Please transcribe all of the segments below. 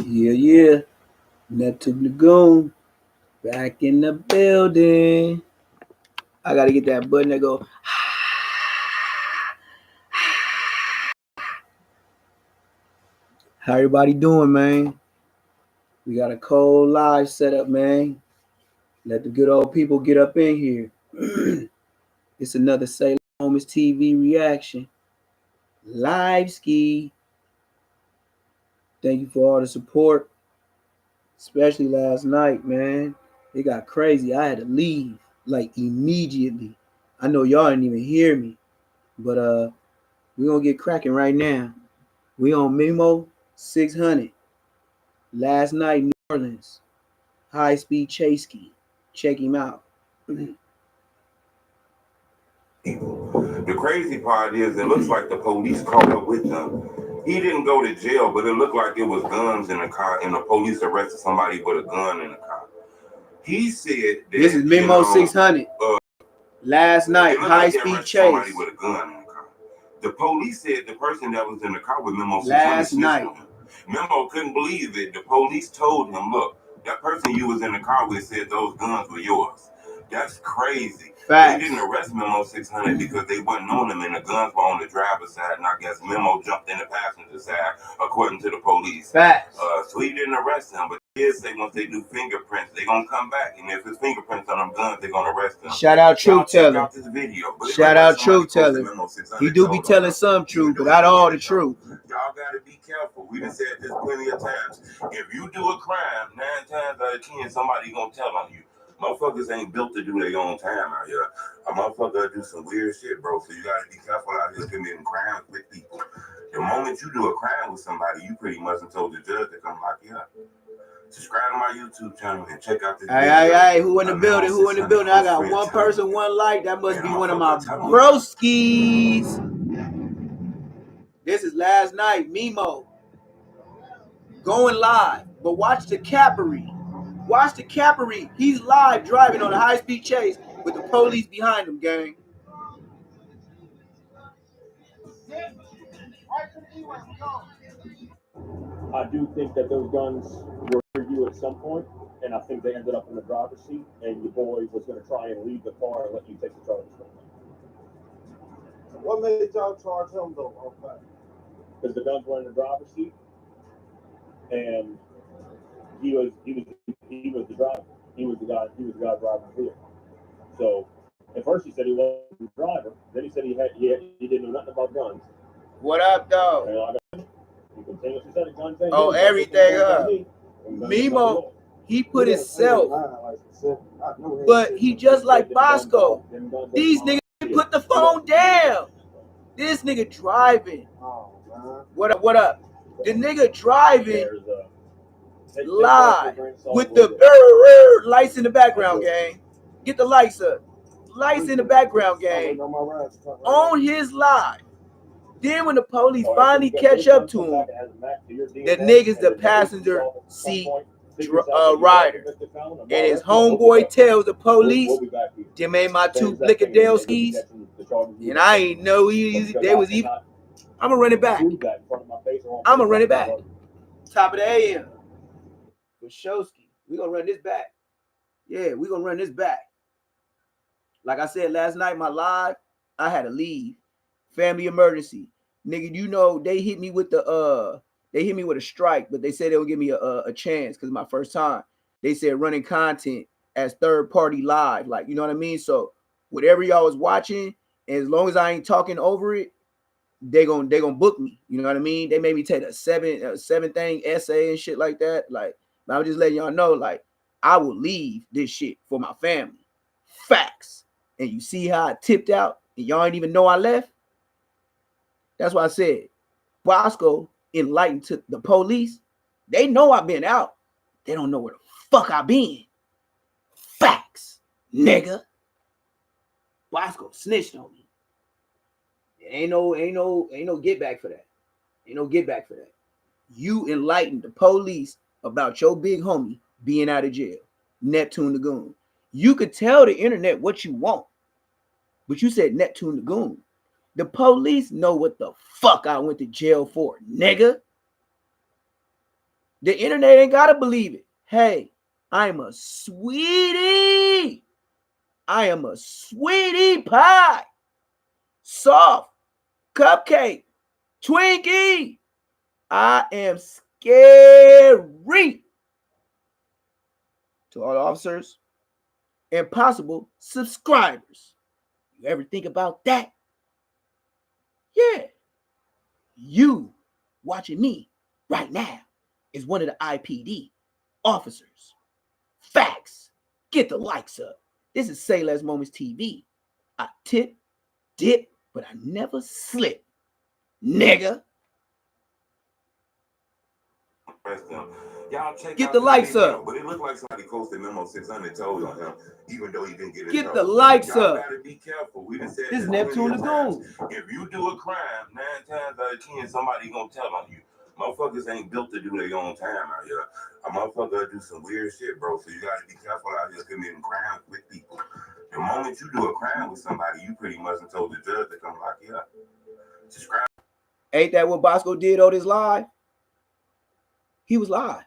Yeah. Neptune Lagoon back in the building. I gotta get that button that go. How everybody doing, man? We got a cold live setup, man. Let the good old people get up in here. It's another Salem Homies TV reaction. Live ski. Thank you for all the support, especially last night, man. It got crazy. I had to leave like immediately. I know y'all didn't even hear me, but we're gonna get cracking right now. We on Mimo 600. Last night, New Orleans. High speed chase ski. Check him out. The crazy part is it looks like the police caught up with them. He didn't go to jail, but it looked like it was guns in the car, and the police arrested somebody with a gun in the car. He said that, this is Mimo 600. Last night, high speed chase. Somebody with a gun in the car. The police said the person that was in the car with Mimo 600 last night. Mimo couldn't believe it. The police told him, "Look, that person you was in the car with said those guns were yours." That's crazy. Facts. They didn't arrest Mimo 600 because they wasn't on him and the guns were on the driver's side, and I guess Mimo jumped in the passenger side, according to the police. Facts. So he didn't arrest him, but they say once they do fingerprints, they're gonna come back, and if it's fingerprints on them guns, they're gonna arrest them. Shout out Truth Teller. Shout out Truth Teller. He do be telling some truth, but not all the truth. Y'all gotta be careful. We done said this plenty of times. If you do a crime, 9 times out of 10, somebody gonna tell on you. Motherfuckers ain't built to do their own time out here. A motherfucker do some weird shit, bro. So you gotta be careful out here committing crimes with people. The moment you do a crime with somebody, you pretty much told the judge to come lock you up. Subscribe to my YouTube channel and check out this video. Hey, who in the building? Who in the building? I got one person, one like. That must be one of my broskies. This is last night, Mimo. Going live. But watch the Capery. Watch the Capery. He's live driving on a high-speed chase with the police behind him, gang. I do think that those guns were for you at some point, and I think they ended up in the driver's seat, and your boy was going to try and leave the car and let you take the charges from him. What made y'all charge him though? Because the guns were in the driver's seat, and he was the driver. He was the guy driving the vehicle. So at first he said he wasn't the driver. Then he said he didn't know nothing about guns. What up, though? He continuously said the guns ain't oh, everything up. Mimo, he put himself, but he just like Bosco. These niggas put the phone down. This nigga driving. What up? What up? The nigga driving live with the lights in the background, gang. Get the lights up. Lights in the background, gang. On his live. Then when the police finally catch up to him, the nigga's the passenger seat rider. And his homeboy tells the police, them ain't my two Blickadelskis. And I ain't know they was even. I'm gonna run it back. I'm gonna run it back. Top of the AM. For Showski. We gonna run this back. Yeah, we gonna run this back. Like I said last night, my live, I had to leave. Family emergency. Nigga, you know, they hit me with a strike, but they said they'll give me a chance because my first time. They said running content as third party live. Like, you know what I mean? So whatever y'all was watching, as long as I ain't talking over it, they gonna book me. You know what I mean? They made me take a seven thing essay and shit like that. Like, I'm just letting y'all know, like, I will leave this shit for my family. Facts. And you see how I tipped out and y'all ain't even know I left? That's why I said Bosco enlightened to the police. They know I've been out. They don't know where the fuck I been. Facts, nigga. Bosco snitched on me. Ain't no get back for that. Ain't no get back for that. You enlightened the police about your big homie being out of jail. Neptune the Goon. You could tell the internet what you want, but you said Neptune the Goon. The police know what the fuck I went to jail for, nigga. The internet ain't gotta believe it. Hey, I'm a sweetie. I am a sweetie pie. Soft cupcake. Twinkie. I am scary. To all the officers and possible subscribers. You ever think about that? Yeah. You watching me right now is one of the IPD officers. Facts. Get the likes up. This is Say Less Moments TV. I tip, dip, but I never slip. Nigga. Y'all check Get out the this likes video, up. but it looked like somebody posted Memo 600 told on him, even though he didn't get it. Get the likes Y'all up. gotta be careful. We done said This is plenty Neptune of Lagoon. times. If you do a crime, 9 times out of 10, somebody gonna tell on you. Motherfuckers ain't built to do their own time out here. A motherfucker do some weird shit, bro. So you gotta be careful out here committing crimes with people. The moment you do a crime with somebody, you pretty much told the judge to come lock you up. Subscribe. Ain't that what Bosco did on his live? He was live.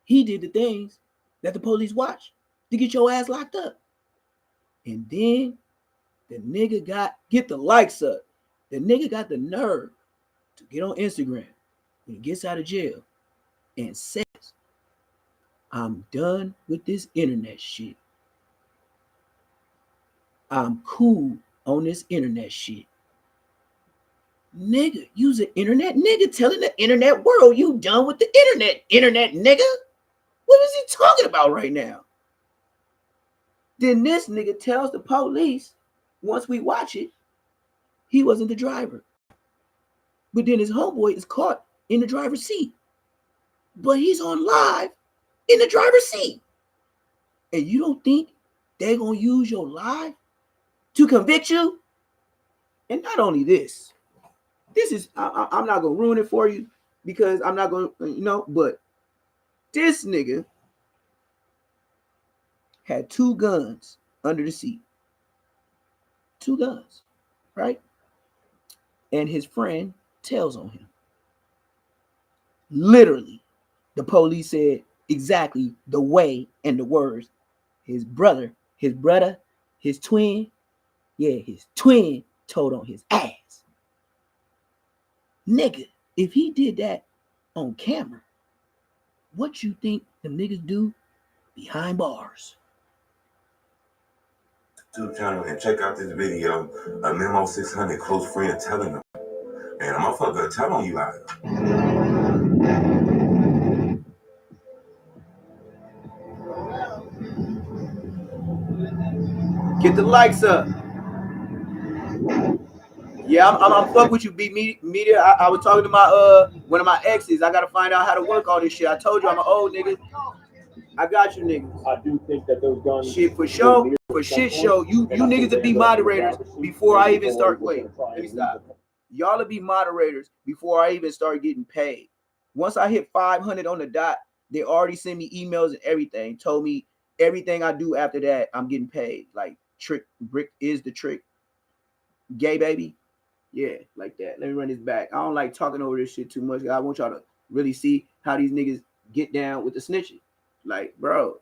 He did the things that the police watch to get your ass locked up. And then the nigga get the likes up. The nigga got the nerve to get on Instagram when he gets out of jail and says, I'm done with this internet shit. I'm cool on this internet shit. Nigga, use an internet nigga telling the internet world you done with the internet nigga. What is he talking about right now? Then this nigga tells the police, once we watch it, he wasn't the driver. But then his homeboy is caught in the driver's seat. But he's on live in the driver's seat. And you don't think they're going to use your live to convict you? And not only this is, I'm not going to ruin it for you because I'm not going to, but this nigga had 2 guns under the seat. 2 guns, right? And his friend tells on him. Literally, the police said exactly the way and the words. His brother, his twin told on his ass. Nigga, if he did that on camera, what you think the niggas do behind bars? YouTube channel and check out this video. A Memo 600 close friend telling him, man, a motherfucker tell on you out here. Get the likes up. Yeah, I'm fuck with you, B Media. I was talking to my one of my exes. I gotta find out how to work all this shit. I told you I'm an old nigga. I got you niggas. I do think that those guns shit for show, for shit show. You niggas to be moderators before I even start. Wait, let me stop. Y'all to be moderators before I even start getting paid. Once I hit 500 on the dot, they already send me emails and everything. Told me everything I do after that, I'm getting paid. Like brick is the trick. Gay baby. Yeah, like that. Let me run this back. I don't like talking over this shit too much. I want y'all to really see how these niggas get down with the snitching. Like, bro,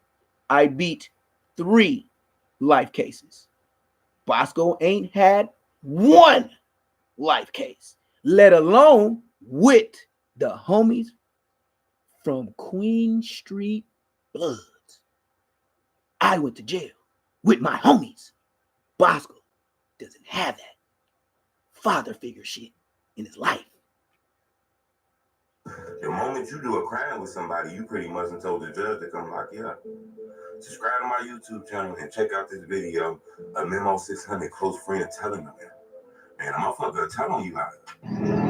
I beat 3 life cases. Bosco ain't had 1 life case, let alone with the homies from Queen Street Bloods. I went to jail with my homies. Bosco doesn't have that father figure shit in his life. The moment you do a crime with somebody, you pretty much told the judge to come lock you up. Subscribe to my YouTube channel and check out this video. A Memo 600 close friend telling him, man, a motherfucker tell on you out here.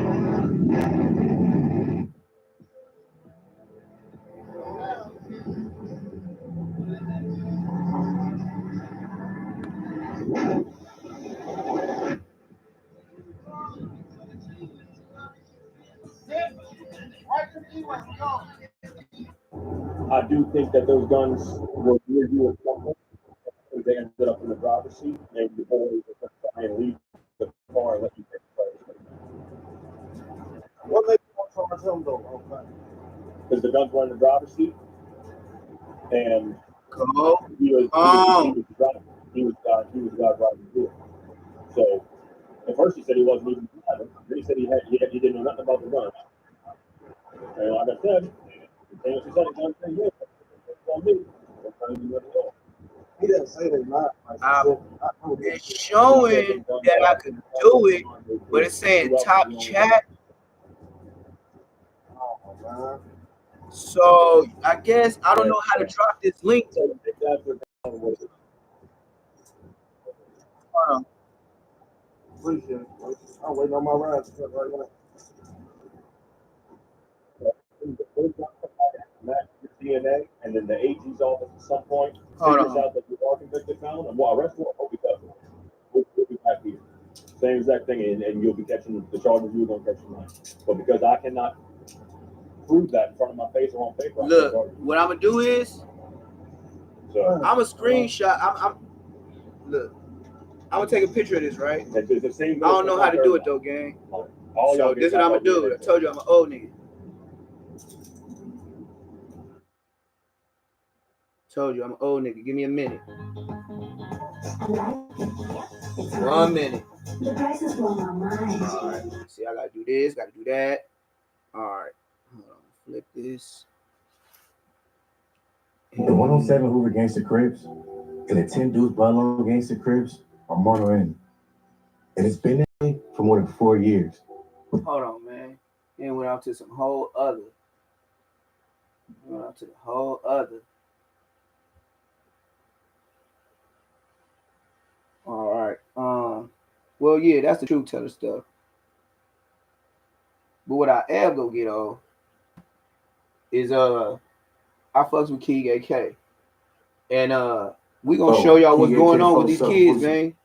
I do think that those guns were near you at some point. They ended up in the driver's seat, and the boys were trying to leave the car. him though? Okay. Because the guns were in the driver's seat, and Cool. he was the driver. He was the guy driving the vehicle. So at first he said he wasn't even driving. Then he said he didn't know nothing about the guns. And like I said, the thing she said, the guns thing, yeah, it's on me. He didn't say they not. It's showing that I could do it, but it's saying top chat. Oh, man. So I guess I don't know how to drop this link. Hold on. Appreciate it. I'm waiting on my ride to come right now. DNA, and then the AG's office at some point Hold figures on. out that you are convicted felon, and well, arrest warrant will be covered. We'll be back here. Same exact thing, and you'll be catching the charges you were going to catch tonight. But because I cannot prove that in front of my face or on paper, Look, what I'm gonna do is so I'm a screenshot. Look. I'm gonna take a picture of this, right? it's the same. I don't know how to do it though, gang. So this is what I'm gonna do. I told you I'm an old nigga. Told you I'm an old nigga. Give me a minute. 1 minute. The price is blowing my mind. All right. See, I gotta do this. Gotta do that. All right. Hold on. Flip this. The 107 Hoover against the Crips and the 10 Deuce Butler against the Crips are murder in. And it's been that way for more than 4 years. Hold on, man. Then went out to some whole other. Went out to the whole other. All right. Well, yeah, that's the truth teller stuff. But what I am gonna get on is I fucks with King AK. And we gonna show y'all what's going on with these kids, man.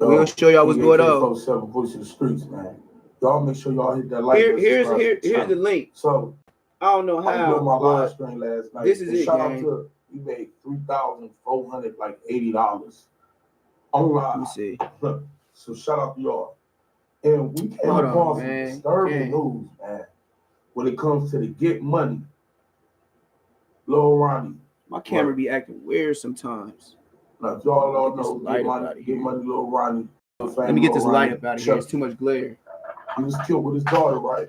We gonna show y'all what's going on. Push the streets, man. Y'all make sure y'all hit that like. Here's the link. So I don't know I how. did my live stream last night. This is it, shout gang. out to we made $3,480 on live. Let me see. So shout out to y'all. And we came Hold on, upon some man. disturbing news, man. When it comes to the get money, Lil Ronnie. My camera be acting weird sometimes. Now if y'all all Get this know, light up outta get here. money, Lil Ronnie. Let me get this light up out of here. It's too much glare. He was killed with his daughter, right?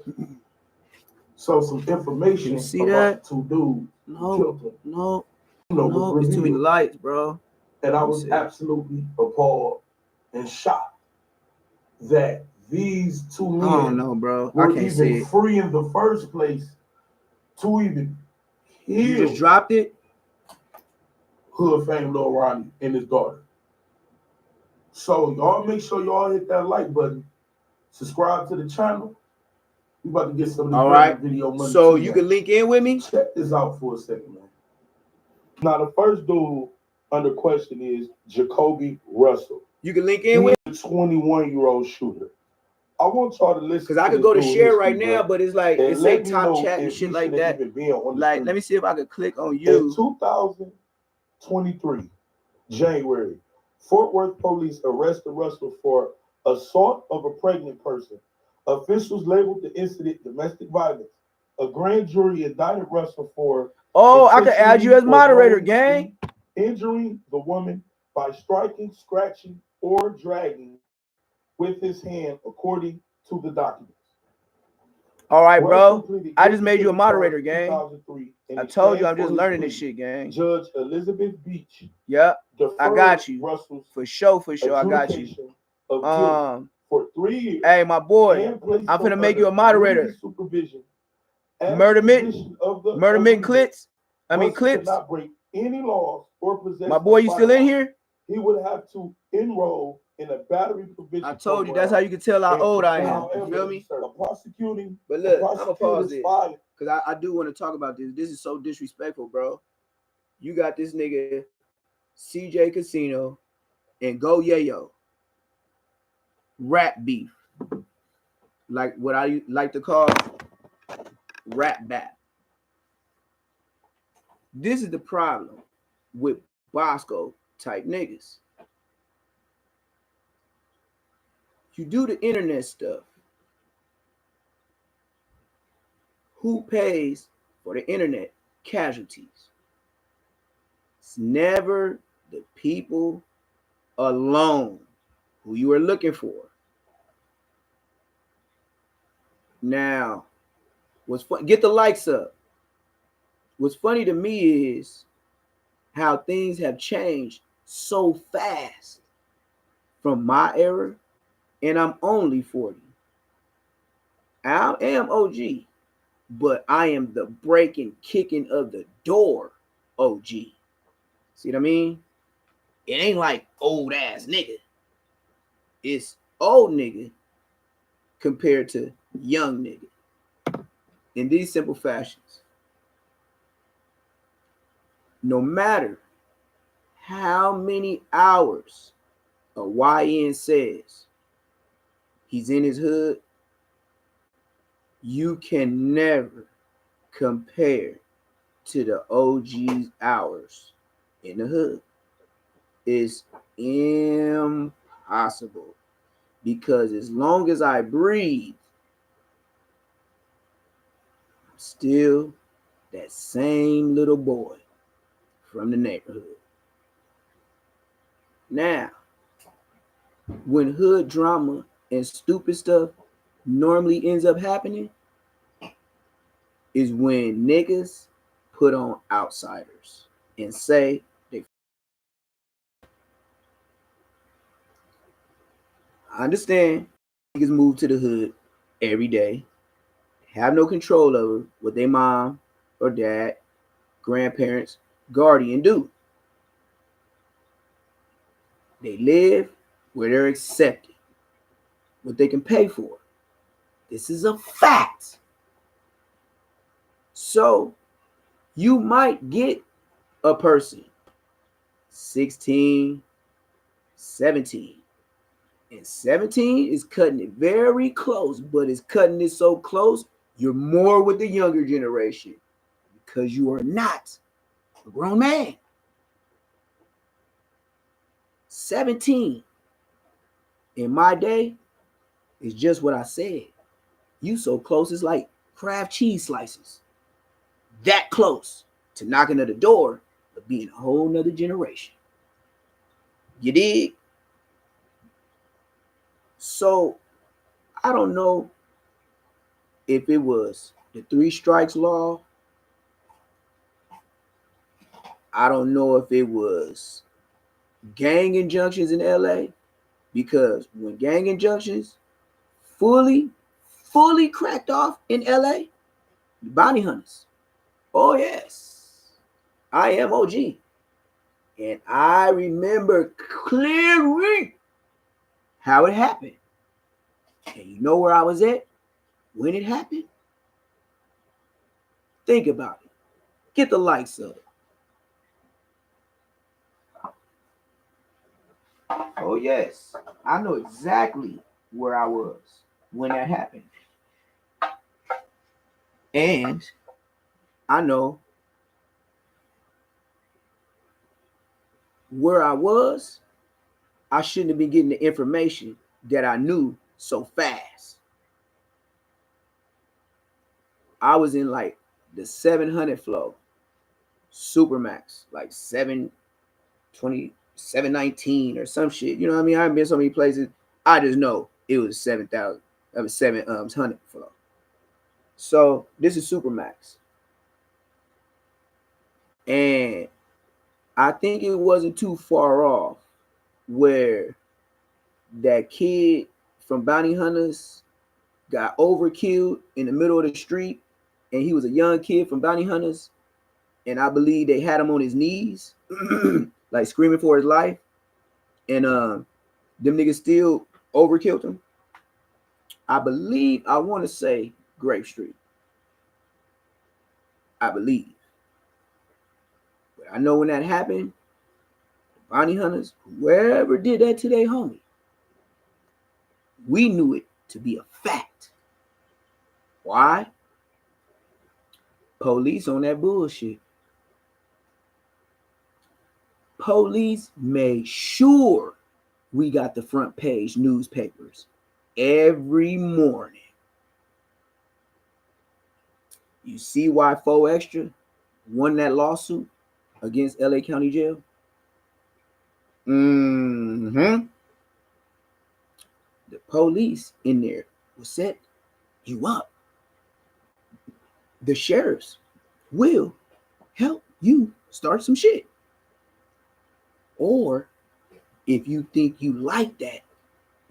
So some information You see about that? the two dudes who No, killed him. no, Was it's too many revealed. lights, bro. And I Let me was see. absolutely appalled and shocked that these two I don't men know, bro. I were can't see even it. free in the first place to even You kill just dropped it? Hood fame Lil Ronnie and his daughter. So y'all make sure y'all hit that like button, subscribe to the channel. We about to get some of All the right. video money. So too, you man. can link in with me? Check this out for a second, man. Now, the first dude under question is Jacoby Russell. You can link in with me? He's a 21-year-old shooter. I want y'all to listen. Because I could go to share right now, but it's like, it say top chat and shit like that. Like, let me see if I could click on In you. 2023, January, Fort Worth police arrested Russell for assault of a pregnant person. Officials labeled the incident domestic violence. A grand jury indicted Russell for I could add you as moderator, gang. injuring the woman by striking, scratching, or dragging with his hand, according to the documents. All right, Russell bro. pleaded I just guilty made to you a the moderator, charge gang. in 2003 in I told you I'm exchange just for his learning this plea. shit, gang. Judge Elizabeth Beach Yep, I got deferred you. Russell's For sure, I got you. adjudication of guilt for 3 years. Hey, my boy, and placed I'm him finna make you a under moderator. immediate supervision as Murder the Mitt, condition of the Murder Mitt agreement. Clips. I mean, Russell could Clips. not break any laws or possess My boy, a you still in firearm. here? He would have to enroll in a battery provision. I told you, that's how you can tell how old I am. You feel me? But look, I'm gonna pause this because I do want to talk about this. This is so disrespectful, bro. You got this nigga CJ Casino and Go Yayo rap beef, like what I like to call rap bat. This is the problem with Bosco type niggas. You do the internet stuff. who pays for the internet casualties? It's never the people alone who you are looking for. Now, what's fun? Get the likes up. What's funny to me is how things have changed so fast from my era, and I'm only 40. I am OG, but I am the breaking, kicking of the door OG. See what I mean? It ain't like old ass nigga. It's old nigga compared to young nigga. In these simple fashions, no matter how many hours a YN says he's in his hood, you can never compare to the OG's hours in the hood. It's impossible, because as long as I breathe, I'm still that same little boy from the neighborhood. Now, when hood drama and stupid stuff normally ends up happening is when niggas put on outsiders and say they. I understand niggas move to the hood every day, have no control over what their mom or dad, grandparents, guardian do. They live where they're accepted, what they can pay for. This is a fact. So you might get a person 16, 17. And 17 is cutting it very close, but it's cutting it so close, you're more with the younger generation because you are not a grown man. 17 in my day is just what I said. You so close, it's like Kraft cheese slices. That close to knocking at the door of being a whole nother generation. You dig? So I don't know if it was the 3 strikes law. I don't know if it was gang injunctions in LA, because when gang injunctions fully cracked off in LA, the bounty hunters. Oh yes, I am OG. And I remember clearly how it happened. And you know where I was at when it happened? Think about it. Get the likes of it. Oh yes, I know exactly where I was when that happened. And I know where I was, I shouldn't have been getting the information that I knew so fast. I was in like the 700 flow, Supermax, like 720, 719 or some shit. You know what I mean? I've been so many places. I just know it was 7,000. That was 700 flow. So this is Supermax. And I think it wasn't too far off where that kid from Bounty Hunters got overkilled in the middle of the street, and he was a young kid from Bounty Hunters, and I believe they had him on his knees, like screaming for his life, and them niggas still overkilled him. I believe, I want to say Grape Street. I believe. But I know when that happened, Bounty Hunters, whoever did that to their homie, we knew it to be a fact. Why? Police on that bullshit. Police made sure we got the front page newspapers every morning. You see why 4 Extra won that lawsuit against LA County Jail? The police in there will set you up. The sheriffs will help you start some shit. Or if you think you like that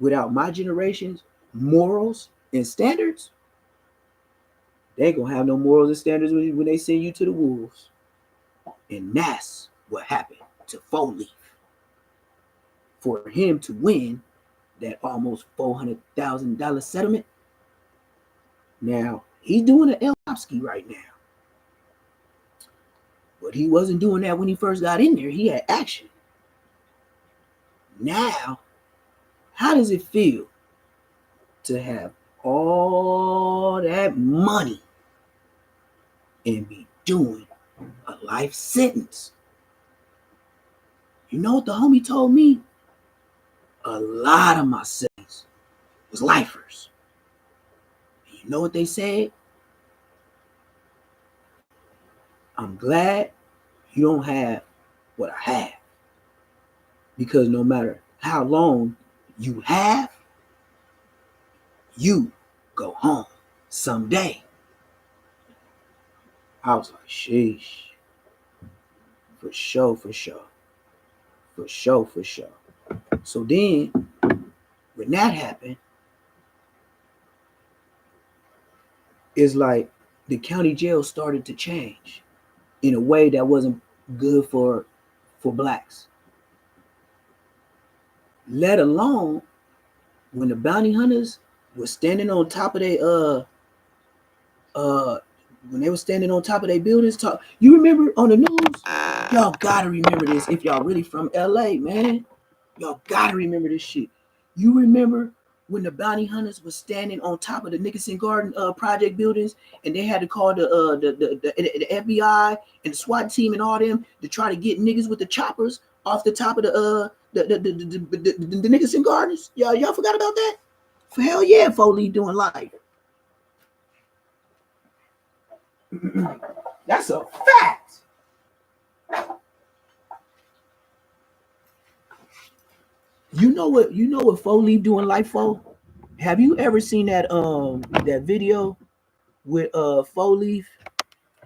without my generation's morals and standards, they ain't gonna have no morals and standards when they send you to the wolves. And that's what happened to 4 Leaf. For him to win that almost $400,000 settlement. Now, he's doing an Elopsky right now. But he wasn't doing that when he first got in there. He had action. Now, how does it feel to have all that money and be doing a life sentence? You know what the homie told me? A lot of my sentences was lifers. And you know what they said? I'm glad you don't have what I have. Because no matter how long you have, you go home someday. I was like, sheesh. For sure. So then, when that happened, it's like the county jail started to change in a way that wasn't good for blacks. Let alone when the bounty hunters were standing on top of their when they were standing on top of their buildings. You remember on the news? Y'all gotta remember this if y'all really from LA, man. Y'all gotta remember this shit. You remember when the bounty hunters was standing on top of the Nickerson Garden project buildings, and they had to call the FBI and the SWAT team and all them to try to get niggas with the choppers off the top of the Nickerson Gardens? Y'all forgot about that? For hell yeah, 4 Leaf doing life. That's a fact. You know what 4 Leaf doing life for? Have you ever seen that that video with 4 Leaf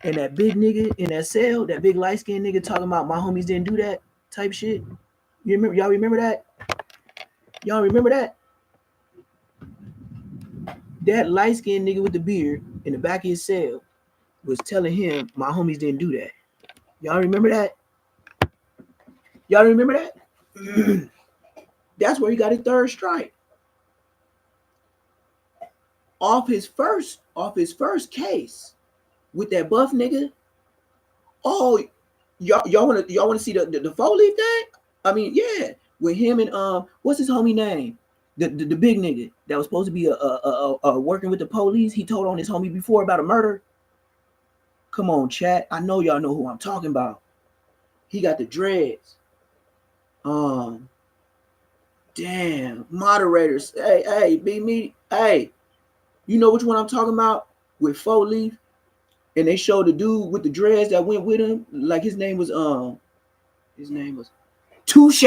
and that big nigga in that cell, that big light skinned nigga talking about my homies didn't do that type shit? Y'all remember that? Y'all remember that? That light skinned nigga with the beard in the back of his cell was telling him my homies didn't do that. Y'all remember that? Y'all remember that? That's where he got his 3rd strike. Off his first case with that buff nigga. Oh, y'all wanna see the 4 Leaf thing? I mean, yeah, with him and what's his homie name? The big nigga that was supposed to be a working with the police. He told on his homie before about a murder. Come on, chat. I know y'all know who I'm talking about. He got the dreads. Damn, moderators. Hey, be me. Hey, you know which one I'm talking about? With 4 Leaf, and they showed the dude with the dreads that went with him. Like his name was Touche.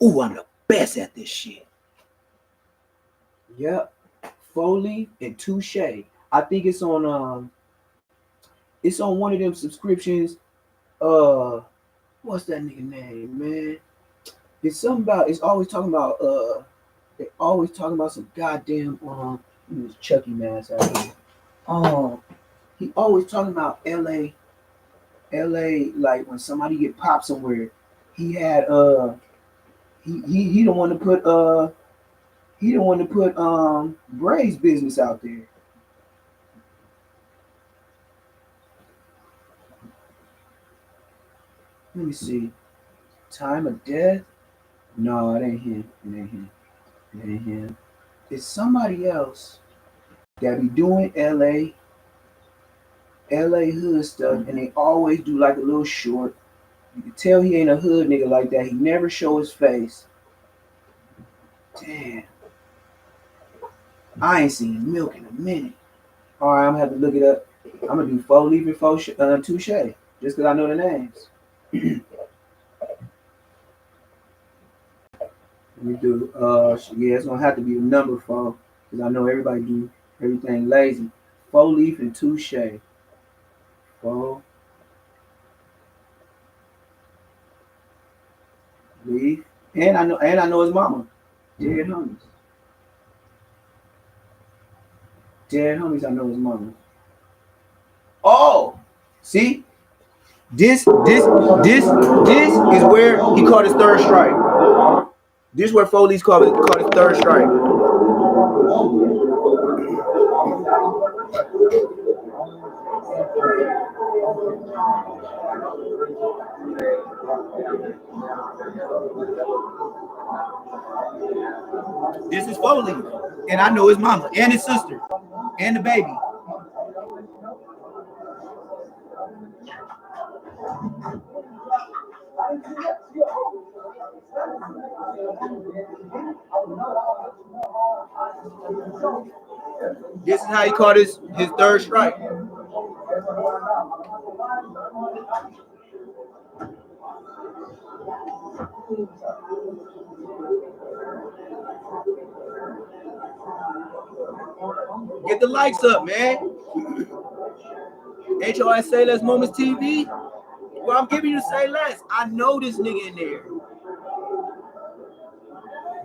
Ooh, I'm the best at this shit. Yep, 4 Leaf and Touche. I think it's on one of them subscriptions. What's that nigga name, man? It's always talking about they always talking about some goddamn he was Chucky Mask out here. He always talking about LA, like when somebody get popped somewhere. He had he don't want to put Bray's business out there. Let me see. Time of death? No, it ain't him. It's somebody else that be doing LA hood stuff, and they always do like a little short. You can tell he ain't a hood nigga like that. He never show his face. Damn. I ain't seen Milk in a minute. All right, I'm gonna have to look it up. I'm gonna do 4 Leaf and Touche, just because I know the names. Let me do. Yeah, it's gonna have to be the number 4, because I know everybody do everything lazy. 4 Leaf and Touche. 4 Leaf, and I know his mama. Dead homies. Dead homies. I know his mama. Oh, see, this is where he caught his third strike. This is where Foley's caught his third strike. This is Foley, and I know his mama and his sister and the baby. This is how he caught his third strike. Get the likes up, man. Ain't y'all Say Less Moments TV? Well, I'm giving you to Say Less. I know this nigga in there.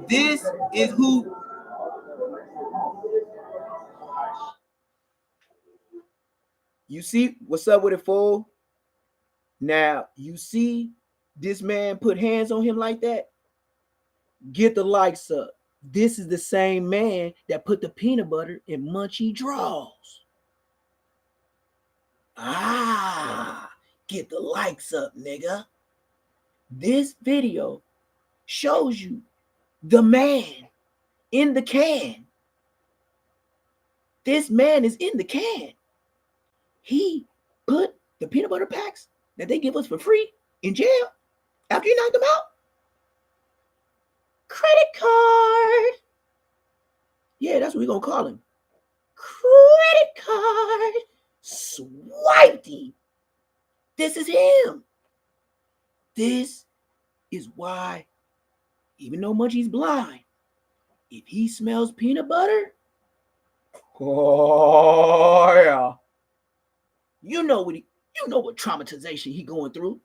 This is who. You see what's up with it, fool? Now, you see this man put hands on him like that? Get the likes up. This is the same man that put the peanut butter in Munchie Draws. Get the likes up, nigga. This video shows you the man in the can. This man is in the can. He put the peanut butter packs that they give us for free in jail after you knocked them out. Credit card. Yeah, that's what we're going to call him. Credit card. Swiped him. This is him. This is why, even though Munchie's blind, if he smells peanut butter, oh yeah, you know what traumatization he going through.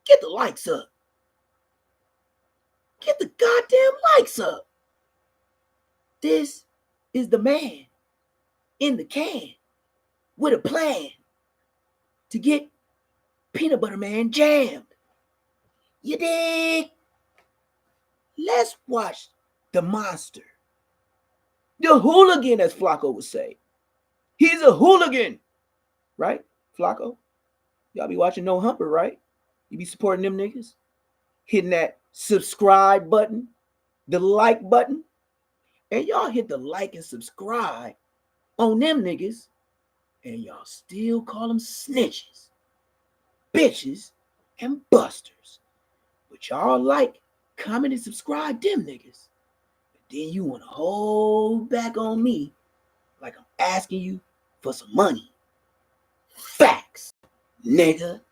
Get the likes up. Get the goddamn likes up. This is the man in the can with a plan to get Peanut Butter Man jammed. You dig? Let's watch the monster. The hooligan, as Flacco would say. He's a hooligan. Right, Flacco? Y'all be watching No Humper, right? You be supporting them niggas? Hitting that subscribe button, the like button. And y'all hit the like and subscribe on them niggas. And y'all still call them snitches, bitches, and busters. But y'all like, comment, and subscribe them niggas. But then you want to hold back on me like I'm asking you for some money. Facts, nigga.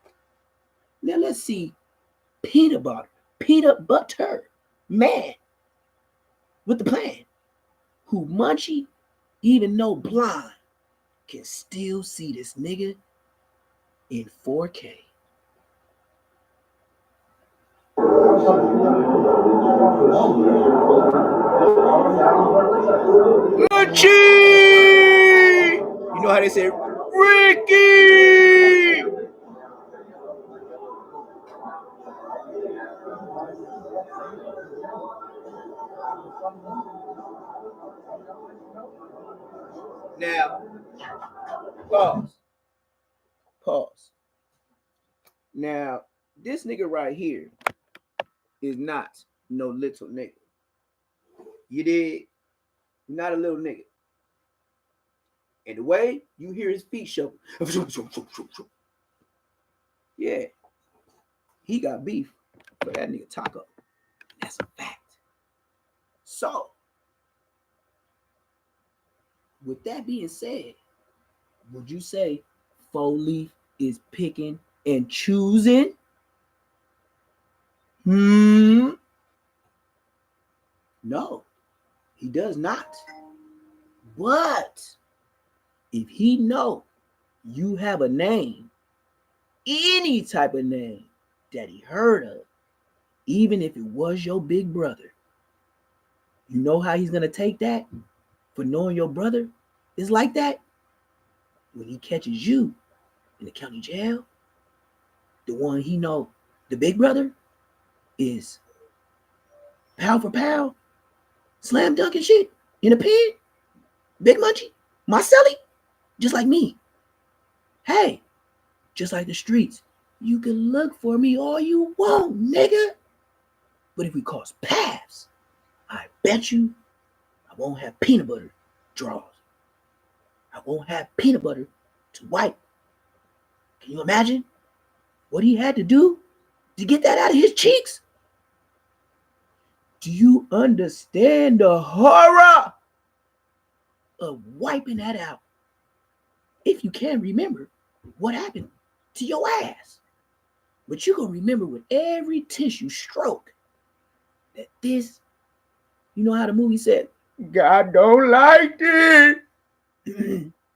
Now let's see Peanut Butter Man with the plan, who Munchie, even though blind, can still see this nigga in 4K. Munchie! You know how they say, Ricky! Now, pause. Now, this nigga right here is not no little nigga. You did? Not a little nigga. And the way you hear his feet shuffle, yeah, he got beef for that nigga Taco. That's a fact. So, With that being said, would you say 4-Leaf is picking and choosing? No, he does not. But if he know you have a name, any type of name that he heard of, even if it was your big brother, you know how he's gonna take that for knowing your brother is like that? When he catches you in the county jail, the one he know, the big brother, is pound for pound, slam dunk and shit in a pen, Big Munchie, Marcelli, just like me. Hey, just like the streets, you can look for me all you want, nigga. But if we cross paths, I bet you I won't have peanut butter draws. I won't have peanut butter to wipe. Can you imagine what he had to do to get that out of his cheeks? Do you understand the horror of wiping that out? If you can remember what happened to your ass. But you're going to remember with every tissue stroke that this, you know how the movie said, God don't like it.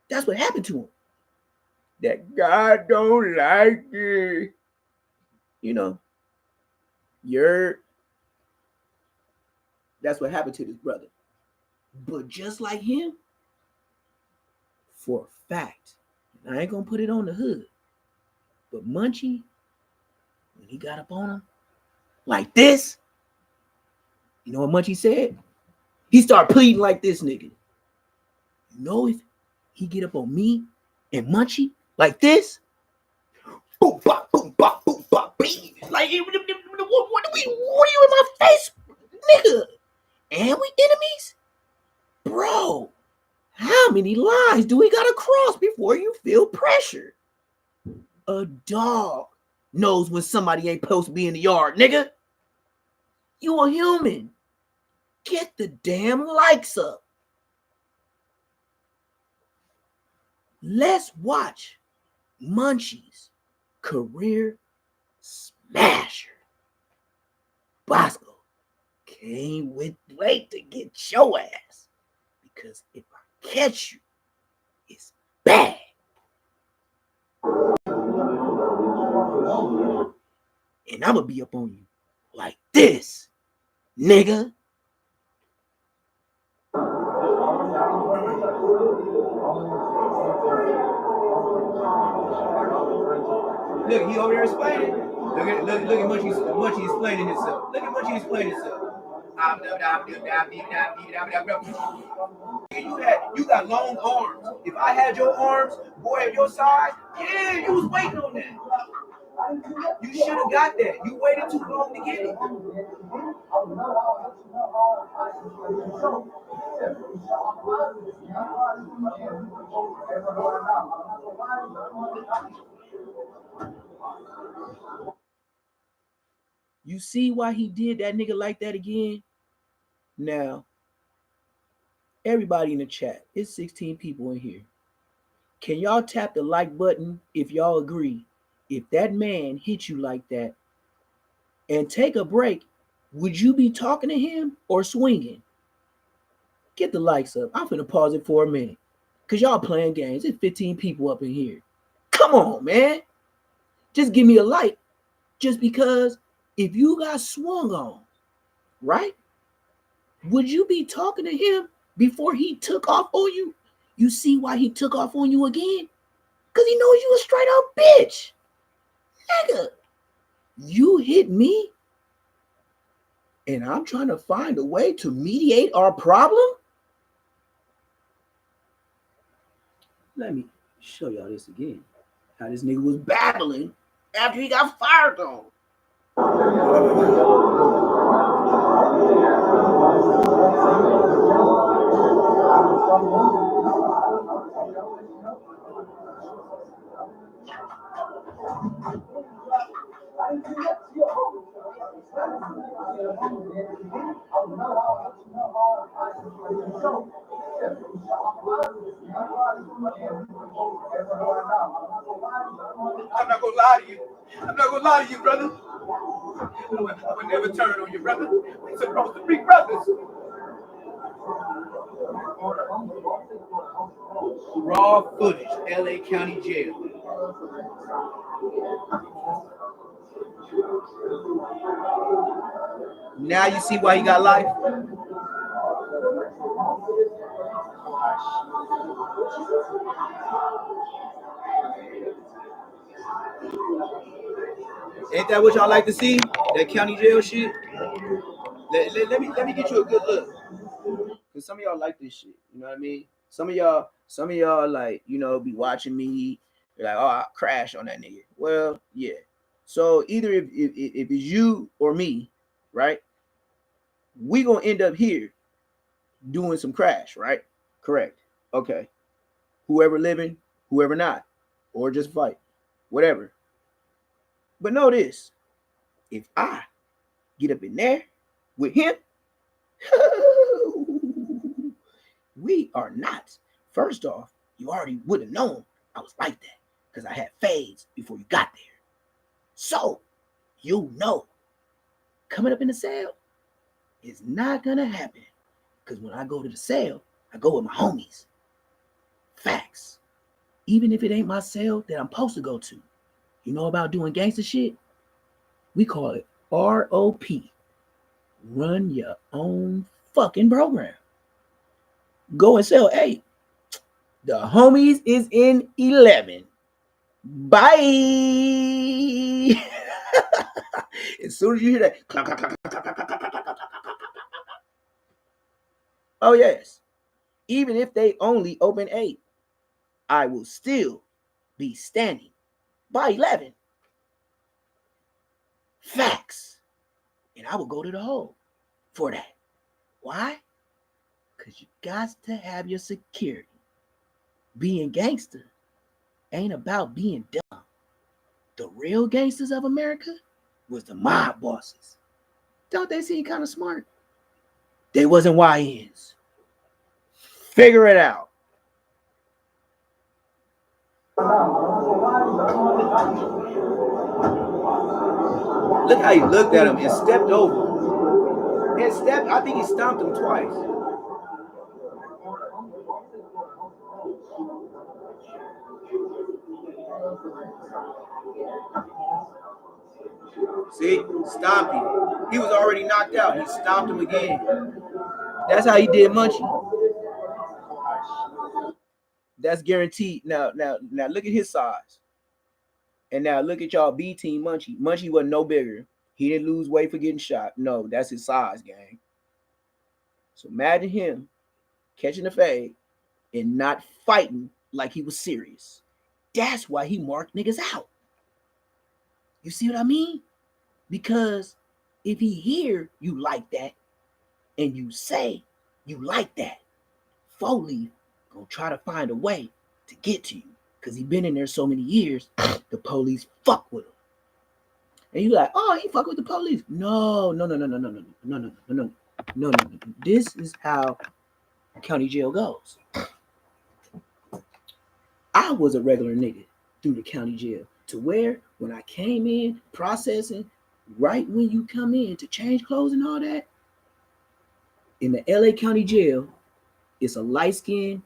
That's what happened to him. That God don't like it. You know, that's what happened to this brother. But just like him, for a fact, I ain't gonna put it on the hood, but Munchie, when he got up on him like this, you know what Munchie said? He started pleading like this, nigga. You know, if he get up on me and Munchie like this, boom, bop, boom, bop, boom, bop, beep. Like, what are you in my face, nigga? And we enemies? Bro, how many lines do we gotta cross before you feel pressure? A dog knows when somebody ain't supposed to be in the yard, nigga. You a human. Get the damn likes up. Let's watch Munchie's career smasher. Bosco can't wait to get your ass. Because if I catch you, it's bad. And I'm gonna be up on you like this, nigga. Look, he over there explaining. Look at Munchie explaining himself. Look at Munchie explaining himself. You got long arms. If I had your arms, boy, at your size, yeah, you was waiting on that. You should have got that. You waited too long to get it. You see why he did that nigga like that again? Now, everybody in the chat, it's 16 people in here. Can y'all tap the like button if y'all agree? If that man hit you like that and take a break, would you be talking to him or swinging? Get the likes up. I'm finna pause it for a minute because y'all playing games. It's 15 people up in here. Come on, man. Just give me a like just because if you got swung on, right? Would you be talking to him before he took off on you? You see why he took off on you again? Because he knows you a straight up bitch. Nigga, you hit me and I'm trying to find a way to mediate our problem? Let me show y'all this again. How this nigga was battling after he got fired on. I'm not gonna lie to you. I'm not gonna lie to you, brother. I would never turn on you, brother. We're supposed to be brothers. Raw footage, LA County Jail. Now you see why he got life? Ain't that what y'all like to see? That county jail shit? Let me get you a good look. Cause some of y'all like this shit. You know what I mean? Some of y'all like, you know, be watching me. You're like, oh, I crash on that nigga. Well, yeah. So either if it's you or me, right? We gonna end up here doing some crash, right? Correct. Okay. Whoever living, whoever not, or just fight, whatever. But know this: if I get up in there with him, we are not. First off, you already would have known I was like that because I had fades before you got there. So you know, coming up in the cell is not gonna happen because when I go to the cell, I go with my homies. Facts. Even if it ain't my cell that I'm supposed to go to. You know about doing gangster shit? We call it ROP. Run your own fucking program. Go and sell 8. The homies is in 11. Bye. As soon as you hear that, clap, clap, clap, clap, clap, clap, clap, clap, clap. Oh yes. Even if they only open 8, I will still be standing by 11. Facts. And I will go to the hole for that. Why? Because you got to have your security. Being gangster ain't about being dumb. The real gangsters of America was the mob bosses. Don't they seem kind of smart? They wasn't YNs. Figure it out. Look how he looked at him and stepped over. I think he stomped him twice. See, stomped him. He was already knocked out. He stomped him again. That's how he did Munchie. That's guaranteed. Now look at his size. And now look at y'all B team Munchie. Munchie wasn't no bigger. He didn't lose weight for getting shot. No, that's his size, gang. So imagine him catching the fade and not fighting like he was serious. That's why he marked niggas out. You see what I mean? Because if he hear you like that and you say you like that, Foley gonna try to find a way to get to you because he been in there so many years. The police fuck with him, and you like, oh, he fuck with the police? No. This is how county jail goes. I was a regular nigga through the county jail to where when I came in processing, right when you come in to change clothes and all that, in the LA County Jail, it's a light-skinned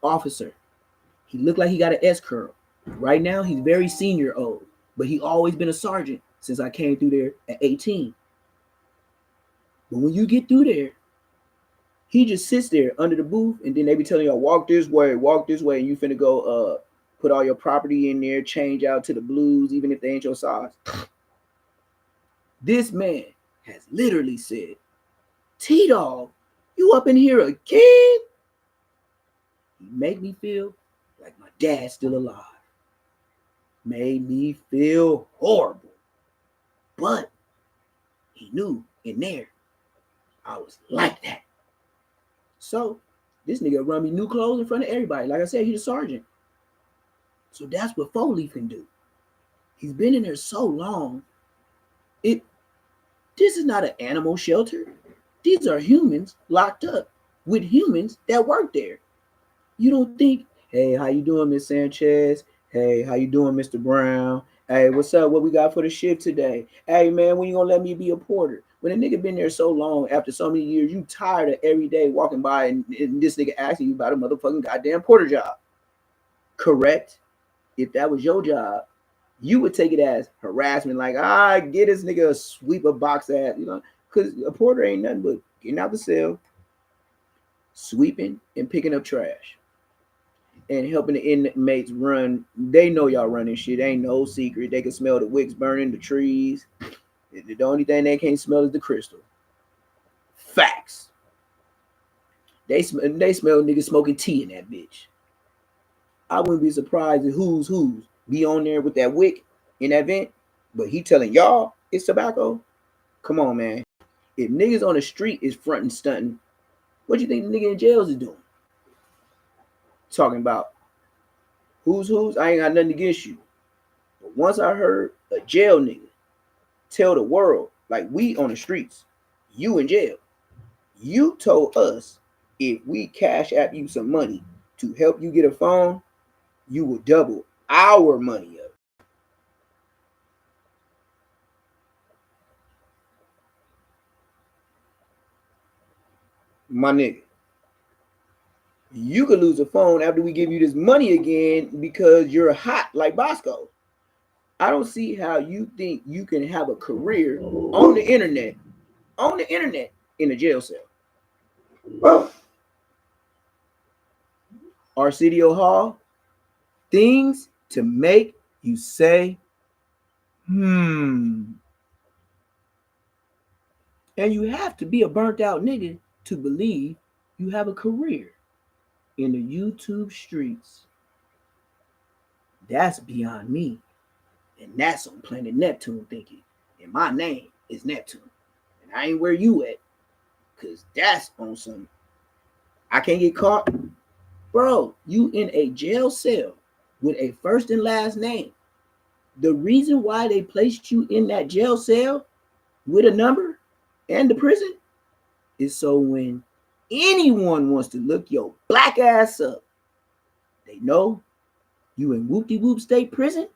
officer. He looked like he got an S curl. Right now, he's very senior old, but he always been a sergeant since I came through there at 18. But when you get through there, he just sits there under the booth, and then they be telling y'all, walk this way, and you finna go put all your property in there, change out to the blues, even if they ain't your size. This man has literally said, T-Dog, you up in here again? He made me feel like my dad's still alive. Made me feel horrible. But he knew in there I was like that. So this nigga run me new clothes in front of everybody. Like I said, he's a sergeant. So that's what Foley can do. He's been in there so long. This is not an animal shelter. These are humans locked up with humans that work there. You don't think Hey, how you doing, Miss Sanchez? Hey, how you doing, Mr. Brown? Hey, what's up? What we got for the shift today? Hey, man, when you gonna let me be a porter? When a nigga been there so long, after so many years, you tired of every day walking by and this nigga asking you about a motherfucking goddamn porter job. Correct? If that was your job, you would take it as harassment, like, get this nigga a sweep a box ass, because a porter ain't nothing but getting out the cell, sweeping and picking up trash, and helping the inmates run. They know y'all running shit. Ain't no secret. They can smell the wicks burning, the trees. The only thing they can't smell is the crystal. Facts. They smell niggas smoking tea in that bitch. I wouldn't be surprised if who's be on there with that wick in that vent, but he telling y'all it's tobacco. Come on, man. If niggas on the street is fronting, stunting, what you think the nigga in jails is doing? Talking about who's, I ain't got nothing against you. But once I heard a jail nigga tell the world, like, we on the streets, you in jail, you told us if we cash app you some money to help you get a phone, you will double our money up. My nigga, you could lose a phone after we give you this money again because you're hot like Bosco. I don't see how you think you can have a career on the internet in a jail cell. Well, Arsenio Hall, things to make you say, And you have to be a burnt out nigga to believe you have a career in the YouTube streets. That's beyond me. And that's on planet Neptune thinking. And my name is Neptune. And I ain't where you at. Cause that's on some. I can't get caught. Bro, you in a jail cell with a first and last name. The reason why they placed you in that jail cell with a number and the prison is so when anyone wants to look your black ass up, they know you in Whoop-de-Whoop State Prison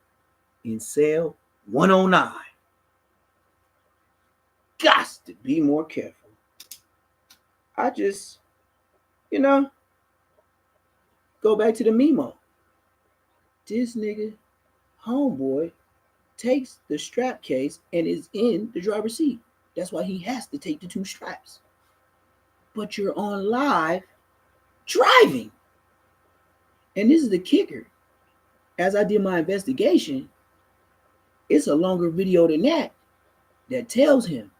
in cell 109. Gots to be more careful. I just, go back to the Mimo. This nigga, homeboy, takes the strap case and is in the driver's seat. That's why he has to take the 2 straps. But you're on live driving. And this is the kicker. As I did my investigation, it's a longer video than that tells him,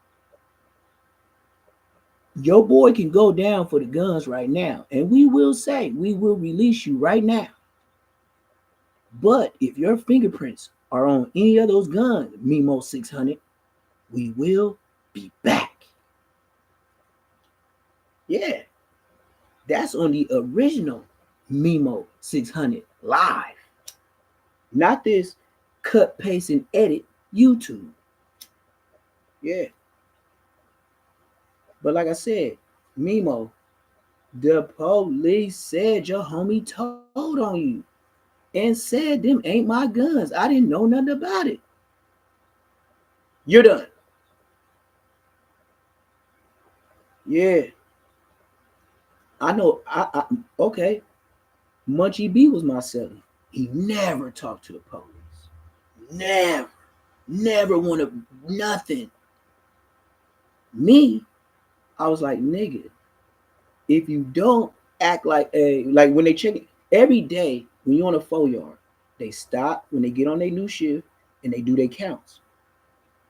your boy can go down for the guns right now. And we will release you right now. But if your fingerprints are on any of those guns, Mimo 600, we will be back. Yeah, that's on the original Mimo 600 live. Not this cut, paste, and edit YouTube. Yeah. But like I said, Mimo, the police said your homie told on you and said them ain't my guns. I didn't know nothing about it. You're done. Yeah. I know. Okay. Munchie B was my cellie. He never talked to the police. Never wanted nothing. Me, I was like, nigga, if you don't act like when they check it every day, when you're on a 4-yard, they stop when they get on their new shift and they do their counts.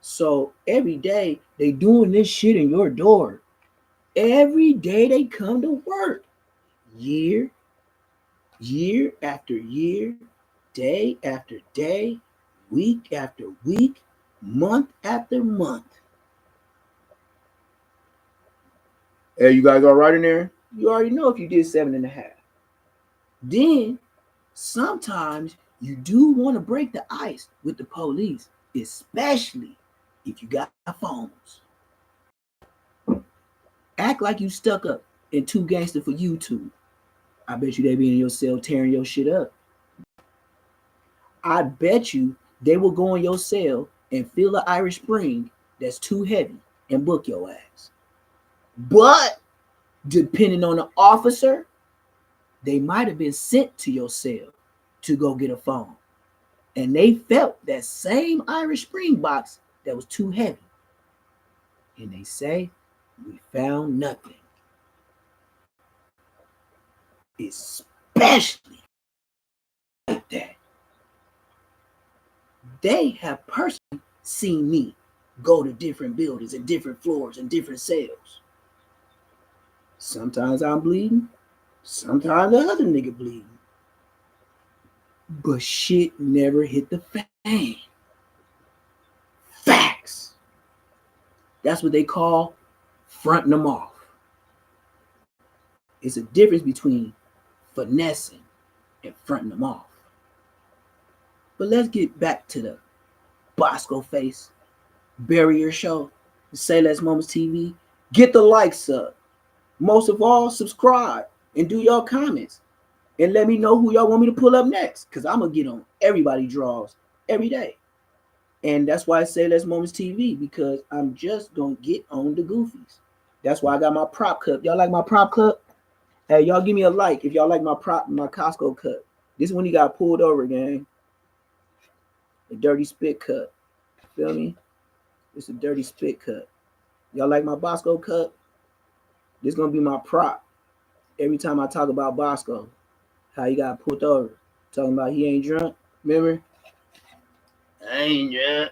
So every day they doing this shit in your door. Every day they come to work. Year after year, day after day, week after week, month after month. Hey, you guys all right in there? You already know if you did 7.5. Then sometimes you do want to break the ice with the police, especially if you got phones. Act like you stuck up in 2 Gangster for YouTube. I bet you they be in your cell tearing your shit up. I bet you they will go in your cell and fill an Irish Spring that's too heavy and book your ass. But depending on the officer, they might have been sent to your cell to go get a phone. And they felt that same Irish Spring box that was too heavy. And they say, we found nothing. Especially like that. They have personally seen me go to different buildings and different floors and different cells. Sometimes I'm bleeding. Sometimes the other nigga bleeding. But shit never hit the fan. Facts. That's what they call fronting them off. It's a difference between finessing and fronting them off. But let's get back to the Bosco Face Barrier Show, Say Less Moments TV. Get the likes up. Most of all, subscribe and do your comments. And let me know who y'all want me to pull up next. Because I'm going to get on everybody draws every day. And that's why I say Less Moments TV. Because I'm just going to get on the goofies. That's why I got my prop cup. Y'all like my prop cup? Hey, y'all give me a like if y'all like my Costco cup. This is when he got pulled over, gang. A dirty spit cup. Feel me? It's a dirty spit cup. Y'all like my Bosco cup? This is going to be my prop. Every time I talk about Bosco, how he got pulled over. Talking about he ain't drunk. Remember? I ain't drunk.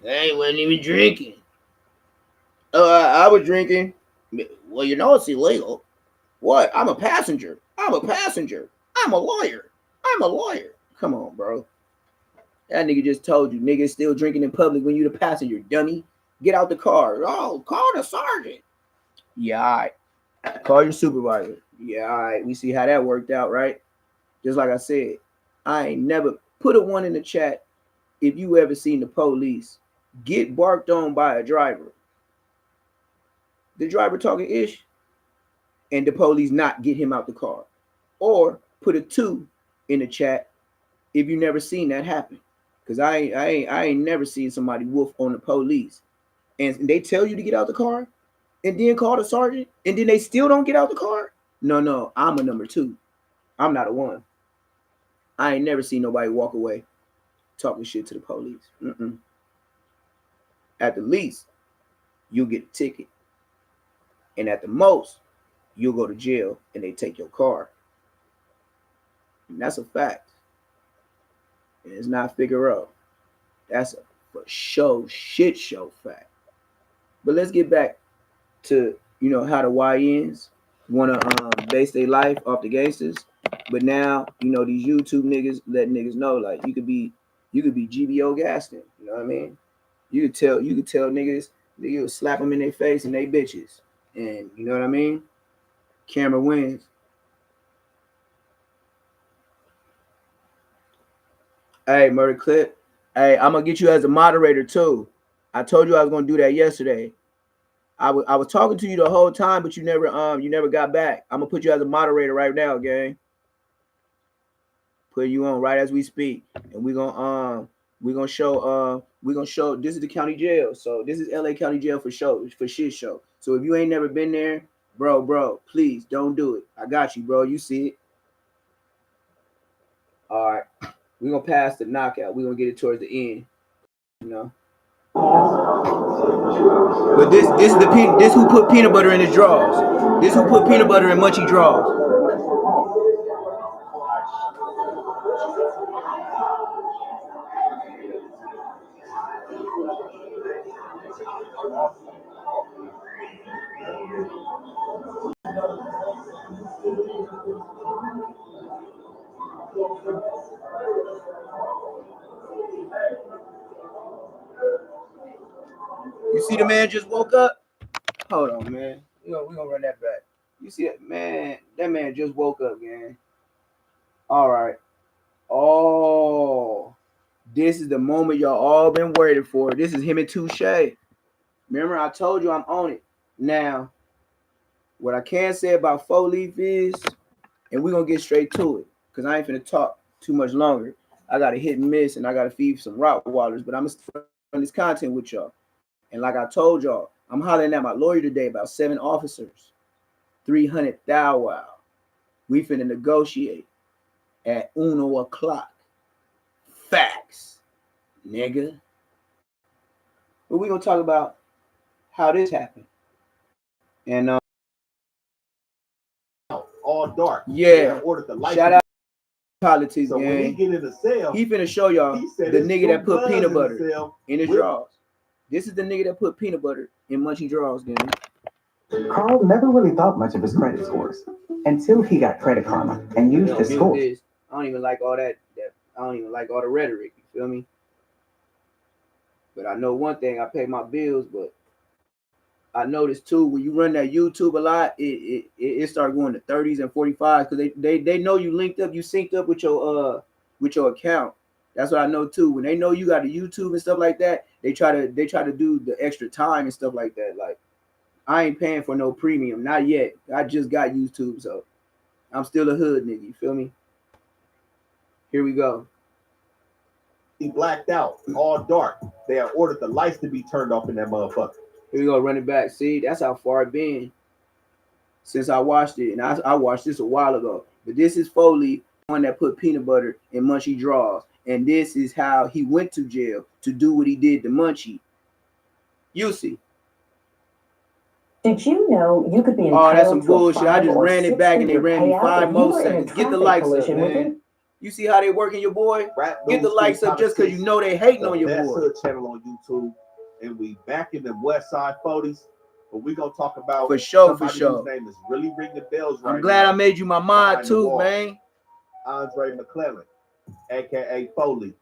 I wasn't even drinking. Oh, I was drinking. Well, you know it's illegal. What? I'm a passenger. I'm a passenger. I'm a lawyer. I'm a lawyer. Come on, bro. That nigga just told you, niggas still drinking in public when you the passenger, dummy. Get out the car. Oh, call the sergeant. Yeah, all right. Call your supervisor. Yeah, all right. We see how that worked out, right? Just like I said, I ain't never put a one in the chat if you ever seen the police get barked on by a driver. The driver talking ish, and the police not get him out the car. Or put a 2 in the chat if you never seen that happen. Because I ain't never seen somebody woof on the police. And they tell you to get out the car and then call the sergeant and then they still don't get out the car. No, I'm a number 2. I'm not a 1. I ain't never seen nobody walk away talking shit to the police. At the least, you'll get a ticket. And at the most, you'll go to jail and they take your car. And that's a fact. And it's not Figaro. That's a for sure shit show fact. But let's get back to, how the YNs want to base their life off the gangsters. But now, these YouTube niggas let niggas know, like, you could be GBO Gaston. You know what I mean? You could tell niggas, you'll slap them in their face and they bitches. And you know what I mean? Camera wins. Hey, Murder Clip. Hey, I'm gonna get you as a moderator too. I told you I was gonna do that yesterday. I was talking to you the whole time, but you never got back. I'm gonna put you as a moderator right now, gang. Put you on right as we speak, and we're gonna show this is the county jail. So this is LA County Jail for shit show. So if you ain't never been there, bro, please don't do it. I got you, bro. You see it. All right. We're gonna pass the knockout. We're gonna get it towards the end. But this who put peanut butter in his drawers. This who put peanut butter in Munchie drawers. You see the man just woke up? Hold on, man. We're gonna run that back. You see that man? That man just woke up, gang. All right. Oh, this is the moment y'all all been waiting for. This is him and Touche. Remember, I told you I'm on it. Now, what I can say about 4 Leaf is and we're gonna get straight to it because I ain't finna talk too much longer. I gotta hit and miss, and I gotta feed some Rottweilers, but I'm gonna start on this content with y'all. And like I told y'all, I'm hollering at my lawyer today about 7 officers, 300 thou wow. We finna negotiate at 1 o'clock. Facts, nigga. But we gonna talk about how this happened. And all dark. yeah, Ordered the light. shout out politics, So when he gang. get in the cell, He finna show y'all he said the it's nigga two that put bloods peanut in the butter cell in his with- drawers. This is the nigga that put peanut butter in Munchie drawers, gang. Carl never really thought much of his credit scores until he got Credit Karma and used his Get scores. this. I don't even like all that. I don't even like all the rhetoric. You feel me? But I know one thing. I pay my bills, but I noticed too when you run that YouTube a lot, it start going to 30s and 45s because they know you linked up, you synced up with your account. That's what I know too. When they know you got a YouTube and stuff like that, they try to do the extra time and stuff like that. Like I ain't paying for no premium, not yet. I just got YouTube, so I'm still a hood nigga. You feel me? Here we go. He blacked out, all dark. They had ordered the lights to be turned off in that motherfucker. Here we go, running back. See, that's how far it been since I watched it. And I watched this a while ago. But this is Foley, one that put peanut butter in Munchie drawers. And this is how he went to jail to do what he did to Munchie. You see. Did you know you could be Oh, that's some entitled to a bullshit. I 5 just or ran it back and they 6 ran me payout 5 if you more were in a seconds. Get the traffic likes up, collision man. within- You see how they working your boy? Rap Get the News likes up just because you know they hating on your That's boy. Hood channel on YouTube, and we back in the West Side 40s. But we gonna talk about For sure, somebody for sure. whose name is really ringing the bells right I'm glad now. I made you my mod Behind the too, wall. man. Andre McClellan, aka Foley.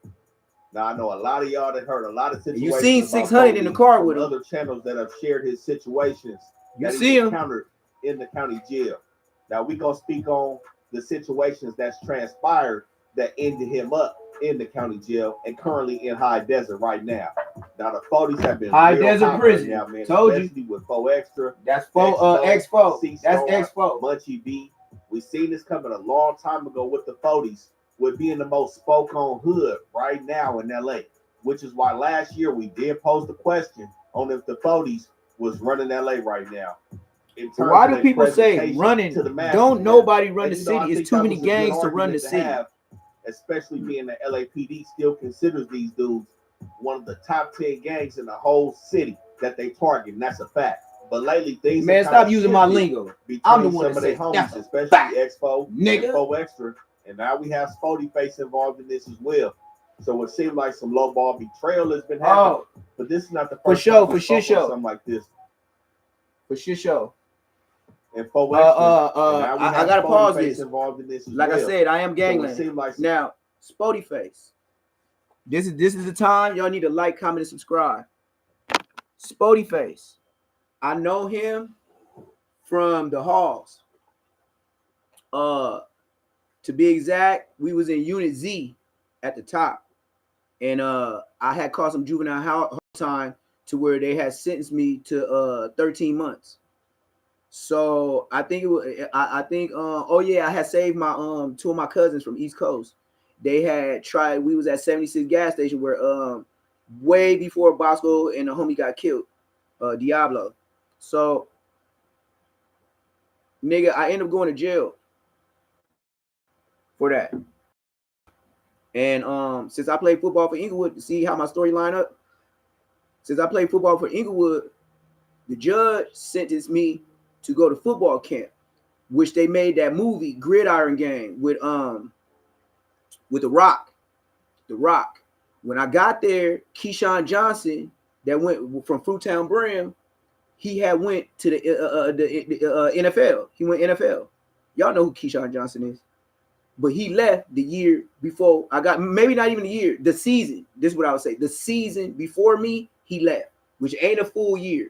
Now I know a lot of y'all that heard a lot of situations. You seen about 600 in the Foley car from with him. other channels that have shared his situations. You that see he him. encountered in the county jail. Now we gonna speak on the situations that's transpired that ended him up in the county jail and currently in High Desert right now. Now the 40s have been High real Desert hot prison. right now, man. Told you. Especially with 4 Extra, That's X4. That's X4. Munchie B. We seen this coming a long time ago with the 40s, with being the most spoke on hood right now in LA, which is why last year we did pose the question on if the 40s was running LA right now. In terms Why of do their people say presentation running? to the masses, Don't man. nobody run And, the you know, I city. It's think too that many was a good gangs to run argument the to city. have, especially being the LAPD still considers these dudes one of the top 10 gangs in the whole city that they target, and that's a fact. But lately, things Man, have stop kinda using my shifted lingo. between I'm the one some that of their says homies, that's a especially fact, Expo nigga. and 4 Extra, and now we have Spody Face involved in this as well. So it seems like some low ball betrayal has been happening. Oh, But this is not the For first sure, time we for spoke sure. on something like this. for sure. And 4 Extra, and now we I have gotta Spody pause Face this. involved in this as Like well. I said, I am So it gangland. seemed like Now, Spody Face. This is the time y'all need to like, comment, and subscribe. Spody Face. I know him from the halls. To be exact, we was in Unit Z at the top, and I had caught some juvenile time to where they had sentenced me to 13 months. So I think it was. I think. Oh yeah, I had saved my 2 of my cousins from East Coast. They had tried. We was at 76 gas station where way before Bosco and the homie got killed, Diablo. So nigga, I ended up going to jail for that. And since I played football for Inglewood, to see how my story line up. Since I played football for Inglewood, the judge sentenced me to go to football camp, which they made that movie Gridiron Gang with The Rock. The Rock. When I got there, Keyshawn Johnson, that went from Fruitown Brim, he had went to the NFL. He went NFL. Y'all know who Keyshawn Johnson is. But he left the year before I got, maybe not even the year, the season. This is what I would say. The season before me, he left, which ain't a full year.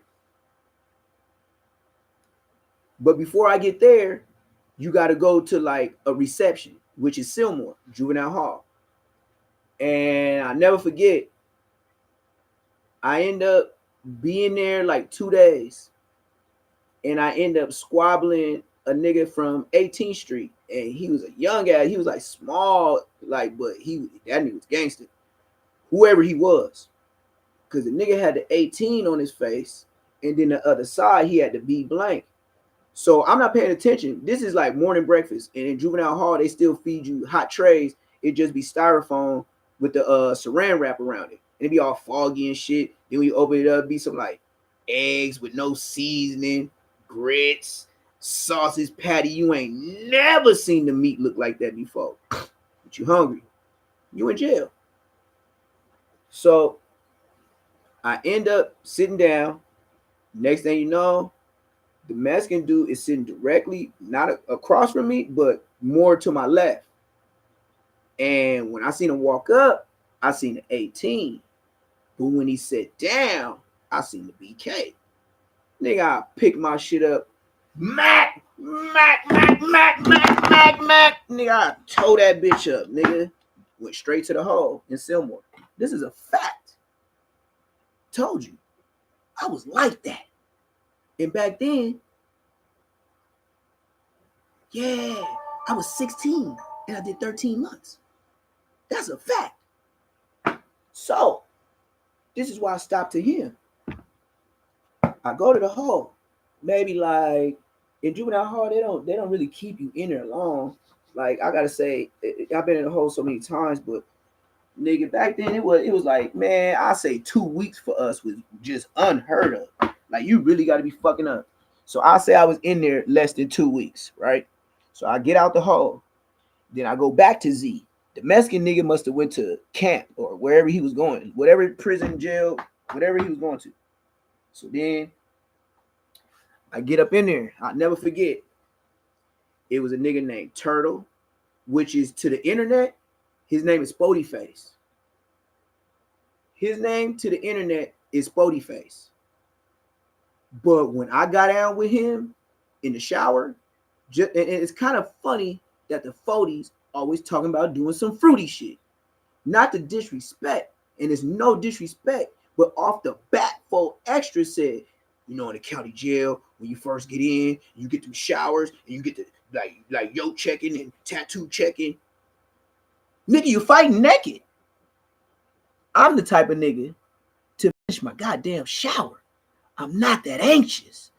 But before I get there, you got to go to like a reception, which is Sylmore, Juvenile Hall. And I never forget, I end up being there like 2 days. And I end up squabbling a nigga from 18th Street. and he was a young guy. He was like small, like, but that nigga was gangster. Whoever he was, because the nigga had the 18 on his face, and then the other side he had the B blank. So I'm not paying attention. This is like morning breakfast, and in juvenile hall they still feed you hot trays. It just be styrofoam with the saran wrap around it, and it be all foggy and shit. Then when you open it up, be some like eggs with no seasoning, grits, sausage patty. You ain't never seen the meat look like that before. But you hungry, you in jail. So I end up sitting down. Next thing you know, the Mexican dude is sitting directly, not across from me, but more to my left. And when I seen him walk up, I seen the 18. But when he sat down, I seen the BK. Nigga, I picked my shit up. Mac. Nigga, I tore that bitch up, nigga. Went straight to the hole in Silmore. This is a fact. Told you. I was like that. And back then, yeah, I was 16 and I did 13 months. That's a fact. So, this is why I stopped to him. I go to the hall. Maybe like in juvenile hall, they don't really keep you in there long. Like I gotta say, I've been in the hole so many times, but nigga, back then it was like, man, I say 2 weeks for us was just unheard of. Like you really got to be fucking up. So I say I was in there less than 2 weeks, right? So I get out the hole, then I go back to Z. The Mexican nigga must have went to camp or wherever he was going, whatever prison, jail, whatever he was going to. So then I get up in there. I'll never forget. It was a nigga named Turtle, which is to the internet. His name is Spody Face. His name to the internet is Spody Face. But when I got down with him in the shower, and it's kind of funny that the 40s always talking about doing some fruity shit. Not to disrespect, and it's no disrespect, but off the bat, Fo Extra said, you know, in the county jail, when you first get in, you get them showers, and you get the like yoke checking and tattoo checking. Nigga, you fighting naked. I'm the type of nigga to finish my goddamn shower. I'm not that anxious.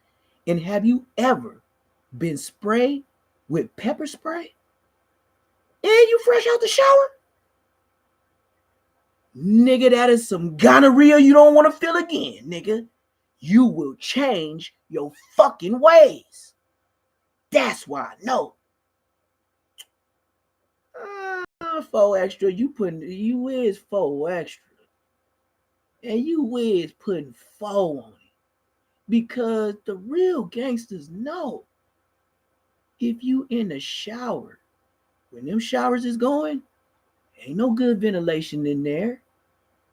And have you ever been sprayed with pepper spray? And you fresh out the shower? Nigga, that is some gonorrhea you don't want to feel again, nigga. You will change your fucking ways. That's why I know. Fo Extra, you is Fo Extra. And you is putting Fo on it. Because the real gangsters know if you in the shower, when them showers is going, ain't no good ventilation in there.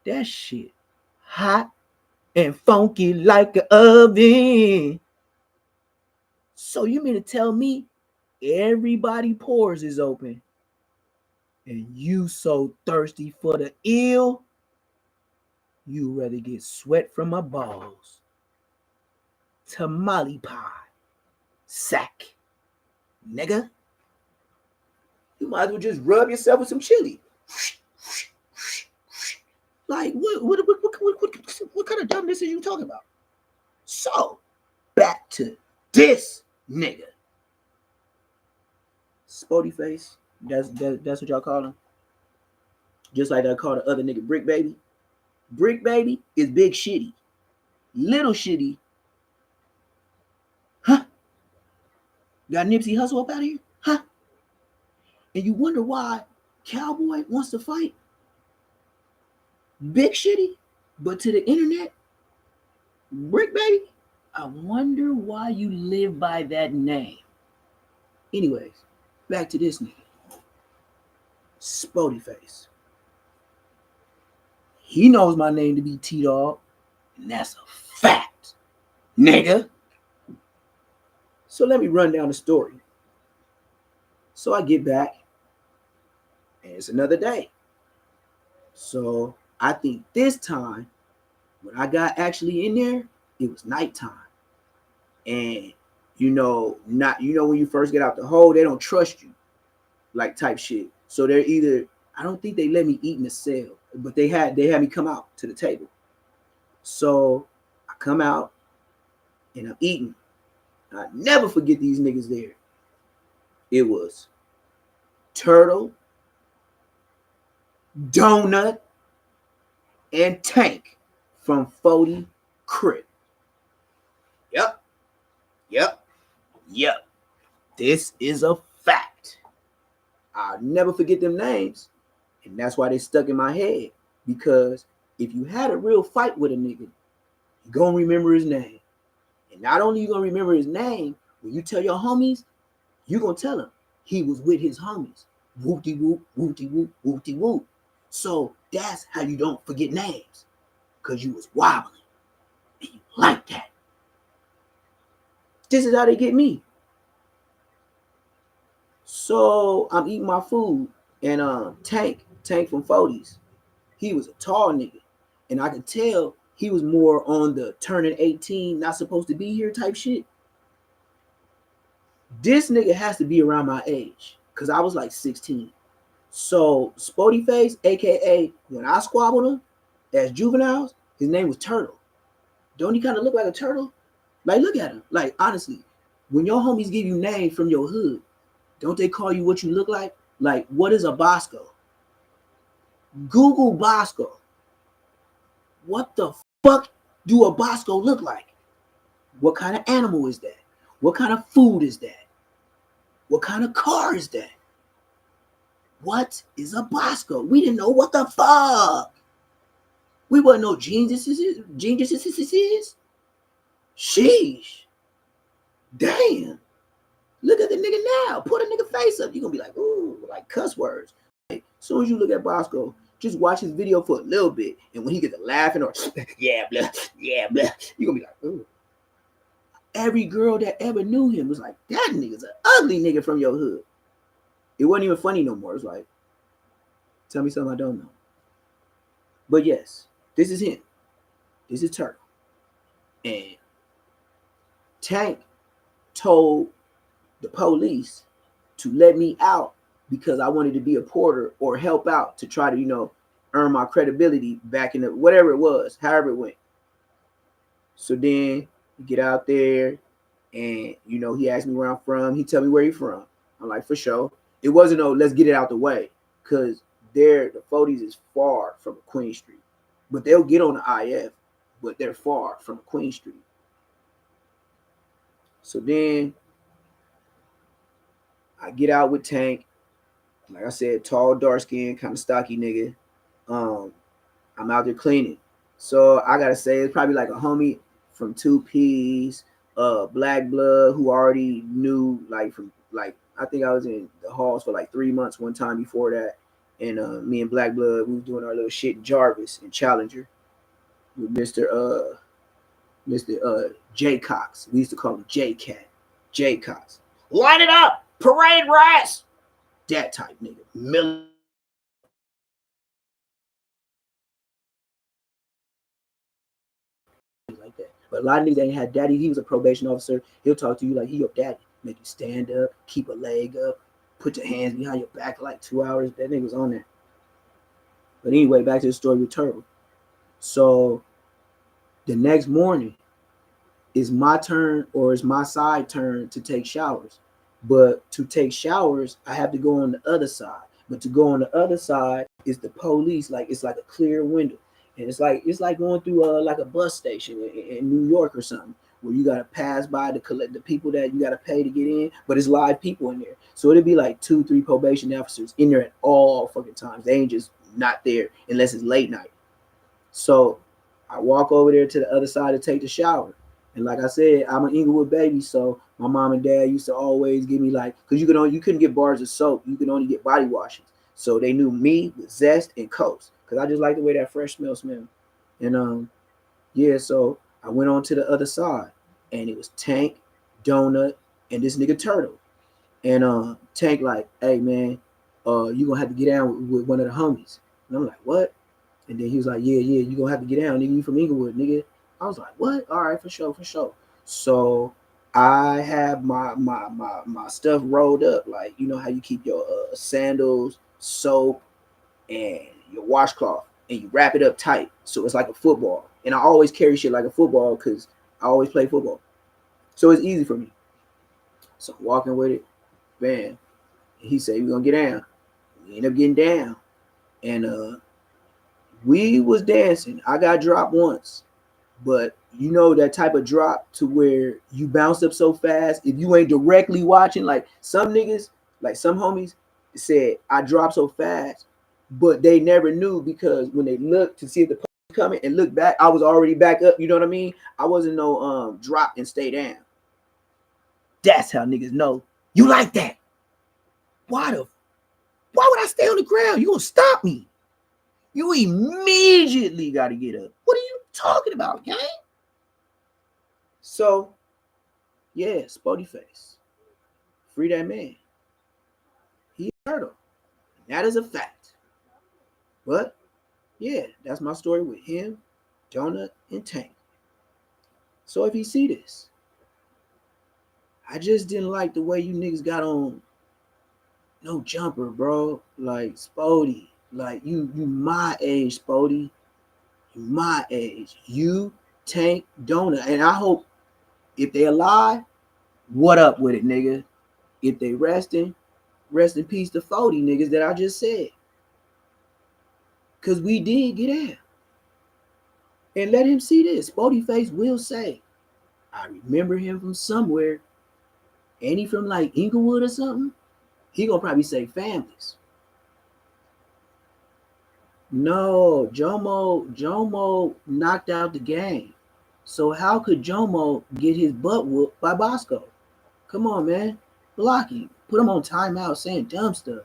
That shit hot and funky like an oven. So you mean to tell me everybody pores is open and you so thirsty for the ill, you rather get sweat from my balls. Tamale pie. Sack. Nigga. You might as well just rub yourself with some chili. Like, what kind of dumbness are you talking about? So, back to this nigga. Spody Face. That's what y'all call him. Just like I call the other nigga Brick Baby. Brick Baby is big shitty. Little shitty. Huh? Got Nipsey Hussle up out of here? Huh? And you wonder why Cowboy wants to fight? Big shitty, but to the internet, Brick Baby. I wonder why you live by that name. Anyways, back to this nigga. Spody Face. He knows my name to be T-Dog, and that's a fact, nigga. So let me run down the story. So I get back, and it's another day. So I think this time, when I got actually in there, it was nighttime. And when you first get out the hole, they don't trust you. like type shit. So they're either, I don't think they let me eat in the cell, but they had me come out to the table. So I come out and I'm eating. I never forget these niggas there. It was Turtle, Donut, and Tank from 40 Crip. Yep. This is a fact. I'll never forget them names. And that's why they stuck in my head. Because if you had a real fight with a nigga, you're gonna remember his name. And not only you gonna remember his name, when you tell your homies, you gonna tell them he was with his homies. Whoop-de-whoop, whoop-de-whoop, whoop-de-whoop. So that's how you don't forget names. Because you was wobbling. And you like that. This is how they get me. So I'm eating my food. And Tank from 40s, he was a tall nigga. And I could tell he was more on the turning 18, not supposed to be here type shit. This nigga has to be around my age. Because I was like 16. So Spody Face, aka when I squabbled him as juveniles, his name was Turtle. Don't he kind of look like a turtle? Like, look at him. Like, honestly, when your homies give you names from your hood, don't they call you what you look like? Like, what is a Bosco? Google Bosco. What the fuck do a Bosco look like? What kind of animal is that? What kind of food is that? What kind of car is that? What is a Bosco? We didn't know what the fuck. We wasn't know geniuses. Sheesh. Damn. Look at the nigga now. Put a nigga face up. You're gonna be like, ooh, like cuss words. Like, as soon as you look at Bosco, just watch his video for a little bit. And when he gets to laughing or yeah, blah, you're gonna be like, ooh. Every girl that ever knew him was like, that nigga's an ugly nigga from your hood. It wasn't even funny no more. It was like, tell me something I don't know. But yes, this is him. This is Turtle. And Tank told the police to let me out because I wanted to be a porter or help out to try to, earn my credibility back in the whatever it was, however it went. So then we get out there and, he asked me where I'm from. He tell me where he from. I'm like, for sure. It wasn't let's get it out the way because the 40s is far from Queen Street. But they'll get on the IF, but they're far from Queen Street. So then I get out with Tank. Like I said, tall, dark skin, kind of stocky nigga. I'm out there cleaning. So I gotta say it's probably like a homie from 2Ps, Black Blood, who already knew I think I was in the halls for like 3 months one time before that. And me and Black Blood, we was doing our little shit in Jarvis and Challenger with Mr. J Cox. We used to call him J Cat. J Cox. Light it up! Parade rats! That type nigga. Like that. But a lot of niggas ain't had daddy. He was a probation officer. He'll talk to you like he your daddy. Make you stand up, keep a leg up, put your hands behind your back like 2 hours. That nigga's on there. But anyway, back to the story with Turtle. So the next morning is my turn or is my side turn to take showers. But to take showers, I have to go on the other side. But to go on the other side is the police. Like it's like a clear window. And it's like going through like a bus station in New York or something, where you gotta pass by to collect the people that you gotta pay to get in, but it's live people in there. So it'd be like 2-3 probation officers in there at all fucking times. They ain't just not there unless it's late night. So I walk over there to the other side to take the shower. And like I said, I'm an Inglewood baby, so my mom and dad used to always give me because you couldn't get bars of soap, you could only get body washes. So they knew me with Zest and Coast. Because I just like the way that fresh smell. And so I went on to the other side. And it was Tank, Donut, and this nigga Turtle. And Tank like, hey man, you gonna have to get down with one of the homies. And I'm like, what? And then he was like, yeah, you gonna have to get down, nigga. You from Inglewood, nigga. I was like, what? All right, for sure. So I have my stuff rolled up, like you know how you keep your sandals, soap, and your washcloth, and you wrap it up tight so it's like a football. And I always carry shit like a football because I always play football, so it's easy for me. So I'm walking with it, bam. He said we're gonna get down. We end up getting down, and we was dancing. I got dropped once, but you know that type of drop to where you bounce up so fast. If you ain't directly watching, like some niggas, like some homies said, I dropped so fast, but they never knew because when they looked to see if the police was coming and look back, I was already back up. You know what I mean? I wasn't no drop and stay down. That's how niggas know you like that. Why would I stay on the ground? You gonna stop me? You immediately got to get up. What are you talking about, gang? So, yeah, Spody Face. Free that man. He hurt him. That is a fact. But, yeah, that's my story with him, Donut, and Tank. So if you see this, I just didn't like the way you niggas got on no jumper, bro. Like, Spody. Like, you my age, Spody. You my age. You, Tank, Donut. And I hope if they alive, what up with it, nigga? If they resting, rest in peace to 40 niggas that I just said. Because we did get out. And let him see this. Spody Face will say, I remember him from somewhere. Ain't he from like Inglewood or something? He gonna probably say families. No, Jomo knocked out the game. So how could Jomo get his butt whooped by Bosco? Come on, man. Block him. Put him on timeout saying dumb stuff.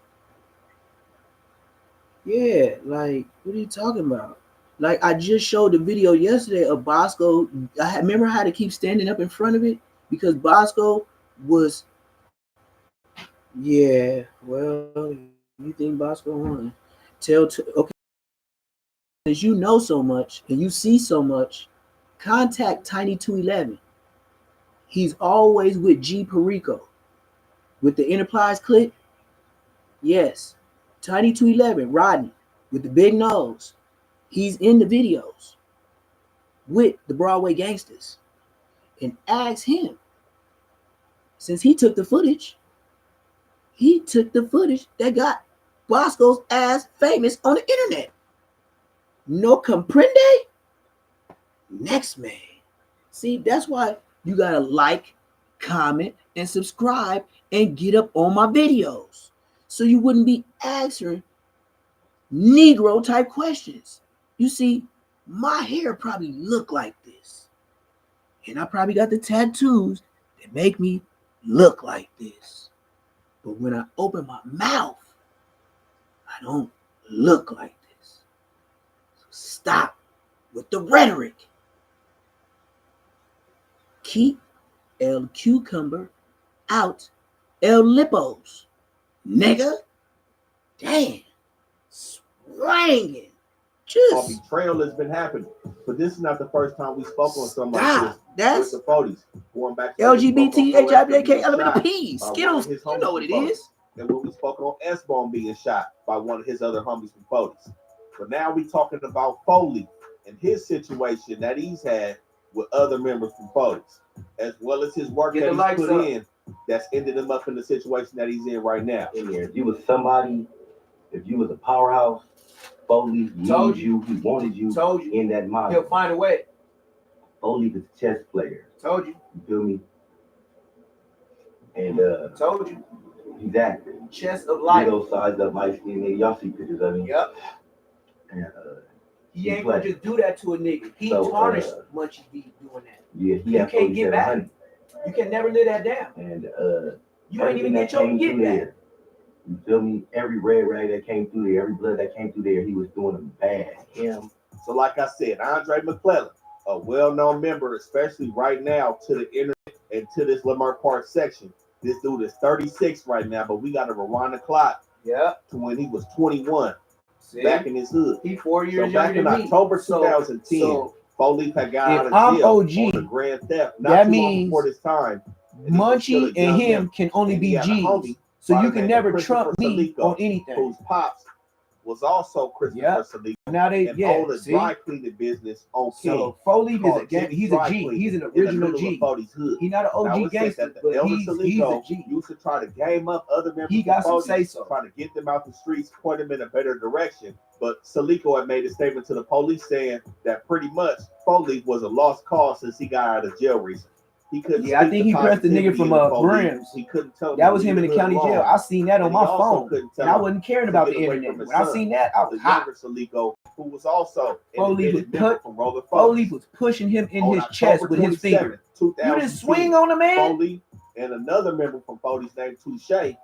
Yeah, like, what are you talking about? Like, I just showed the video yesterday of Bosco. Remember how to keep standing up in front of it? Because Bosco was, yeah, well, you think Bosco won. Okay. As you know so much and you see so much, contact Tiny211. He's always with G Perico. With the Enterprise clip, yes. Tiny211, Rodney, with the big nose. He's in the videos with the Broadway gangsters. And ask him, since he took the footage that got Bosco's ass famous on the internet. No comprende? Next man. See, that's why you gotta like, comment, and subscribe and get up on my videos. So you wouldn't be answering Negro type questions. You see, my hair probably look like this. And I probably got the tattoos that make me look like this. But when I open my mouth, I don't look like this. So stop with the rhetoric. Keep El Cucumber out El Lipos. Nigga. Damn. Swinging. Just betrayal has been happening. But this is not the first time we spoke on something like this. That's with the 40s. Going back to LGBT, HIV, LGBT, Skittles. You know what it is. And when we spoke on S-Bone being shot by one of his other homies from 40s. But now we talking about Foley and his situation that he's had with other members from 40s, as well as his work that he's put in that's ended him up in the situation that he's in right now. If you was somebody, if you was a powerhouse, Foley needed you, he wanted you in that model. He'll find a way. Foley was a chess player. Told you. You feel me? And told you. He's active. Chess of life. Little sized up, light skin nigga. Y'all see pictures of him. Yep. And he ain't gonna just do that to a nigga. He tarnished Munchie B doing that. Yeah, he you can't get back. You can never live that down. And you ain't even get your get back. You feel me? Every red rag that came through there, every blood that came through there, he was doing them bad. Him. So like I said, Andre McClellan, a well-known member, especially right now to the internet and to this Lamar Park section. This dude is 36 right now, but we got to rewind the clock to when he was 21. See? Back in his hood. He 4 years back younger in than October me. 2010, Foley had got out of I'm jail OG, on a grand theft. Not too long before this time, and he was still a Munchie and young him man. can only And be he had a G's. homie So by you the can name never of Christopher trump me Salico, on anything. whose pops was also Christopher Yep. Salico Now they, and yeah, owned a see? dry cleaning business on King. So Foley is a called gang. Jimmy's He's a Dry G. Cleaning He's an in the original middle of G. Fody's hood. He's not an Now, OG it said gangster, that the but elder he's a Salico G. used to try to game up other members He got of some Fody's, say-so. trying to get them out the streets, point them in a better direction. But Salico had made a statement to the police saying that pretty much Foley was a lost cause since he got out of jail recently. He couldn't. Yeah, I think he pressed the nigga from Brims. He couldn't tell him That to was leave him in the hood county alone. jail. I seen that on And my he also phone. couldn't tell And I him wasn't caring to about get the away internet. from his When I son, seen that, I the was hot. younger Salico, who was also an Foley admitted was member put- from Rolling Foley Folks. was pushing him in On his October chest with his 27th, finger. 2010, You didn't swing on the man? Foley and another member from Foley's named Touche,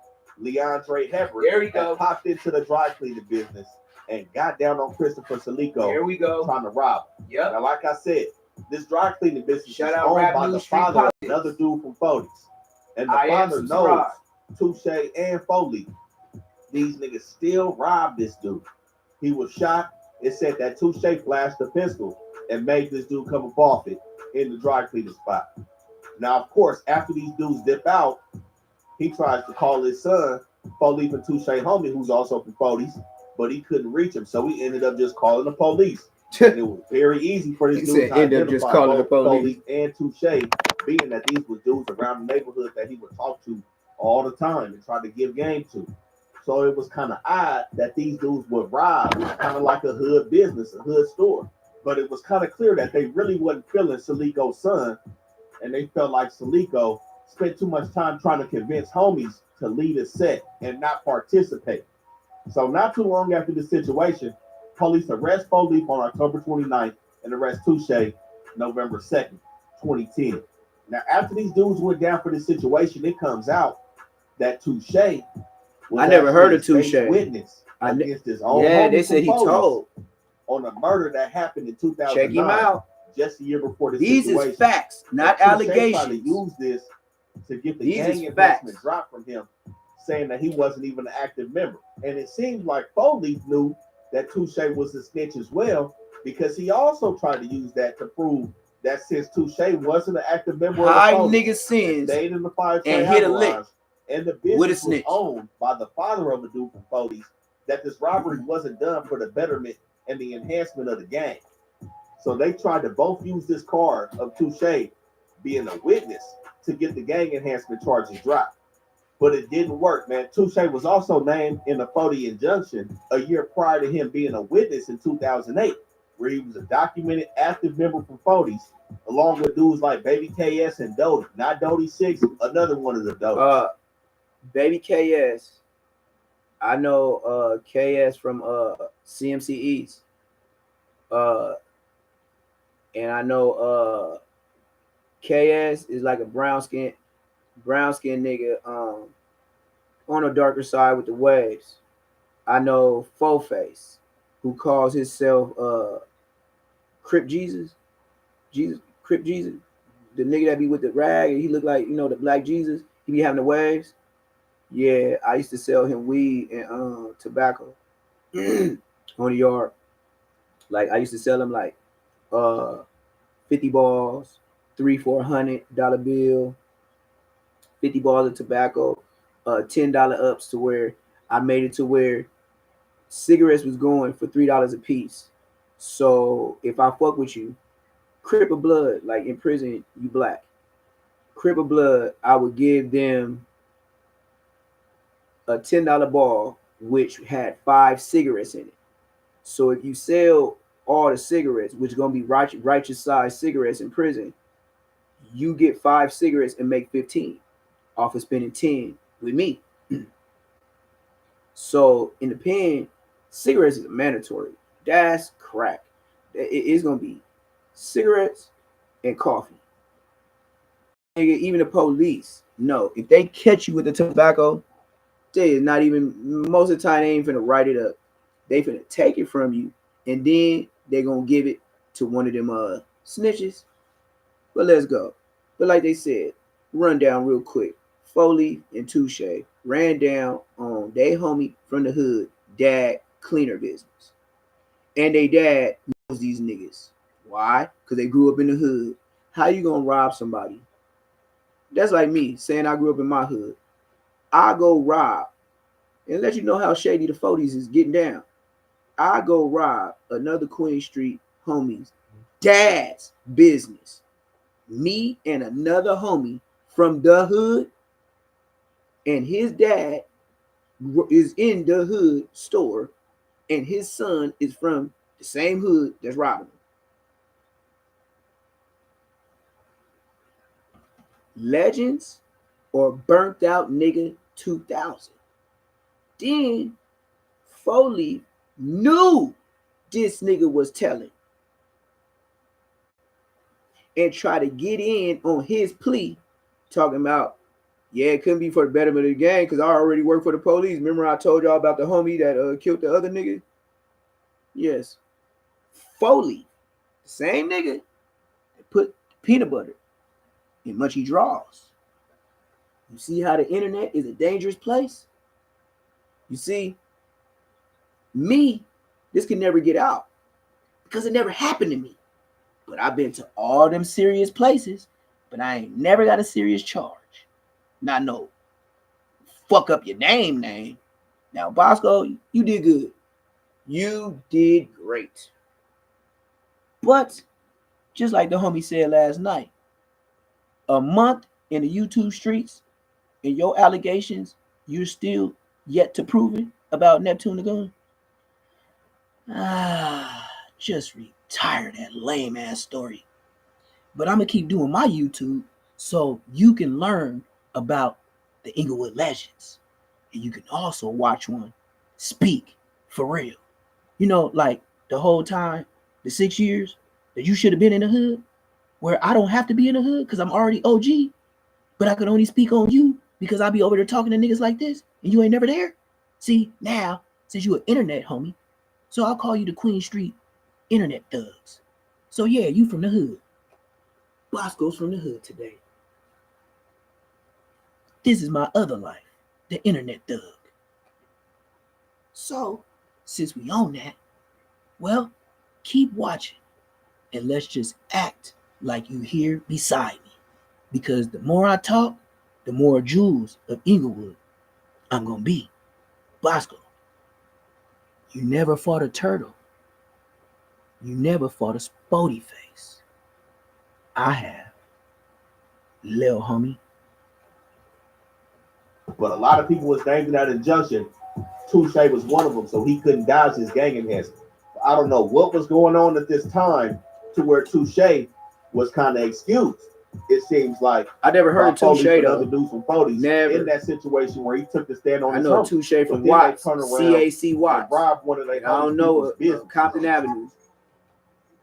Leandre Hebert, There we had go. popped into the dry cleaning business and got down on Christopher Salico There we go. trying to rob him. Yep. Now, like I said, this dry cleaning business Shout is out owned Rap by News the Street father of Politics. another dude from Foley's. And the I am father knows subscribed. Touche and Foley. These niggas still robbed this dude. He was shot. It said that Touche flashed a pistol and made this dude come up off it in the dry cleaning spot. Now, of course, after these dudes dip out, he tries to call his son, Foley and Touche homie, who's also from Foley's, but he couldn't reach him. So he ended up just calling the police. And it was very easy for these He dudes said, to end up just identify calling the both police. Foley and Touche, being that these were dudes around the neighborhood that he would talk to all the time and try to give game to. So it was kind of odd that these dudes would rob. It was kind of like a hood business, a hood store. But it was kind of clear that they really wasn't feeling Salico's son, and they felt like Salico spent too much time trying to convince homies to lead a set and not participate. So not too long after this situation, police arrest Foley on October 29th and arrest Touche November 2nd, 2010. Now, after these dudes went down for this situation, it comes out that Touche was I never heard of actually a Touche. state witness I ne- against his own Yeah, homie they said he from Foley's told. on a murder that happened in 2009. Check him out. Just a year before this These situation. is facts, not And Touche tried to allegations. use this to get the These gang is investment facts. dropped from him, saying that he wasn't even an active member. And it seems like Foley knew that Touche was a snitch as well, because he also tried to use that to prove that since Touche wasn't an active member Hide of the Foley, niggas' sins stayed in the fire and hit a lick and the with a business was snitch. owned by the father of a dude from Foley's, that this robbery wasn't done for the betterment and the enhancement of the gang. So they tried to both use this card of Touche being a witness to get the gang enhancement charges dropped. But it didn't work, man. Touche was also named in the Foley injunction a year prior to him being a witness in 2008, where he was a documented active member from Foley's, along with dudes like Baby KS and Doty. Not Doty 6, another one of the Doties. Baby KS. I know KS from CMC East. And I know KS is like a brown skin nigga on the darker side with the waves. I know Faux Face, who calls himself Crip Jesus, Crip Jesus, the nigga that be with the rag and he look like, you know, the black Jesus. He be having the waves. Yeah, I used to sell him weed and tobacco on the yard. Like I used to sell him like 50 balls, $300-$400 bill, 50 balls of tobacco, $10 ups, to where I made it to where cigarettes was going for $3 a piece. So if I fuck with you, Crip of Blood, like in prison, you black. Crip of Blood, I would give them a $10 ball, which had 5 cigarettes in it. So if you sell all the cigarettes, which is gonna be righteous size cigarettes in prison, you get 5 cigarettes and make 15 off of spending 10 with me. So in the pen, cigarettes is mandatory. That's crack. It's gonna be cigarettes and coffee. Even the police, no, if they catch you with the tobacco, they is not even, most of the time they ain't finna write it up. They finna take it from you, and then they gonna give it to one of them snitches. But let's go. But like they said, run down real quick. Foley and Touche ran down on they homie from the hood, dad cleaner business. And they dad knows these niggas. Why? Because they grew up in the hood. How you gonna rob somebody That's like me saying I grew up in my hood. I go rob and let you know how shady the 40s is getting down. I go rob another Queen Street homie's dad's business. Me and another homie from the hood, and his dad is in the hood store, and his son is from the same hood that's robbing him. Legends or Burnt Out Nigga 2000. Then Foley knew this nigga was telling and tried to get in on his plea, talking about, yeah, it couldn't be for the betterment of the gang because I already work for the police. Remember I told y'all about the homie that killed the other nigga? Yes. Foley, the same nigga that put peanut butter in Munchie Draws. You see how the internet is a dangerous place? You see, me, this can never get out because it never happened to me. But I've been to all them serious places, but I ain't never got a serious charge. Not no fuck up your name. Now, Bosco, you did good. You did great. But just like the homie said last night, a month in the YouTube streets and your allegations, you're still yet to prove it about Neptune the Gun. Just retire that lame ass story. But I'm gonna keep doing my YouTube so you can learn about the Inglewood legends. And you can also watch one speak for real. You know, like the whole time, the 6 years that you should have been in the hood, where I don't have to be in the hood because I'm already OG, but I can only speak on you because I be over there talking to niggas like this and you ain't never there. See, now, since you an internet homie, so I'll call you the Queen Street Internet Thugs. So yeah, you from the hood. Bosco's from the hood today. This is my other life, the Internet Thug. So, since we own that, well, keep watching and let's just act like you here beside me. Because the more I talk, the more Jules of Inglewood I'm gonna be. Bosco, you never fought a turtle. You never fought a spotty face. I have, lil homie. But a lot of people was named in that injunction. Touche was one of them, so he couldn't dodge his gang enhancement. I don't know what was going on at this time to where Touche was kind of excused. It seems like I never heard of Touche though. Other dudes from Police Never. In that situation where he took the stand on I his know own. Touche from Watts, CAC Watts. Robbed one of their I don't know Compton Avenue.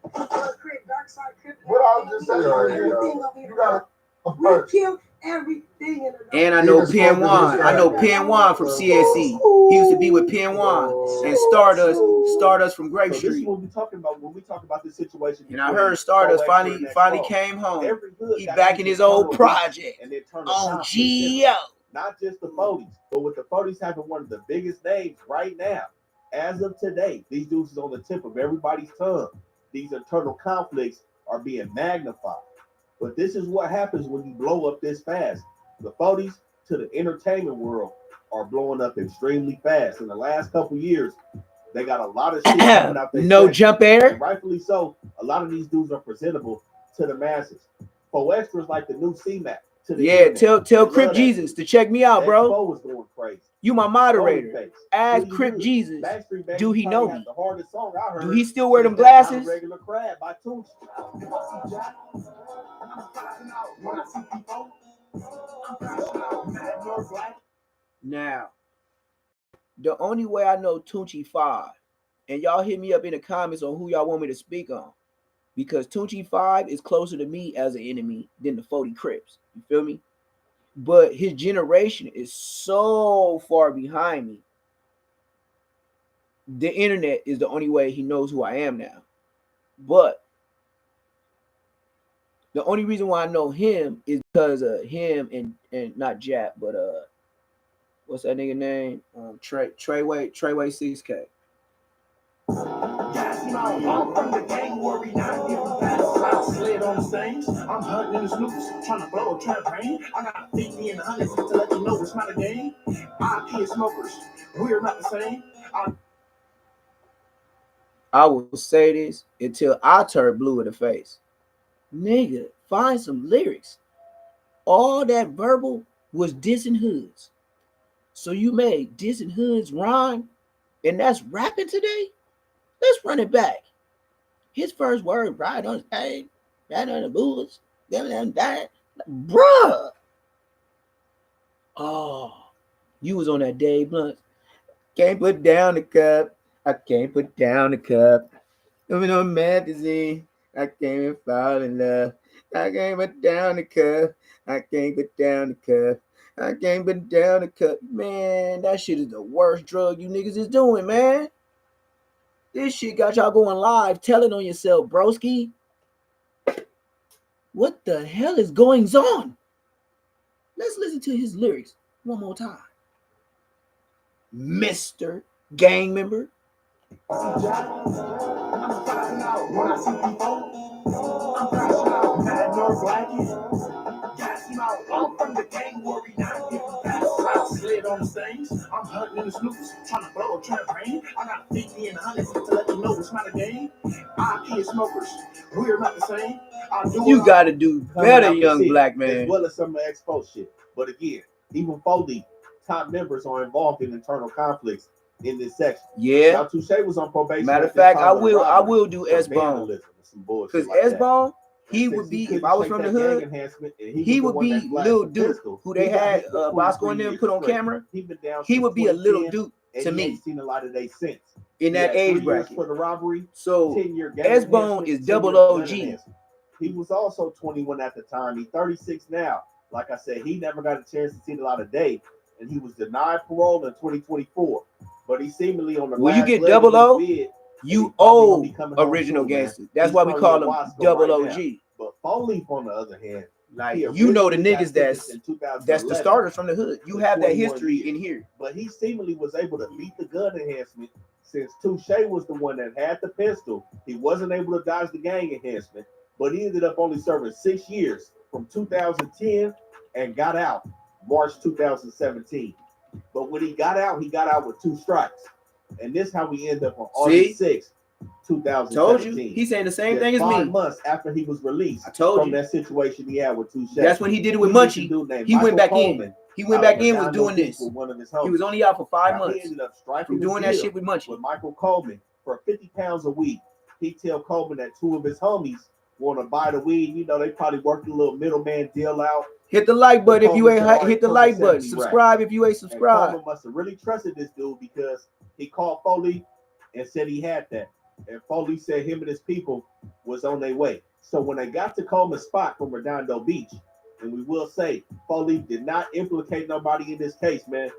What I'll just say right here, you got we kill everything in the and I know Pin Juan. I know Pin Juan from CAC. He used to be with Pin Juan and Stardust from Grape So Street. this is what we talking about when we talk about this situation. And I heard Stardust finally came home. He back in his old project on GO. Not just the 40s, but with the 40s having one of the biggest names right now, as of today, these dudes is on the tip of everybody's tongue. These internal conflicts are being magnified. But this is what happens when you blow up this fast. The 40s to the entertainment world are blowing up extremely fast. In the last couple years, they got a lot of shit coming out there. No jump air. And rightfully so. A lot of these dudes are presentable to the masses. Fo Extra is like the new CMAC to the internet. Tell Crip Jesus to check me out, bro. Fo was going crazy. You my moderator. Ask Crip Jesus. Do he know me? The hardest song I heard. Do he still wear them glasses? Regular Crab by Tunchi. Now, the only way I know Tunchi 5, and y'all hit me up in the comments on who y'all want me to speak on, because Tunchi 5 is closer to me as an enemy than the 40 Crips. You feel me? But his generation is so far behind me. The internet is the only way he knows who I am now. But the only reason why I know him is because of him and not Jap, but what's that nigga name? Treyway 6K. slid on the stains. I'm hunting in the snoops, trying to blow a trap brain. I got 50 and 100 to let you know it's not a game. IP and smokers, we're not the same. I will say this until I turn blue in the face. Nigga, find some lyrics. All that verbal was dissing hoods. So you made dissing hoods rhyme, and that's rapping today? Let's run it back. His first word, right on his head, right on the bullets, that. Bruh. Oh, you was on that Dave Blunt. Can't put down the cup. I can't put down the cup. Living on magazine. I can't even fall in love. I can't put down the cup. I can't put down the cup. I can't put down the cup. Man, that shit is the worst drug you niggas is doing, man. This shit got y'all going live, telling on yourself, broski. What the hell is going on? Let's listen to his lyrics one more time. Mr. Gang Member. When I see people, I'm crashing out, mad nor blackie. Gassing out, I'm from the gang where we not getting past. I slid on the stains, I'm hunting in the snoops, trying to blow a trap brain. I got 50 and 100 to let you know it's not a game. IP and smokers, we're not the same. You gotta do better, young black man. As well as some of the expo shit. But again, even Foley, top members are involved in internal conflicts in this section. Yeah. Now Touche was on probation. Matter of fact, I will do S-Bone. Because S-Bone, he would be, if I was from the hood, he would be Lil Duke, who they had Bosco and them put on camera. He would be a Little Duke to me. Seen a lot of days since. In that age bracket. For the robbery. So S-Bone is double OG. He was also 21 at the time. He's 36 now. Like I said, he never got a chance to see a lot of day, and he was denied parole in 2024. But he seemingly on the when you get double O, you owe original gangster. That's why we call him double OG. But Foley, on the other hand, like you know the niggas that's the starters from the hood. You have that history in here. But he seemingly was able to beat the gun enhancement since Touche was the one that had the pistol. He wasn't able to dodge the gang enhancement, but he ended up only serving 6 years from 2010 and got out March 2017. But when he got out with 2 strikes. And this is how we end up on August 6th, 2017. Told you. He's saying the same thing as me. 5 months after he was released from that situation he had with Touche. That's when he did it with Munchie. He went back in. He went back in, was doing this. He was only out for 5 months. He ended up striking doing that shit with Munchie. With Michael Coleman for 50 pounds of weed. He tell Coleman that 2 of his homies want to buy the weed. You know, they probably worked a little middleman deal out. Hit the like button if you ain't hit the like button. Subscribe if you ain't subscribed. Coleman must have really trusted this dude because he called Foley and said he had that. And Foley said him and his people was on their way. So when they got to Coleman's spot from Redondo Beach, and we will say Foley did not implicate nobody in this case, man.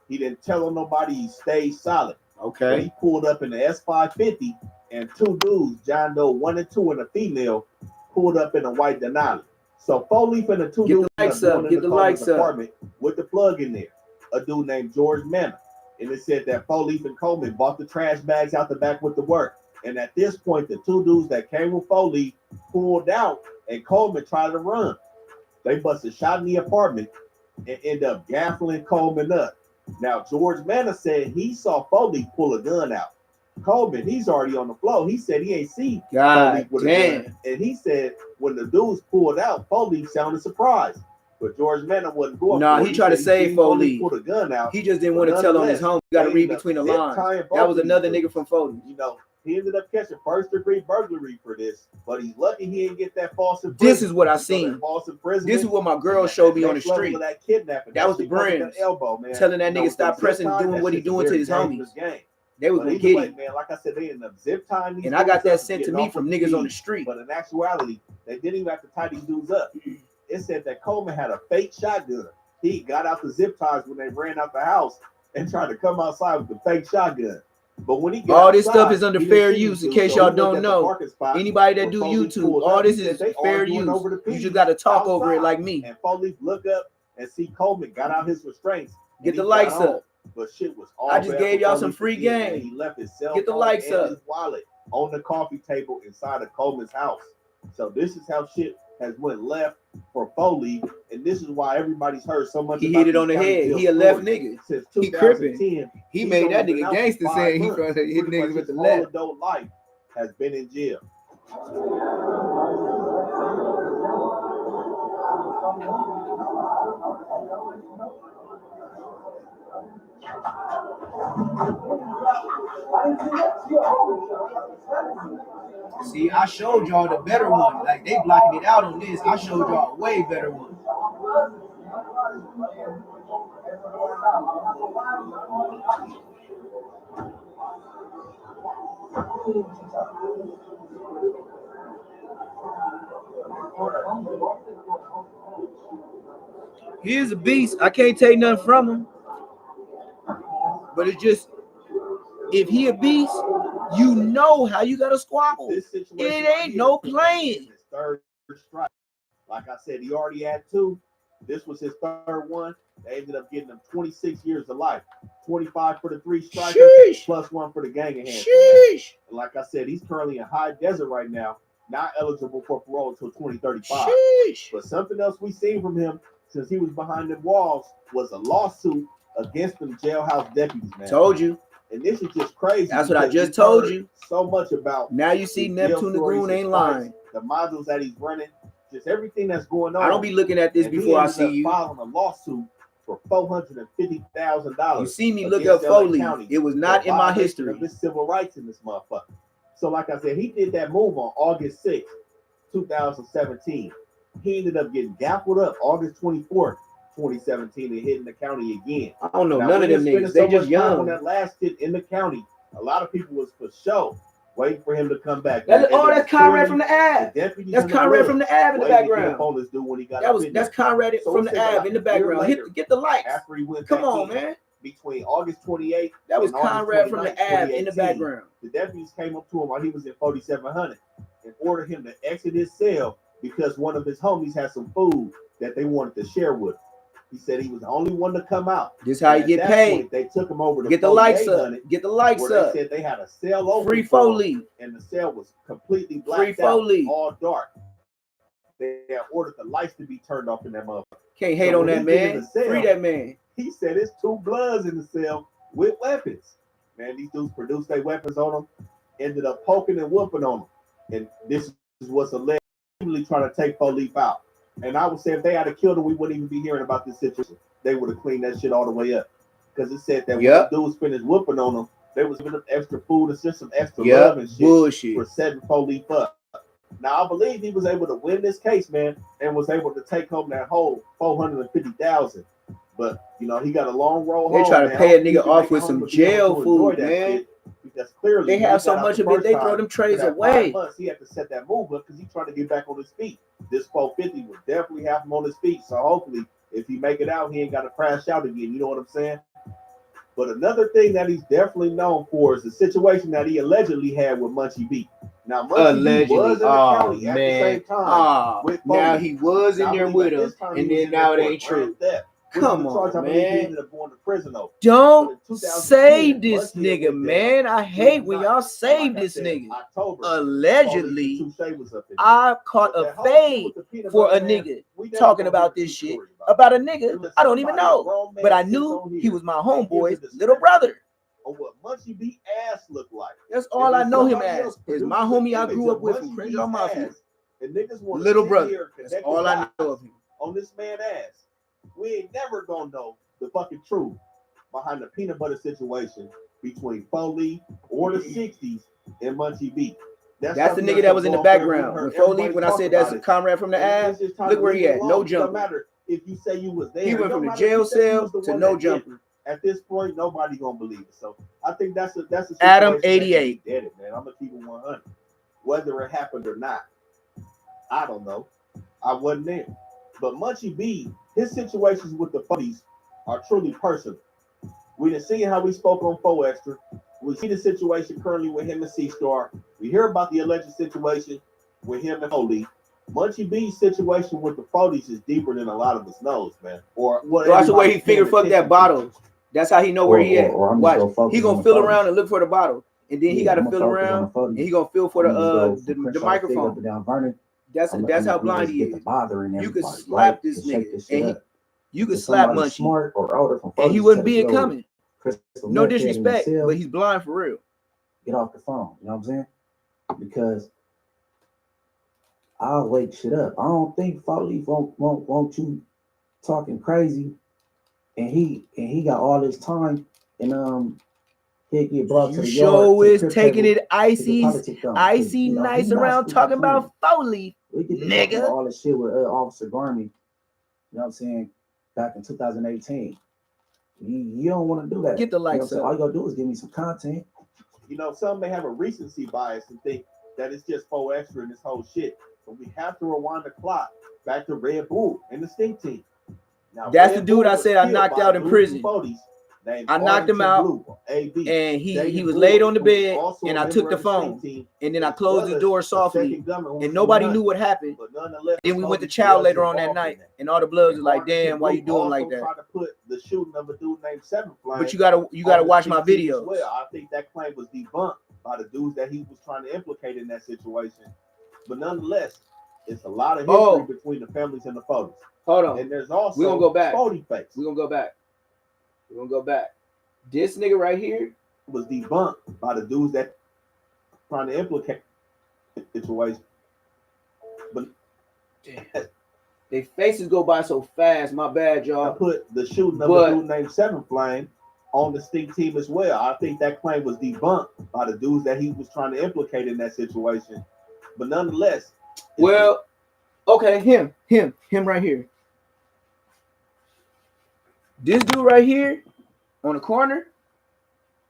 He didn't tell on nobody. He stayed solid. Okay. But he pulled up in the S550 and 2 dudes, John Doe 1 and 2 and a female, pulled up in a white Denali. So Foley and the 2 dudes get the likes up with the plug in there. A dude named George Manor. And it said that Foley and Coleman bought the trash bags out the back with the work. And at this point, the 2 dudes that came with Foley pulled out and Coleman tried to run. They busted shot in the apartment and end up gaffling Coleman up. Now, George Manor said he saw Foley pull a gun out. Coleman, he's already on the floor. He said he ain't seen Foley with a gun. And he said when the dudes pulled out, Foley sounded surprised. But George Manor wasn't going. No, he tried to save Foley. Pulled a gun out. He just didn't want to tell on his home. You got to read between the lines. That was another nigga from Foley. You know, he ended up catching first-degree burglary for this, but he's lucky he didn't get that false imprisonment. This is what I seen. This is what my girl showed me on the street. That was the brand telling that nigga stop pressing, doing what he doing to his homies. They was gonna get him. Man, like I said, they ended up zip tying these. And I got that sent to me from niggas on the street. But in actuality, they didn't even have to tie these dudes up. It said that Coleman had a fake shotgun. He got out the zip ties when they ran out the house and tried to come outside with the fake shotgun. But when he got all this stuff is under fair use, in case y'all don't know. Anybody that do YouTube, all this is fair use. You just got to talk over it like me. And Foley look up and see Coleman got out his restraints. Get the likes up. But shit was all I just gave y'all some free game. He left his cell Get the phone likes and up. his wallet on the coffee table inside of Coleman's house. So this is how shit has went left for Foley, and this is why everybody's heard so much. He about hit it these on the county head. jail He a left stories. nigga. Since He crippin'. 2010, He he's made that only nigga been out gangster for saying 5 he months. trying to hit Pretty much niggas with his the whole left. adult life has been in jail. See, I showed y'all the better one. Like they blocking it out on this. I showed y'all a way better one. He's a beast. I can't take nothing from him. But it's just, if he a beast, you know how you gotta squabble. This situation It right ain't here no is playing. his third strike. Like I said, he already had 2. This was his third one. They ended up getting him 26 years to life. 25 for the 3 strikers, Sheesh. plus 1 for the gang enhancement. Sheesh. And like I said, he's currently in high desert right now, not eligible for parole until 2035. Sheesh. But something else we seen from him since he was behind the walls was a lawsuit against them jailhouse deputies, man. Told you. And this is just crazy. That's what I because just we've told heard you. So much about Now you see his jail Neptune the stories, Goon his ain't fights, lying. the modules that he's running, just everything that's going on. I don't be looking at this And he before I ended see up you. filing a lawsuit for $450,000. You see me look against up LA Foley. County It was not for in my violation history. of his civil rights in this motherfucker. So like I said, he did that move on August 6th, 2017. He ended up getting gaffeled up August 24th, 2017, and hitting the county again. I don't know Now, none of we them spending niggas. They so just much time on young. that last hit in the county. A lot of people was for sure waiting for him to come back. That's Conrad from the The Ave. deputies That's in the Conrad hood from the Ave in the waiting to get background. up on this dude when he got That up was in that's there. Conrad So from it's the about Ave in the a year background. later, Get the lights. After he went Come back on, in, man. between August 28th That was and August Conrad from the 29th, Ave in the 2018, background. the deputies came up to him while he was in 4700 and ordered him to exit his cell because one of his homies had some food that they wanted to share with him. He said he was the only one to come out. This how you At get that paid. point, they took him over to Get the lights up. 4800, Get the lights where up. they said they had a cell over Free for him, Foley. and the cell was completely Free blacked out, Foley. all dark. They had ordered the lights to be turned off in that motherfucker. Can't hate So on when that he get in man. the cell, Free that man. He said it's 2 bloods in the cell with weapons. Man, these dudes produced their weapons on them, ended up poking and whooping on them. And this is what's allegedly trying to take Foley out. And I would say if they had killed him, we wouldn't even be hearing about this situation. They would have cleaned that shit all the way up. Because it said that when the dudes finished whooping on them, they was giving them extra food and just some extra love and shit bullshit for setting Foley up. Now I believe he was able to win this case, man, and was able to take home that whole $450,000. But you know, he got a long roll. They home, try to man. pay a He nigga can off make with it some home to be able jail to food, enjoy that man. shit, because clearly They when he have so got out much the of it, first they throw time, them trays for that away. 5 months, he had to set that move up because he's trying to get back on his feet. This 450 would definitely have him on his feet. So hopefully, if he make it out, he ain't got to crash out again. You know what I'm saying? But another thing that he's definitely known for is the situation that he allegedly had with Munchie B. Now, Munchie B was in the county at the same time with Foley. Now he was in Now, I there believe with at him, this time he and was then in now there it for ain't grand true. theft, which Come was the charge on, I believe he man. ended up going to prison over. Don't But in 2010, save this Munchie nigga, went down man. I hate when y'all like save I this said, nigga. October, Allegedly, Touche was up in there. I caught But a that whole shit fade with the peanut for a butter, man, nigga we never talking gonna about get a this true shit story about a it. nigga Unless I don't even somebody, a know, grown man, but I sits knew on he here was my and gives a homeboy's little description brother. of what Munchie B ass looked like. That's all And I then know him somebody as. else Is produces my an homie I image grew of up with from Munchie Crenshaw B's Mafia. ass, and niggas want Little to sit brother. here That's connect all the I dots know of him. on this man's ass. We ain't never gonna know the fucking truth behind the peanut butter situation between Foley or the 60s and Munchie B. That's the something nigga that was in the go off every background. heard When Foley, everybody when I talk said about that's it. Conrad from the And Ave, it's just time look to where he leave it at. alone. No It don't jumper. matter if you say you was there. He It went don't from the matter if jail you say you cell was the to one no that did it. jumper. At this point, nobody gonna believe it. So I think that's a situation Adam that 88. he did it, man. I'm gonna keep it 100. Whether it happened or not, I don't know. I wasn't there. But Munchie B, his situations with the Follies are truly personal. We done seen how we spoke on 4 Extra. We see the situation currently with him and C-Star. We hear about the alleged situation with him and Foley. Munchie B's situation with the Follies is deeper than a lot of us knows, man. Or what? Watch the way he everybody's finger paying fuck that attention bottle. to. That's how he know where he at. Or I'm just Watch. gonna focus He on gonna the feel photos. around and look for the bottle, and then he Yeah, gotta I'ma feel focus on around the photos. and he gonna feel for I'm gonna go from the Crenshaw State up microphone. and down Vernon That's how blind he get is. to bothering You everybody. could slap right? this To shake nigga, this shit and up. you could If slap somebody Munchie, smart or older from and he Ferguson wouldn't said, be it "Yo, coming. Crystal No Meth Head in the disrespect, cell, but he's blind for real. get off the phone." You know what I'm saying? Because I'll wake shit up. I don't think Foley won't you talking crazy, and he got all this time, and he'll get brought to You the sure yard, to the is crib taking table, it icy, politic on, too. icy You know, nice he not around stupid, talking clean. about Foley, We get to talking about nigga. all the shit with Officer Garmy. You know what I'm saying? Back in 2018. You don't want to do that. Get the You know what I'm likes saying? All up. you gotta do is give me some content. You know, some may have a recency bias and think that it's just 4 extra in this whole shit. But we have to rewind the clock back to Red Bull and the Stink Team. Now, That's Red the dude Bull I was said I killed knocked by out in Blue prison. 40s named I knocked him Arlington out, Blue, AB. and he David was Bull, laid on the who was bed, also and a I member took the of Stink phone, Team, and then I as closed well the as door a softly, second gunman who was and nobody from knew Hunt. what happened. But nonetheless, Then we went to Foley chow was later on that involved in night, that. and all the bloods was And like, Arlington "Damn, why Blue you doing like also that?" tried to put the shooting of a dude named Seven Flame But you gotta on watch the my Stink Team as videos. well. I think that claim was debunked by the dudes that he was trying to implicate in that situation. But nonetheless, it's a lot of history between the families and the Foleys. Hold on, And there's also we're gonna go back. Spody Face. We're gonna go back. We're gonna go back. This nigga right here Was debunked by the dudes that trying to implicate the situation. But they faces go by so fast. My bad, I y'all. put the shooting of a dude named Seven Flame on the Stink Team as well. I think that claim was debunked by the dudes that he was trying to implicate in that situation. But nonetheless, Well, okay, him right here. This dude right here on the corner,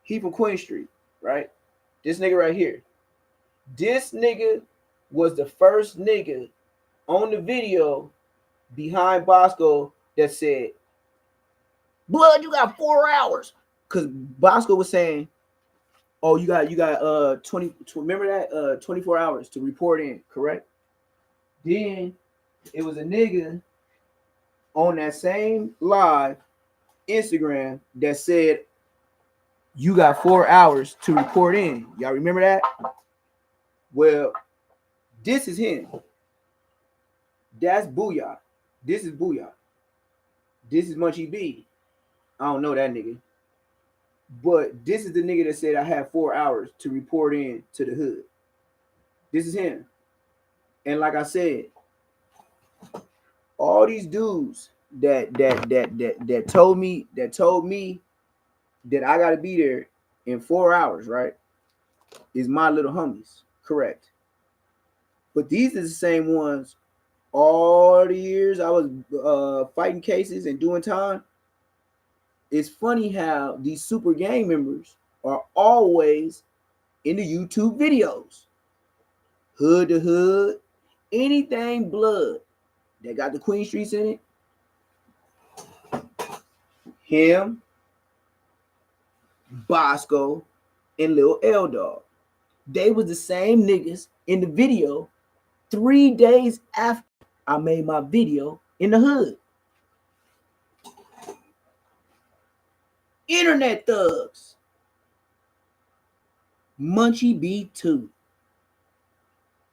he from Queen Street, right? This nigga right here. This nigga was the first nigga on the video behind Bosco that said, "Blood, you got 4 hours." Because Bosco was saying, "Oh, you got 20, remember that 24 hours to report in, correct?" Then it was a nigga on that same live Instagram that said, "You got 4 hours to report in." Y'all remember that? Well, this is him. That's Booyah. This is Booyah. This is Munchie B. I don't know that nigga. But this is the nigga that said I have 4 hours to report in to the hood. This is him. And like I said, all these dudes that told me that I gotta be there in 4 hours, right? Is my little homies, correct? But these are the same ones all the years I was fighting cases and doing time. It's funny how these super gang members are always in the YouTube videos. Hood to hood, anything blood that got the Queen Streets in it. Him, Bosco, and Lil L Dog. They was the same niggas in the video 3 days after I made my video in the hood. Internet thugs. Munchie B2.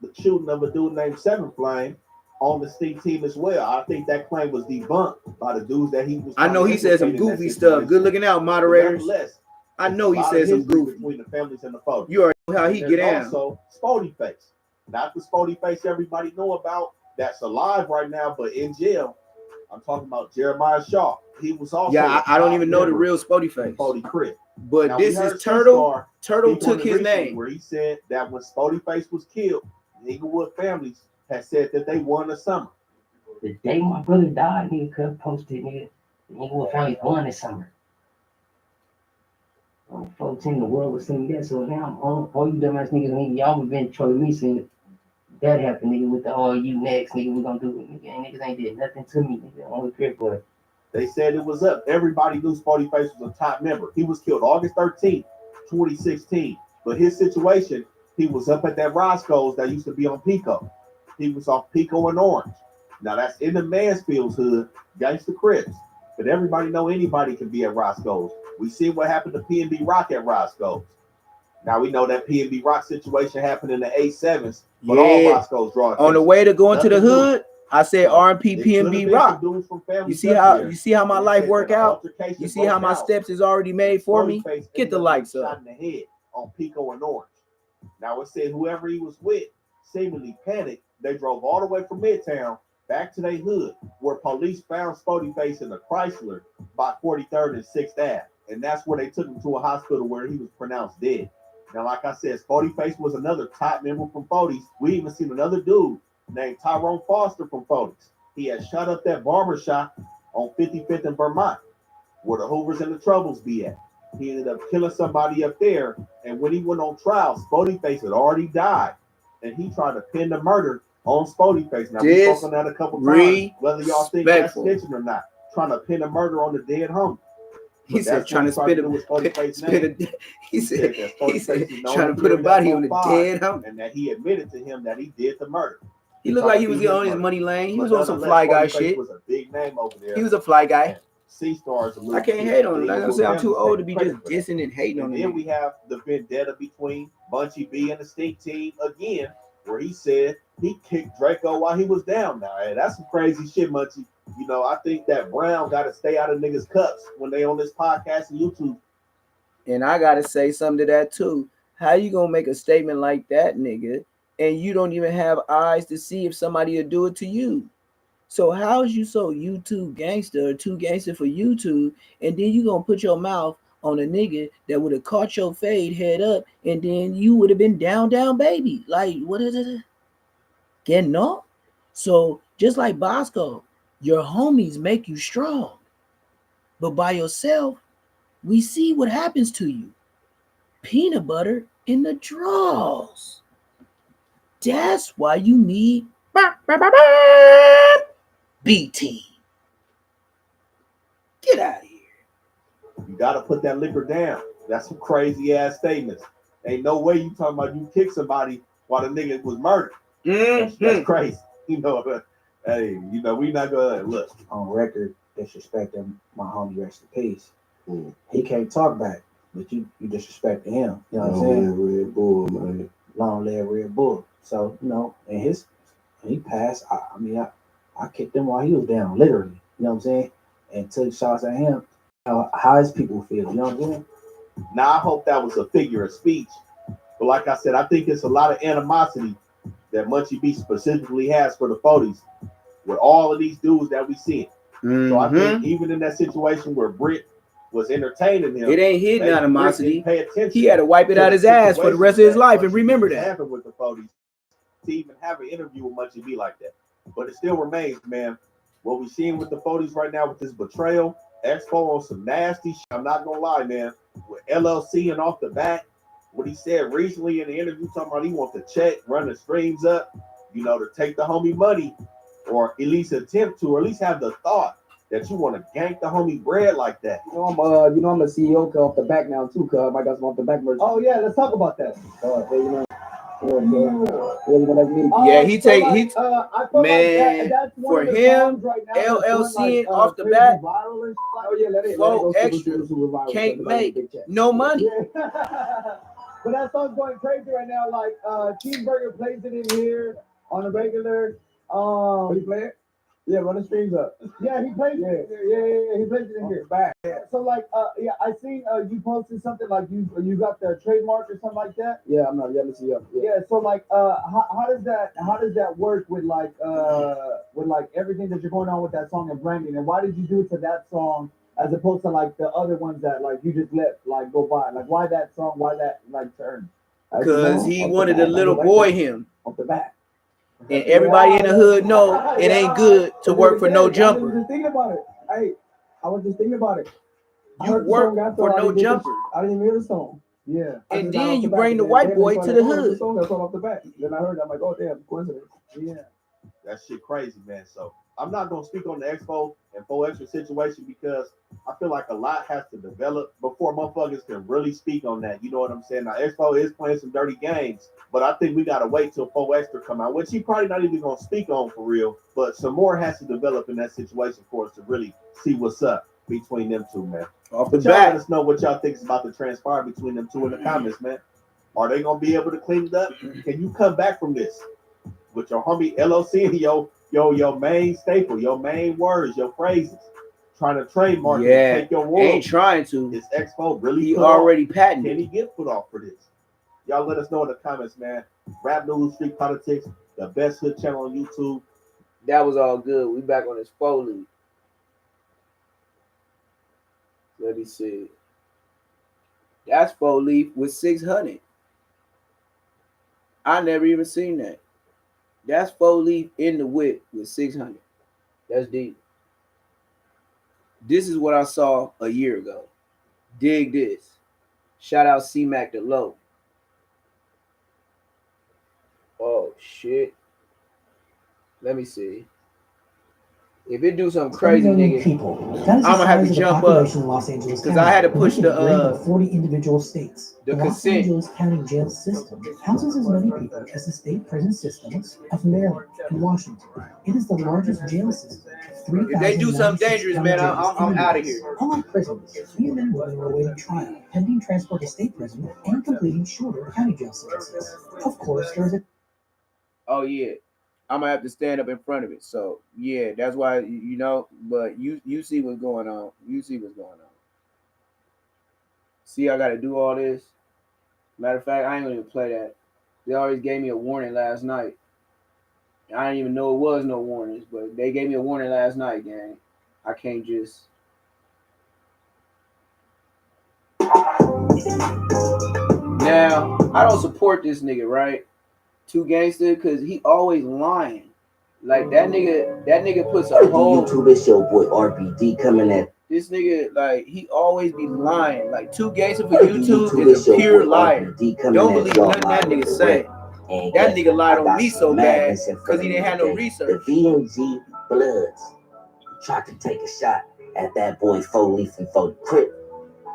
The shooting of a dude named Seven Flame on the Stink Team as well. I think that claim was debunked by the dudes that he was. I know he said some goofy stuff. Good looking out, moderators. I know he said some goofy. Between the families and the folks. You already know how he get down. Also, Spody Face. Not the Spody Face everybody know about that's alive right now, but in jail. I'm talking about Jeremiah Shaw. He was also. Yeah, I don't even know the real Spody Face. Spody Crip. But now, this is Turtle. Turtle took his name. Where he said that when Spody Face was killed, Inglewood families had said that they won the summer. The day my brother died, nigga could posted, nigga. Inglewood families won this summer. Folks in the world was saying that, so now all you dumbass niggas, nigga, y'all been trolling me saying that happened, nigga, with the all you next, nigga, we gonna do it, nigga. And niggas ain't did nothing to me, nigga. Only Crip boy. They said it was up. Everybody knew Spody Face was a top member. He was killed August 13th, 2016. But his situation, he was up at that Roscoe's that used to be on Pico. He was off Pico and Orange. Now that's in the Mansfield's hood, Gangsta Crips. But everybody know anybody can be at Roscoe's. We see what happened to P&B Rock at Roscoe's. Now we know that PNB Rock situation happened in the 8-7s, but all Yeah. Roscoe's draw On the way to going to the Nothing new. hood, I said So, R&P it could've PNB been Rock. some dudes from Family You see how Guns you see how my here. life They work said that out? altercation You see how broke my out. steps is already made for me? Spotify Get the ended up likes getting up. shot in the head on Pico and Orange. Now it said whoever he was with seemingly panicked. They drove all the way from Midtown back to their hood, where police found Spody Face in a Chrysler by 43rd and 6th Ave. And that's where they took him to a hospital where he was pronounced dead. Now, like I said, Spody Face was another top member from Fody's. We even seen another dude named Tyrone Foster from Fody's. He had shut up that barber shop on 55th and Vermont, where the Hoovers and the Troubles be at. He ended up killing somebody up there, and when he went on trial, Spody Face had already died, and he tried to pin the murder on Spody Face. Now, we spoke on that a couple times, whether y'all think that's snitching or not, trying to pin a murder on the dead homie. He said trying to spin a he said trying to put a body on the dead homie. And that he admitted to him that he did the murder. He looked like he was on his money lane. He was on some fly guy shit. Was a big name over there. He was a fly guy. C-Stars. I can't hate on him. Like I said, I'm too old to be just dissing and hating on him. And then we have the vendetta between Bunchy B and the Stink Team again, where he said he kicked Draco while he was down. Now, hey, that's some crazy shit, Bunchy. You know, I think that Brown got to stay out of niggas' cups when they on this podcast and YouTube. And I got to say something to that, too. How you going to make a statement like that, nigga, and you don't even have eyes to see if somebody will do it to you? So how is you so YouTube gangster or too gangster for YouTube, and then you going to put your mouth on a nigga that would have caught your fade head up, and then you would have been down, baby? Like, what is it? Getting off? So just like Bosco, your homies make you strong. But by yourself, we see what happens to you. Peanut butter in the draws. That's why you need BT. Get out of here. You got to put that liquor down. That's some crazy ass statements. Ain't no way you talking about you kick somebody while the nigga was murdered. That's crazy. You know, hey, you know, we not gonna look on record disrespecting my homie, rest in peace. He can't talk back, but you disrespecting him. You know what I'm saying? Red Bull, man. Long live Red Bull. So, you know, and he passed. I kicked him while he was down, literally. You know what I'm saying? And took shots at him. How his people feel, you know what I'm saying? Now, I hope that was a figure of speech. But like I said, I think it's a lot of animosity that Munchie B specifically has for the 40s with all of these dudes that we see. So I think even in that situation where Britt was entertaining him, it ain't hidden animosity. Pay attention. He had to wipe it out his ass for the rest of his life and remember that. Happened with the 40s to even have an interview with Munchie B like that. But it still remains, man. What we seeing with the 40s right now with this betrayal, Expo on some nasty shit. I'm not gonna lie, man. With LLC and off the bat, what he said recently in the interview, talking about he wants to check, run the streams up, you know, to take the homie money, or at least attempt to, or at least have the thought that you want to gank the homie bread like that. I'm a CEO off the back now too, cuz I got some off the back merch. Oh yeah, let's talk about that. Yeah, he take man for him LLC off the bat. Flow extra can't make no money. But that song's going crazy right now. Like Cheeseburger plays it in here on a regular. He play it? Yeah, run the streams up. Yeah, he plays it. Yeah, he plays it in here. Back. Yeah. So like, yeah, I seen you posted something like you got the trademark or something like that. Yeah, I'm not. Yeah, let's see. Yeah. So like, how does that work with like everything that you're going on with that song and branding, and why did you do it to that song as opposed to like the other ones that like you just let like go by? Like why that song? Why that like turn? Because he wanted a little boy him. Off the bat. And everybody in the hood know it ain't good to work for no jumper. I was just thinking about it. Hey, I was just thinking about it. You work for no jumper. I didn't even hear the song. Yeah. And then you bring the white boy to the hood. The song that's off the bat. Then I heard that. I'm like, oh damn, coincidence. Yeah. That shit crazy, man. So I'm not gonna speak on the Expo and 4 Extra situation because I feel like a lot has to develop before motherfuckers can really speak on that. You know what I'm saying? Now Expo is playing some dirty games, but I think we gotta wait till 4 Extra come out, which he probably not even gonna speak on for real. But some more has to develop in that situation for us to really see what's up between them two, man. Off the bat, bat, let us know what y'all think is about to transpire between them two in the comments, man. Are they gonna be able to clean it up? Can you come back from this with your homie LOC and your main staple, your main words, your phrases, trying to trademark it and take your world? Ain't trying to. Is Expo really? He already patented. Can he get put off for this? Y'all let us know in the comments, man. Rap News, Street Politics, the best hood channel on YouTube. That was all good. We back on this Foley. Let me see. That's 4 Leaf with 600. I never even seen that. That's 4 Leaf in the whip with 600. That's deep. This is what I saw a year ago. Dig this. Shout out C-Mac the Low. Oh, shit. Let me see. If it do something crazy, nigga, I'm gonna have to jump up because I had to push the 40 individual states. the Los consent. Angeles County jail system houses as many people as the state prison systems of Maryland and Washington. It is the largest jail system. If they do something dangerous, man, I'm out of here. Unlike prisons, these men and women are awaiting trial, pending transport to state prison, and completing shorter county jail sentences. Of course, there is a Oh yeah, I'm gonna have to stand up in front of it. So yeah, that's why But you see what's going on. You see what's going on. See, I got to do all this. Matter of fact, I ain't gonna even play that. They always gave me a warning last night. I didn't even know it was no warnings, but they gave me a warning last night, gang. I can't just. Now, I don't support this nigga, right? Too Gangster, because he always lying. Like that nigga puts a whole YouTube. It's your boy RBD coming at this nigga, like he always be lying. Like Too Gangster for YouTube is a pure liar. Don't believe nothing that nigga say. That nigga lied on me so bad because he didn't have no research. The VNG Bloods tried to take a shot at that boy 4 Leaf and 4 Crip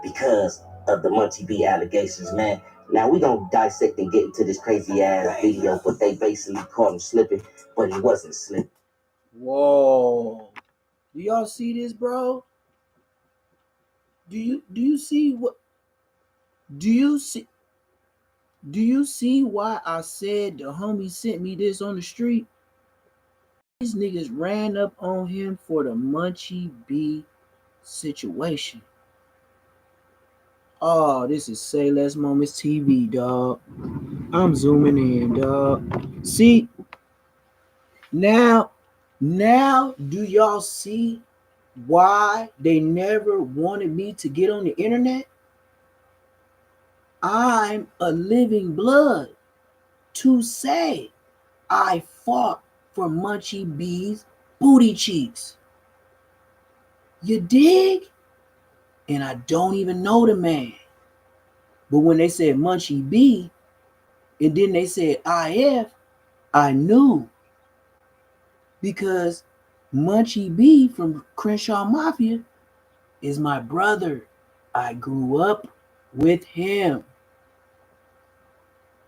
because of the Munchie B allegations, man. Now we gonna dissect and get into this crazy ass video, but they basically caught him slipping, but he wasn't slipping. Whoa. Do y'all see this, bro? Do you see what? Do you see why I said the homie sent me this on the street? These niggas ran up on him for the Munchie B situation. Oh, this is Say Less Moments TV, dog. I'm zooming in, dog. See? Now, do y'all see why they never wanted me to get on the internet? I'm a living blood to say I fought for Munchie B's booty cheeks. You dig? And I don't even know the man. But when they said Munchie B, and then they said IF, I knew. Because Munchie B from Crenshaw Mafia is my brother. I grew up with him.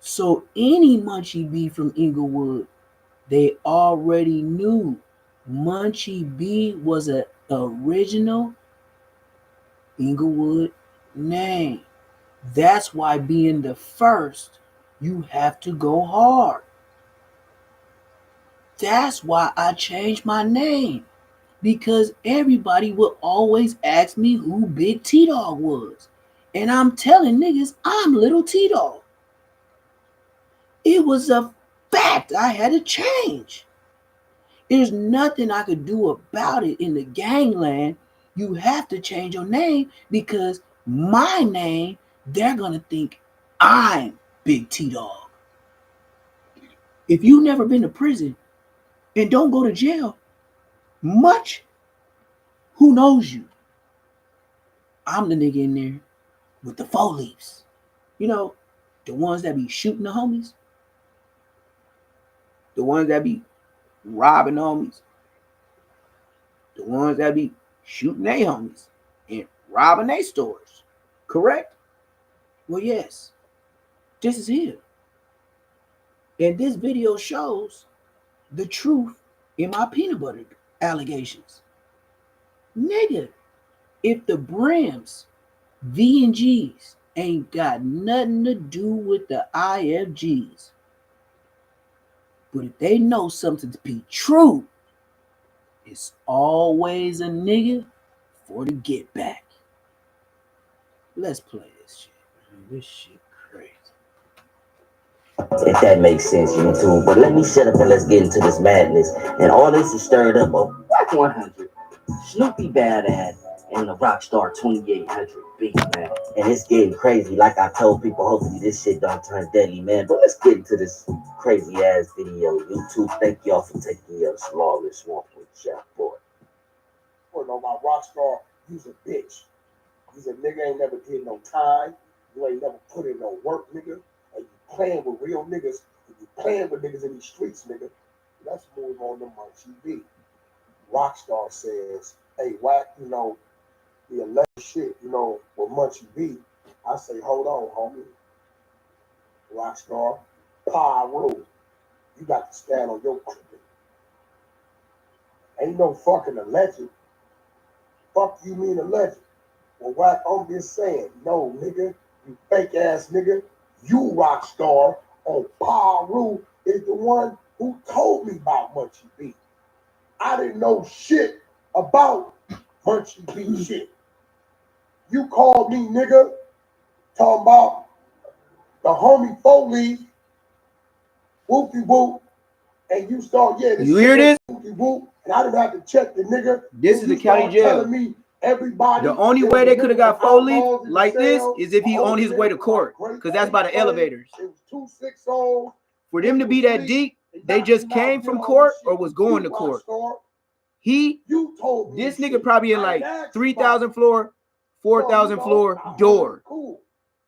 So any Munchie B from Inglewood, they already knew Munchie B was an original Inglewood name. That's why being the first, you have to go hard. That's why I changed my name. Because everybody would always ask me who Big T-Dog was. And I'm telling niggas, I'm Little T-Dog. It was a fact I had to change. There's nothing I could do about it in the gangland. You have to change your name because my name, they're going to think I'm Big T-Dog. If you've never been to prison and don't go to jail much, who knows you? I'm the nigga in there with the 4 Leafs. You know, the ones that be shooting the homies. The ones that be robbing the homies. The ones that be shooting their homies and robbing their stores. Correct? Well, yes. This is him. And this video shows the truth in my peanut butter allegations. Nigga, if the Brims, V&Gs, ain't got nothing to do with the IFGs. But if they know something to be true, it's always a nigga for the get back. Let's play this shit. Man. This shit crazy. If that makes sense, YouTube. But let me shut up and let's get into this madness. And all this is stirred up of Wack 100, Snoopy Badass, and the Rockstar 2800 beat, man. And it's getting crazy. Like I told people, hopefully this shit don't turn deadly, man. But let's get into this crazy ass video. YouTube, thank y'all for taking your flawless walk with your boy. Well, no, my Rockstar, you's a bitch. He's a nigga ain't never did no time. You ain't never put in no work, nigga. And you playing with real niggas. And you playing with niggas in these streets, nigga. Let's move on to Munchie B. Rockstar says, hey, Wack, you know, the alleged shit, you know, with Munchie B. I say, hold on, homie. Rockstar, Pyro, you got to stand on your cricket. Ain't no fucking alleged. Fuck you mean alleged. Well, Wack, I'm just saying, no, nigga, you fake ass nigga, you Rockstar on Pyro is the one who told me about Munchie B. I didn't know shit about Munchie B shit. You called me nigga, talking about the homie Foley, whoopie whoop, and you start, yeah, this you hear this? Whoopie whoop, and I didn't have to check the nigga. This is the county jail. Me everybody, the only way they could have got Foley like this is if he on his way to court, because that's by the elevators. It was 260. For them to be that deep, they just came from court or was going to court. This nigga probably in like 3,000 floor, 4,000 floor door.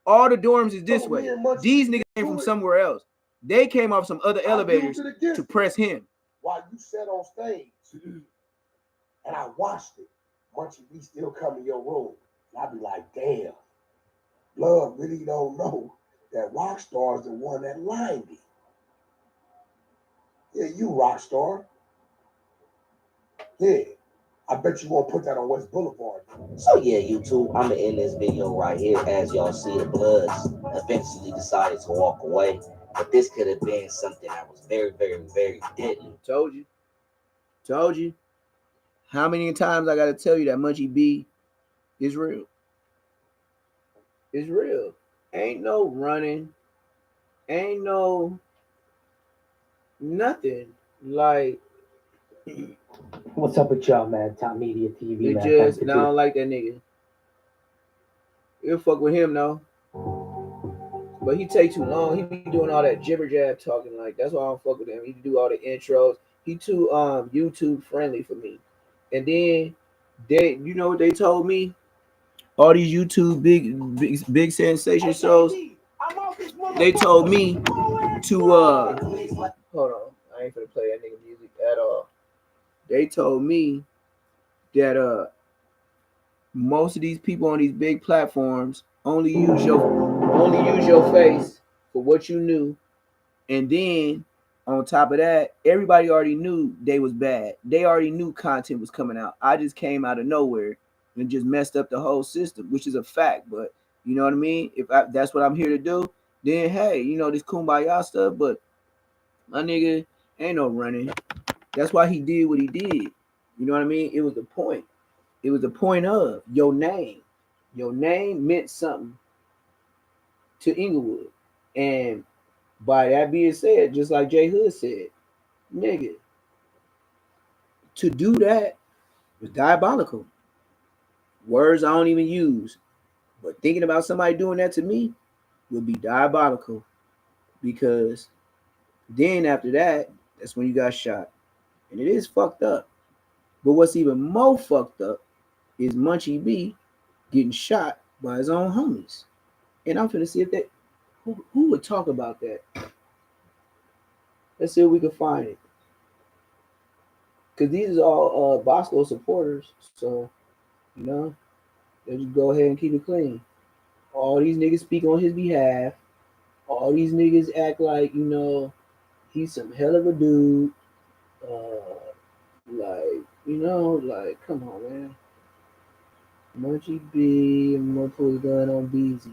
All the dorms is this way. These niggas came from somewhere else. They came off some other elevators to press him. While you sat on stage, and I watched it, Munchie B still come in your room, and I be like, damn, Blood really don't know that Rockstar is the one that lined me. Yeah, you Rockstar. Yeah, I bet you won't put that on West Boulevard. So yeah, YouTube, I'm gonna end this video right here. As y'all see, the Bloods eventually decided to walk away, but this could have been something that was very, very, very deadly. Told you. How many times I gotta tell you that Munchie B is real? It's real. Ain't no running. Ain't no nothing. Like, what's up with y'all, man? Top Media TV, it man. just, I don't like that nigga. You'll fuck with him, though. But he take too long. He be doing all that jibber jab talking. Like, that's why I don't fuck with him. He do all the intros. He too YouTube friendly for me. And then they, you know what they told me? All these YouTube big sensation shows. They told me to hold on. I ain't gonna play that nigga music at all. They told me that most of these people on these big platforms only use your face for what you knew, and then on top of that, everybody already knew they was bad. They already knew content was coming out. I just came out of nowhere and just messed up the whole system, which is a fact. But you know what I mean? If that's what I'm here to do, then hey, you know, this kumbaya stuff. But my nigga ain't no running. That's why he did what he did. You know what I mean? It was the point. It was the point of your name. Your name meant something to Inglewood. And by that being said, just like J Hood said, nigga, to do that was diabolical. Words I don't even use. But thinking about somebody doing that to me would be diabolical. Because then after that, that's when you got shot. And it is fucked up. But what's even more fucked up is Munchie B getting shot by his own homies. And I'm finna see if that who would talk about that. Let's see if we can find it. Because these are all Bosco supporters. So, you know, let's just go ahead and keep it clean. All these niggas speak on his behalf. All these niggas act like, you know, he's some hell of a dude. Like, you know, like, come on, man. Munchie B, I'm gonna pull the gun on Beezy.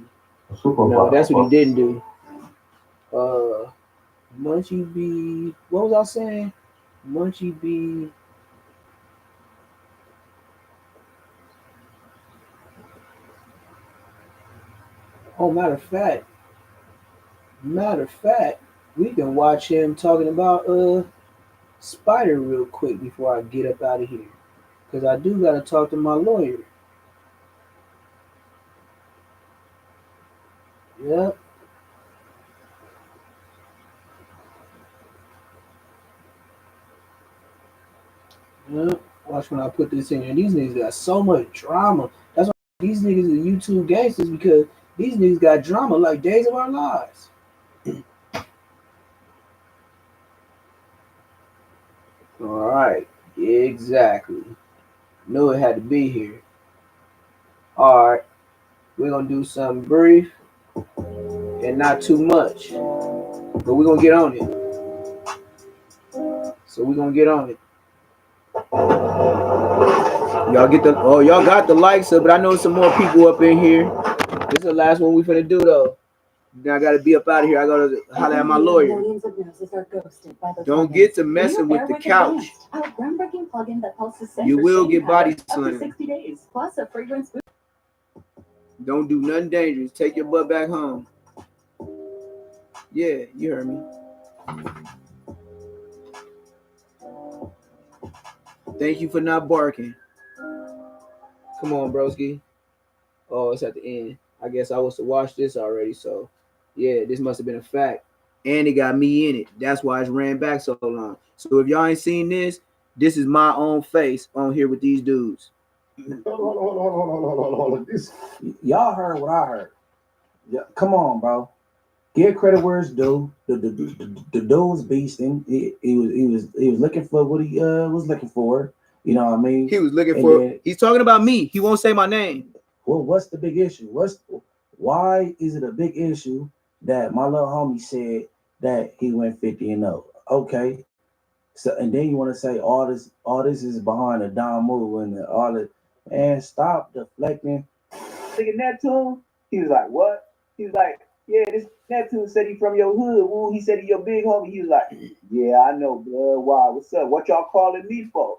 No, that's what he didn't do. Munchie B. What was I saying? Munchie B. Oh, matter of fact, we can watch him talking about Spider real quick before I get up out of here, cause I do gotta talk to my lawyer. Yep. Yep. Watch when I put this in here. These niggas got so much drama. That's why these niggas are YouTube gangsters, because these niggas got drama like Days of Our Lives. All right. Exactly. Knew it had to be here. All right. We're going to do something brief and not too much. But we're going to get on it. So we're going to get on it. Y'all got the likes up, but I know some more people up in here. This is the last one we finna do though. Then I gotta be up out of here. I gotta holler at my lawyer. Don't get to messing with the couch. You will get body slammed. 60 days, plus a fragrance. Don't do nothing dangerous. Take your butt back home. Yeah, you heard me. Thank you for not barking. Come on, broski. Oh, it's at the end. I guess I was to watch this already, so yeah, this must have been a fact. And it got me in it. That's why it's ran back so long. So if y'all ain't seen this, this is my own face on here with these dudes. Hold on. Y'all heard what I heard. Yeah, come on, bro. Give credit where it's due. The dude was beasting. He was looking for what he was looking for. You know what I mean? He was looking for. He's talking about me. He won't say my name. Well, what's the big issue? Why is it a big issue that my little homie said that he went 50-0? Okay. So and then you want to say all this is behind the Don move and all the man, stop deflecting. Thinking Neptune, he was like, what? He was like, yeah, this Neptune said he from your hood. Ooh, he said he your big homie. He was like, yeah, I know, blood. Why? What's up? What y'all calling me for?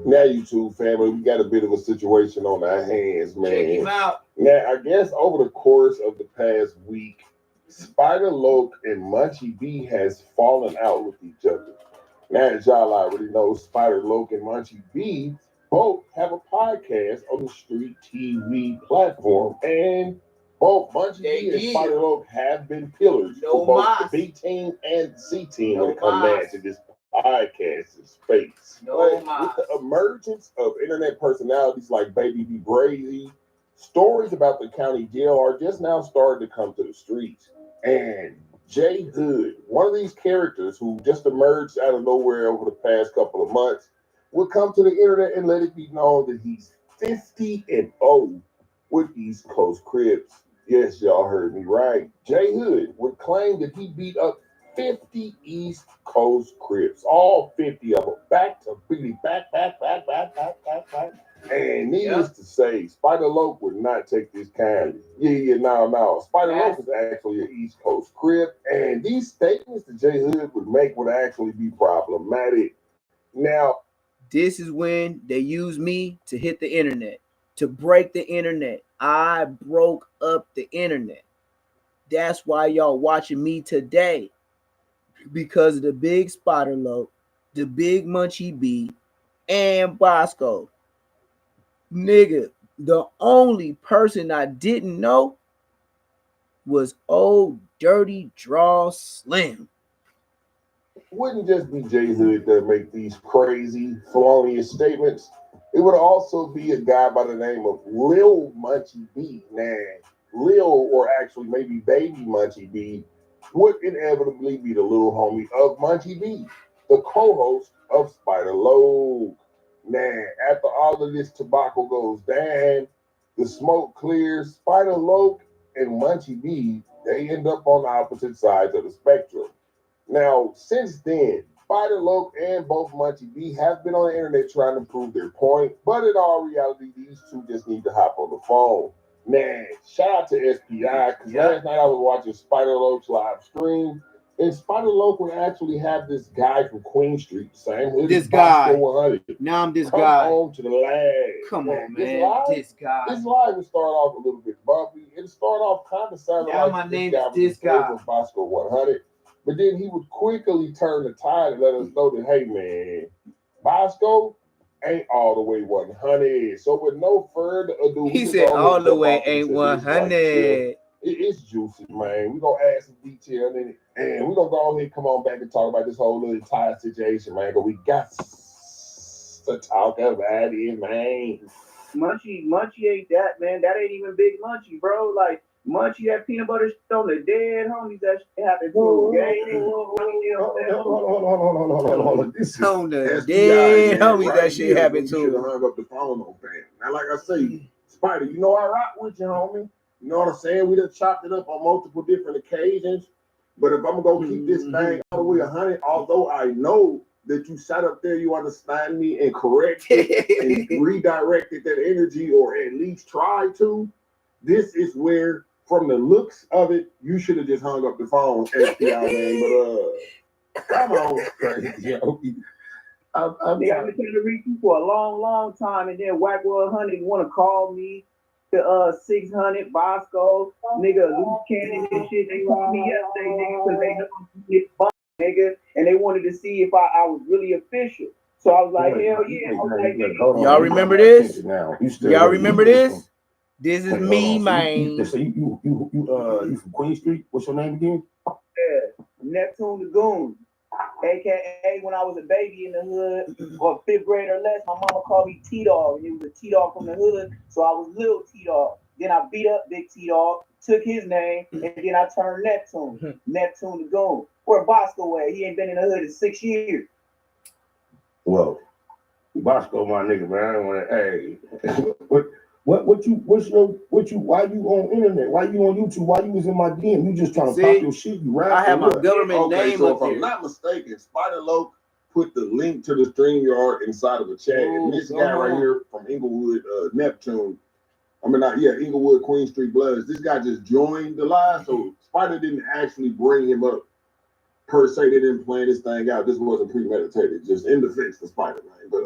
Now, YouTube family, we got a bit of a situation on our hands, man. Check him out. Now, I guess over the course of the past week, Spider Loc and Munchie B has fallen out with each other. Now, as y'all already know, Spider Loc and Munchie B both have a podcast on the Street TV platform, and both Munchie B and Spider Loc have been pillars for both the B team and the C team when it comes down to this podcast space. With the emergence of internet personalities like Baby B Brazy, stories about the county jail are just now starting to come to the streets. And Jay Hood, one of these characters who just emerged out of nowhere over the past couple of months, will come to the internet and let it be known that he's 50-0 with East Coast Crips. Yes, y'all heard me right. Jay Hood would claim that he beat up 50 East Coast Crips, all 50 of them, back to back. And needless to say, Spider Loc would not take this kindly. No. Spider Loc is actually an East Coast Crip, and these statements that Jay Hood would make would actually be problematic. Now, this is when they use me to hit the internet, to break the internet. I broke up the internet. That's why y'all watching me today. Because of the big Spider Loc, the big Munchie B, and Bosco. Nigga, the only person I didn't know was old Dirty Draw Slim. It wouldn't just be Jay Hood that make these crazy, felonious statements. It would also be a guy by the name of Lil Munchie B. Now, Lil, or actually maybe Baby Munchie B, would inevitably be the little homie of Munchie B, the co-host of Spider Loc. Now, after all of this tobacco goes down, the smoke clears, Spider Loc and Munchie B, they end up on opposite sides of the spectrum. Now, since then, Spider Loc and both Munchie B have been on the internet trying to prove their point, but in all reality, these two just need to hop on the phone. Man, shout out to SPI, because last night I was watching Spider Loc's live stream, and Spider Loc would actually have this guy from Queen Street, same hood This as guy. Bosco 100. Now I'm this Come guy. home to the lag. Come on, This man. live, This guy. This live will start off a little bit bumpy. It'll start off kind of sounding Now like my this name guy is this was the flavor guy. of Bosco 100. But then he would quickly turn the tide and let us know that, hey, man, Bosco ain't all the way 100. So with no further ado, He said all the way ain't 100. It's juicy, man. We're going to add some detail in it. And we're going to go ahead and come on back and talk about this whole little entire situation, man. Because we got to talk about it, man. Munchie ain't that, man. That ain't even Big Munchie, bro. Like, Munchie, that peanut butter on the dead homies, that shit happened to Hold on. This is On the SPI, dead man. homies, that shit here, happened you should have to. hung up the phone on fam. Now, like I say, Spider, you know I rock with you, homie. You know what I'm saying? We done chopped it up on multiple different occasions. But if I'm going to keep this thing all the way 100, although I know that you sat up there, you understand me, and corrected and redirected that energy, or at least tried to, this is where, from the looks of it, you should have just hung up the phone, SPI, man. But come on, yo. I've been trying to reach you for a long, long time, and then Whack 100 want to call me to 600 Bosco, nigga, Loose Cannon and shit. They called me yesterday, nigga, because they know I'm get bumped, nigga, and they wanted to see if I was really official. So I was like, hell yeah. I was like, y'all remember this? Y'all remember this? This is me, man. So you from Queen Street? What's your name again? Yeah, Neptune the Goon. AKA when I was a baby in the hood, or 5th grade or less, my mama called me T-Dog, and it was a T-Dog from the hood, so I was little T-Dog. Then I beat up Big T-Dog, took his name, and then I turned Neptune. Neptune the Goon. Where Bosco at? He ain't been in the hood in 6 years. Well, Bosco, my nigga, man. I don't want to, hey, why you on internet? Why you on YouTube? Why you was in my DM? You just trying to pop your shit. You rap. I have my government name so up if I'm here. not mistaken, Spider Loc put the link to the StreamYard inside of the chat. And this guy right here from Inglewood, Neptune. Inglewood, Queen Street Bloods. This guy just joined the live, so Spider didn't actually bring him up per se. They didn't plan this thing out. This wasn't premeditated. Just in defense for Spider, man. But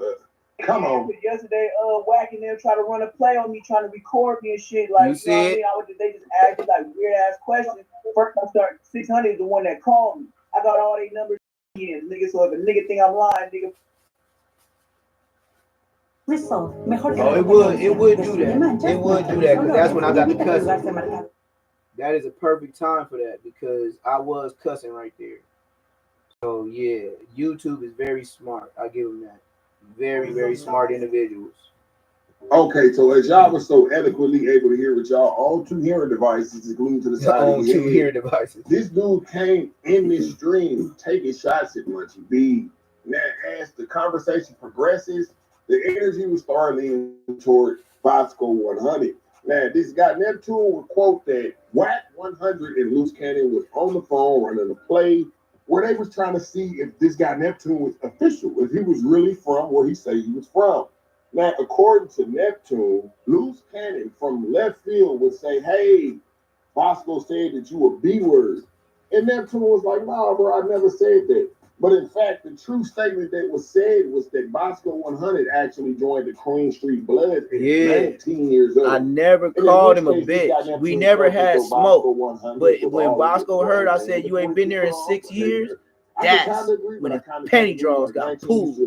come on. Yesterday, Whacking them try to run a play on me, trying to record me and shit. Like, You see it? know what I mean? They just asked me like weird ass questions. First, I start 600 is the one that called me. I got all these numbers in, nigga. So if a nigga think I'm lying, nigga. Oh, it would do that. It would do that because that's when I got the cussing. That is a perfect time for that because I was cussing right there. So yeah, YouTube is very smart. I give them that. Very, very smart individuals. Okay, so as y'all were so adequately able to hear with y'all own 2 hearing devices glued to the side of your head, 2 hearing devices. This dude came in this stream taking shots at Munchie B. Now, as the conversation progresses, the energy was starting toward Bosco 100. Now, this guy Neptune would quote that Whack 100 and Loose Cannon was on the phone running a play where they was trying to see if this guy Neptune was official, if he was really from where he said he was from. Now, according to Neptune, Loose Cannon from left field would say, hey, Bosco said that you were B-word. And Neptune was like, nah, bro, I never said that. But in fact, the true statement that was said was that Bosco 100 actually joined the Queen Street Bloods at 19 years old. I never called him a bitch. We never had smoke. But when Bosco heard I said you ain't been there in 6 years, that's when the penny draws got pulled.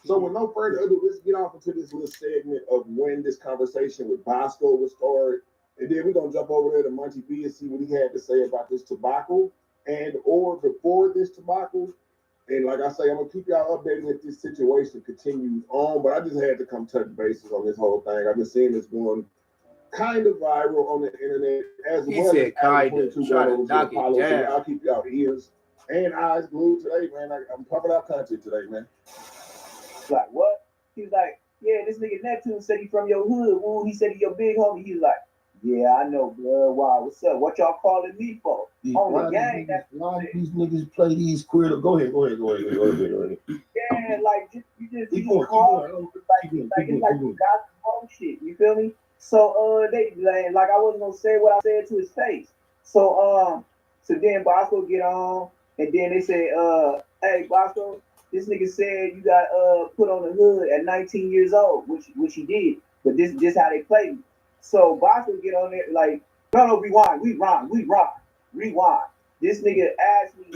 So with no further ado, let's get off into this little segment of when this conversation with Bosco was started. And then we're going to jump over there to Munchie B and see what he had to say about this tobacco and or before this tobacco. And like I say, I'm going to keep y'all updated if this situation continues on. But I just had to come touch bases on this whole thing. I've been seeing this going kind of viral on the internet as He well said, as kinda, try to knock it Apollo. So down. I'll keep y'all ears and eyes glued today, man. I'm pumping out content today, man. Like, what? He was like, yeah, this nigga Neptune said he from your hood. Ooh, he said he your big homie. He was like, Yeah, I know, blood. Wow, what's up? What y'all calling me for? On the gang, that's why these niggas play these queer. Go ahead. yeah, like you just call like it's like you got some shit. You feel me? So they like I wasn't gonna say what I said to his face. So then Bosco get on, and then they say, hey Bosco, this nigga said you got put on the hood at 19 years old, which he did. But this how they play me. So Bosco get on there like, no, rewind. This nigga asked me,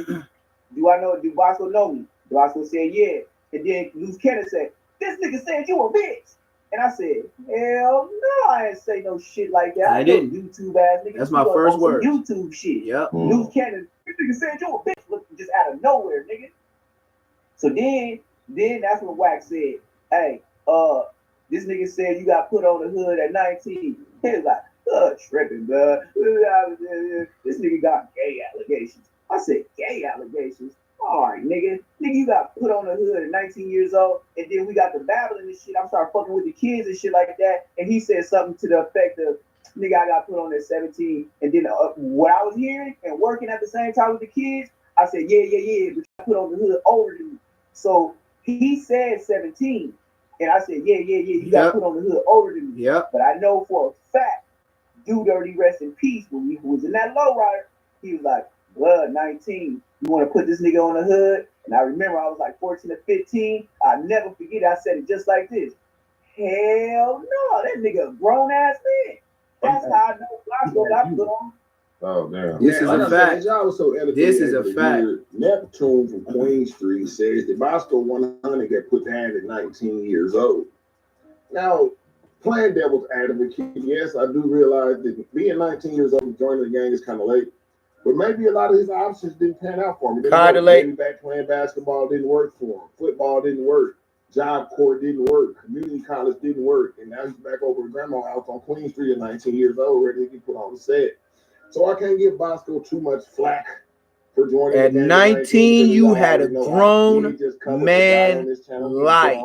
do Bosco know me? Bosco said, yeah. And then Loose Cannon said, this nigga said you a bitch. And I said, hell no, I ain't say no shit like that. I didn't. YouTube ass nigga. That's my first word. YouTube shit. Yep. Loose Cannon, this nigga said you a bitch. Look, just out of nowhere, nigga. So then that's when Wax said, hey, this nigga said you got put on the hood at 19. He was like, tripping, bro. This nigga got gay allegations. I said, gay allegations? All right, nigga. Nigga, you got put on the hood at 19 years old, and then we got the babbling and shit. I'm starting fucking with the kids and shit like that. And he said something to the effect of, nigga, I got put on at 17. And then what I was hearing and working at the same time with the kids, I said, yeah, but you put on the hood older than me. So he said 17. And I said, yeah, you got put on the hood older than me. Yep. But I know for a fact, Do Dirty rest in peace, when he was in that lowrider, he was like, blood, 19. You want to put this nigga on the hood? And I remember I was like 14 or 15. I'll never forget I said it just like this. Hell no, that nigga a grown ass man. That's how I know Bosco got put on. Oh damn! This is a fact. Y'all was so This is a fact. Neptune from Queen Street says that Bosco 100 got put down at 19 years old. Now, playing devil's advocate, yes, I do realize that being 19 years old and joining the gang is kind of late. But maybe a lot of his options didn't pan out for him. Kind of late. Maybe back playing basketball didn't work for him. Football didn't work. Job Corps didn't work. Community college didn't work. And now he's back over at Grandma's house on Queen Street at 19 years old, ready to get put on the set. So I can't give Bosco too much flack for joining. At 19, you had a grown man life.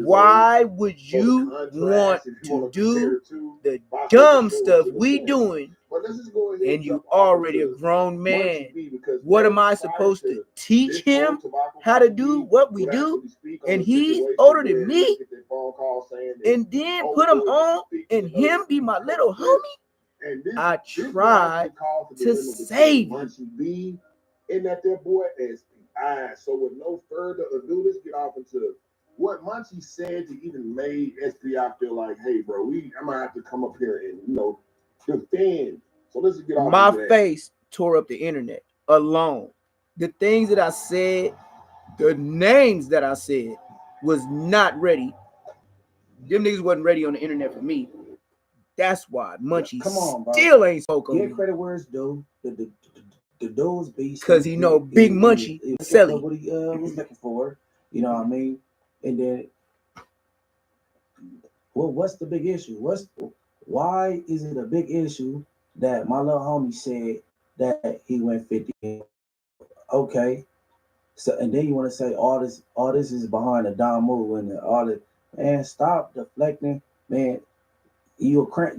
Why would you want to do the dumb stuff we doing? And you already a grown man. What am I supposed to teach him how to do what we do? And he's older than me. And then put him on and him be my little homie? I tried to save him. And that their boy SPI. So with no further ado, let's get off into what Munchie said to even made SPI feel like, hey, bro, I'm gonna have to come up here and defend. So let's get off. My face tore up the internet alone. The things that I said, the names that I said was not ready. Them niggas wasn't ready on the internet for me. That's why Munchie still ain't spoke on me. Give credit where it's due. The dude's beast. Because he know Big Munchie selling what he was looking for. You know what I mean? And then, what's the big issue? Why is it a big issue that my little homie said that he went 50? Okay. So and then you want to say all this is behind the Don move and all that. Man, stop deflecting, man. You 50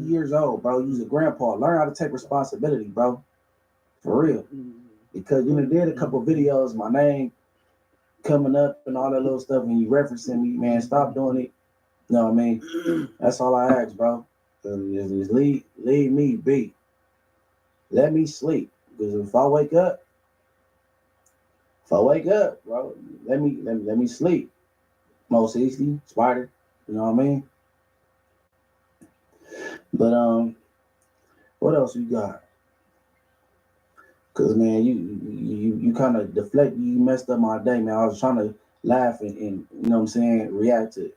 years old, bro. You's a grandpa. Learn how to take responsibility, bro. For real. Because you did a couple videos, my name coming up and all that little stuff, and you referencing me, man. Stop doing it. You know what I mean? That's all I ask, bro. Just leave me be. Let me sleep. Because if I wake up, bro, let me sleep. Most easily, Spider. You know what I mean? But what else you got? Cause man, you kind of deflect. You messed up my day, man. I was trying to laugh and you know what I'm saying, react to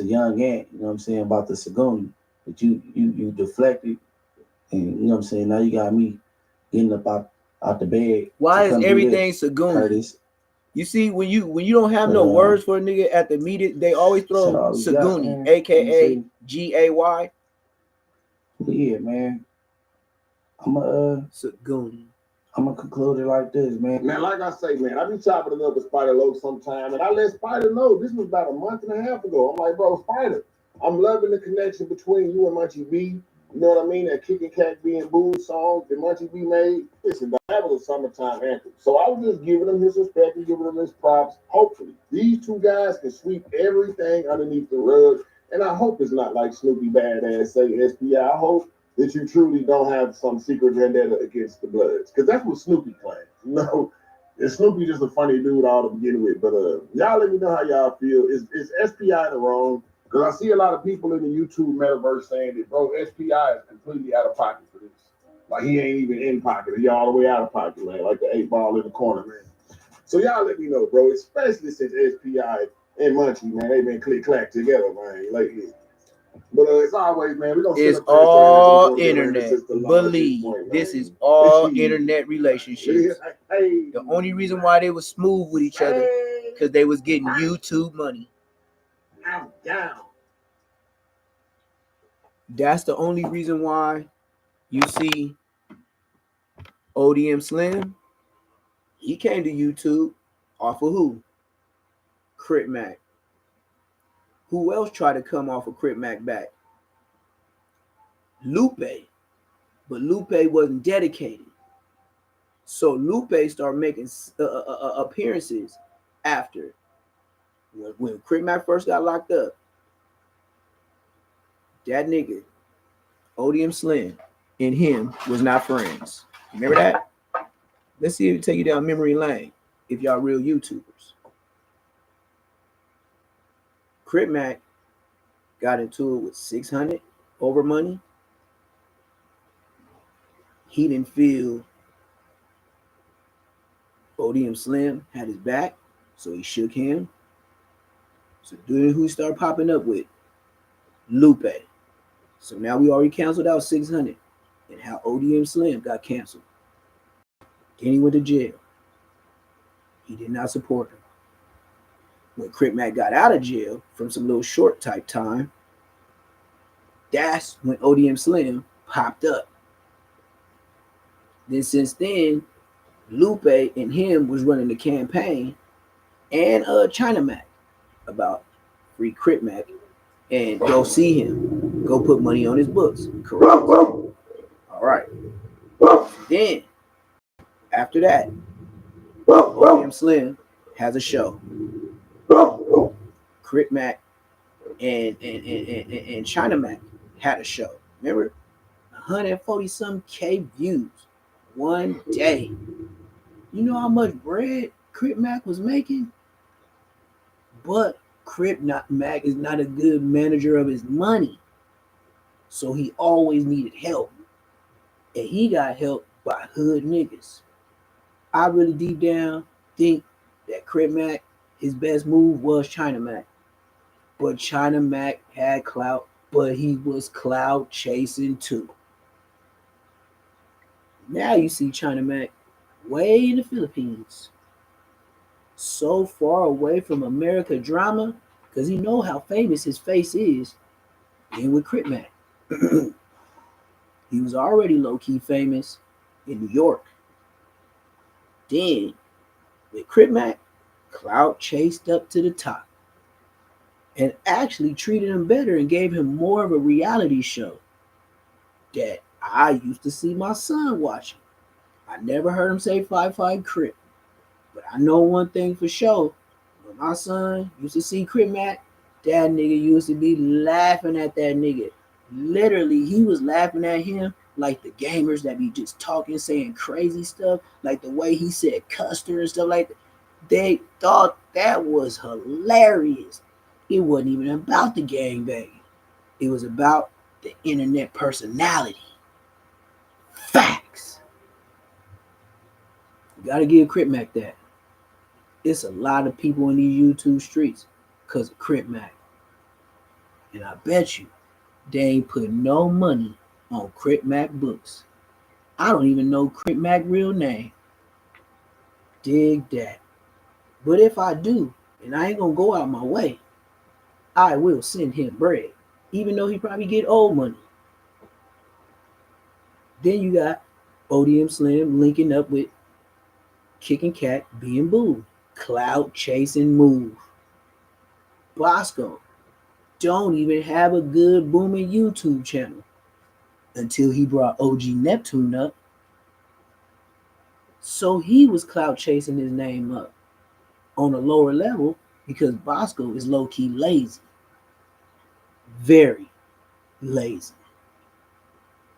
Young Ant. You know what I'm saying about the Saguni, but you deflected, and you know what I'm saying. Now you got me getting up out the bed. Why is everything Saguni? You see, when you don't have no words for a nigga at the media, they always throw Saguni, aka Gay. Yeah, man. I'm gonna conclude it like this, man. Man, like I say, man, I be chopping it up with Spider Loc sometime, and I let Spider know this was about a month and a half ago. I'm like, bro, Spider, I'm loving the connection between you and Munchie B. You know what I mean? That Kickin' Cat Being Booed song that Munchie B made. Listen, that was a summertime anthem. So I was just giving him his respect and giving him his props. Hopefully, these two guys can sweep everything underneath the rug. And I hope it's not like Snoopy Badass say SPI. I hope that you truly don't have some secret vendetta against the Bloods. Because that's what Snoopy claims. You know? And Snoopy just a funny dude all to begin with. But y'all let me know how y'all feel. Is SPI the wrong? Because I see a lot of people in the YouTube metaverse saying that, bro, SPI is completely out of pocket for this. Like, he ain't even in pocket. He all the way out of pocket, man. Like the 8-ball in the corner, man. So y'all let me know, bro, especially since SPI and Munchie, man, they been click-clack together, man, lately. But as always, man, we're going to... It's all internet. Believe this is all internet relationships. The only reason why they were smooth with each other because they was getting YouTube money. I'm down. That's the only reason why you see ODM Slim. He came to YouTube off of who? Crip Mac. Who else tried to come off of Crip Mac back? Lupe. But Lupe wasn't dedicated. So Lupe started making appearances after. When Crip Mac first got locked up, that nigga, ODM Slim, and him was not friends. Remember that? Let's see if it take you down memory lane if y'all real YouTubers. Crip Mac got into it with 600 over money. He didn't feel ODM Slim had his back, so he shook him. So then who started popping up with? Lupe. So now we already canceled out 600 and how ODM Slim got canceled. Then he went to jail. He did not support him. When Crip Mac got out of jail from some little short type time, that's when ODM Slim popped up. Then since then, Lupe and him was running the campaign and China Mac about free Crip Mac and go see him. Go put money on his books. Correct. All right. Then, after that, ODM Slim has a show. Crip Mac and China Mac had a show. Remember? 140-some K views one day. You know how much bread Crip Mac was making? But Crip Mac is not a good manager of his money. So he always needed help. And he got help by hood niggas. I really deep down think that Crip Mac, his best move was China Mac. But China Mac had clout, but he was clout chasing too. Now you see China Mac way in the Philippines. So far away from America drama, because he know how famous his face is. And with Crip Mac. He was already low-key famous in New York. Then, with Crip Mac, clout chased up to the top. And actually treated him better and gave him more of a reality show that I used to see my son watching. I never heard him say 5-5 Crip. But I know one thing for sure. When my son used to see Crip Mac, that nigga used to be laughing at that nigga. Literally, he was laughing at him like the gamers that be just talking, saying crazy stuff. Like the way he said Custer and stuff like that. They thought that was hilarious. It wasn't even about the gangbanging. It was about the internet personality. Facts. You gotta give Crip Mac that. It's a lot of people in these YouTube streets because of Crip Mac. And I bet you they ain't put no money on Crip Mac books. I don't even know Crip Mac real name. Dig that. But if I do, and I ain't gonna go out my way, I will send him bread, even though he probably get old money. Then you got ODM Slim linking up with Kickin' Cat Being Booed. Cloud chasing move. Bosco don't even have a good booming YouTube channel until he brought OG Neptune up. So he was clout chasing his name up on a lower level because Bosco is low-key lazy. Very lazy.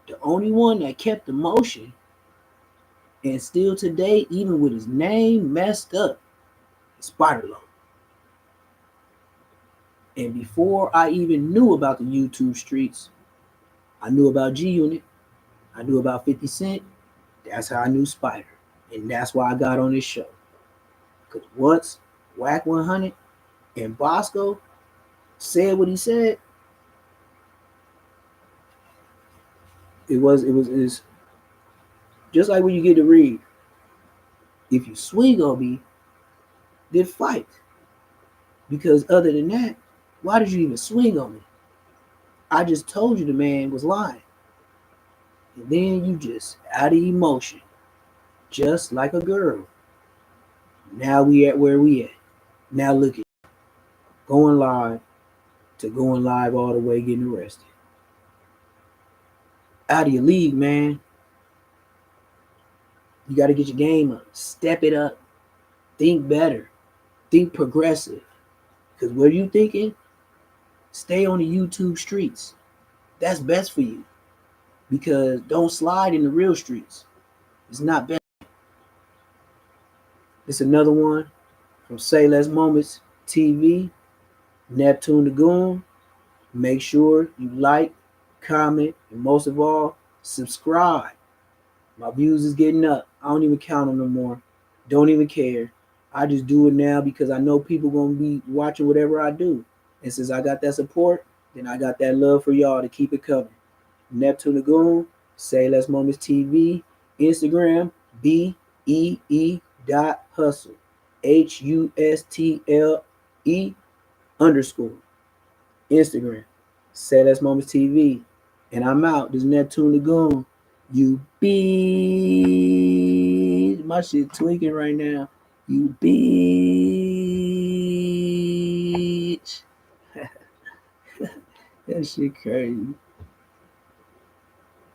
The only one that kept the motion, and still today, even with his name messed up, is Spider-Lo. And before I even knew about the YouTube streets, I knew about G-Unit, I knew about 50 Cent. That's how I knew Spider. And that's why I got on this show. Because once Whack 100 and Bosco said what he said, it's just like when you get to read. If you swing on me, then fight. Because other than that, why did you even swing on me? I just told you the man was lying. And then you just out of emotion, just like a girl. Now we at where we at. Now look at you. Going live to going live all the way getting arrested. Out of your league, man. You got to get your game up. Step it up. Think better. Think progressive. Because where you thinking, stay on the YouTube streets. That's best for you. Because don't slide in the real streets. It's not best. It's another one from Say Less Moments TV, Neptune the Goon. Make sure you like, comment, and most of all, subscribe. My views is getting up. I don't even count them no more. Don't even care. I just do it now because I know people going to be watching whatever I do. And since I got that support, then I got that love for y'all to keep it coming. Neptune the Goon, Say Less Moments TV, Instagram, BEE.hustle, HUSTLE_. Instagram, Say Less Moments TV. And I'm out. This is Neptune the Goon. You bitch. My shit tweaking right now. You bitch. That shit crazy.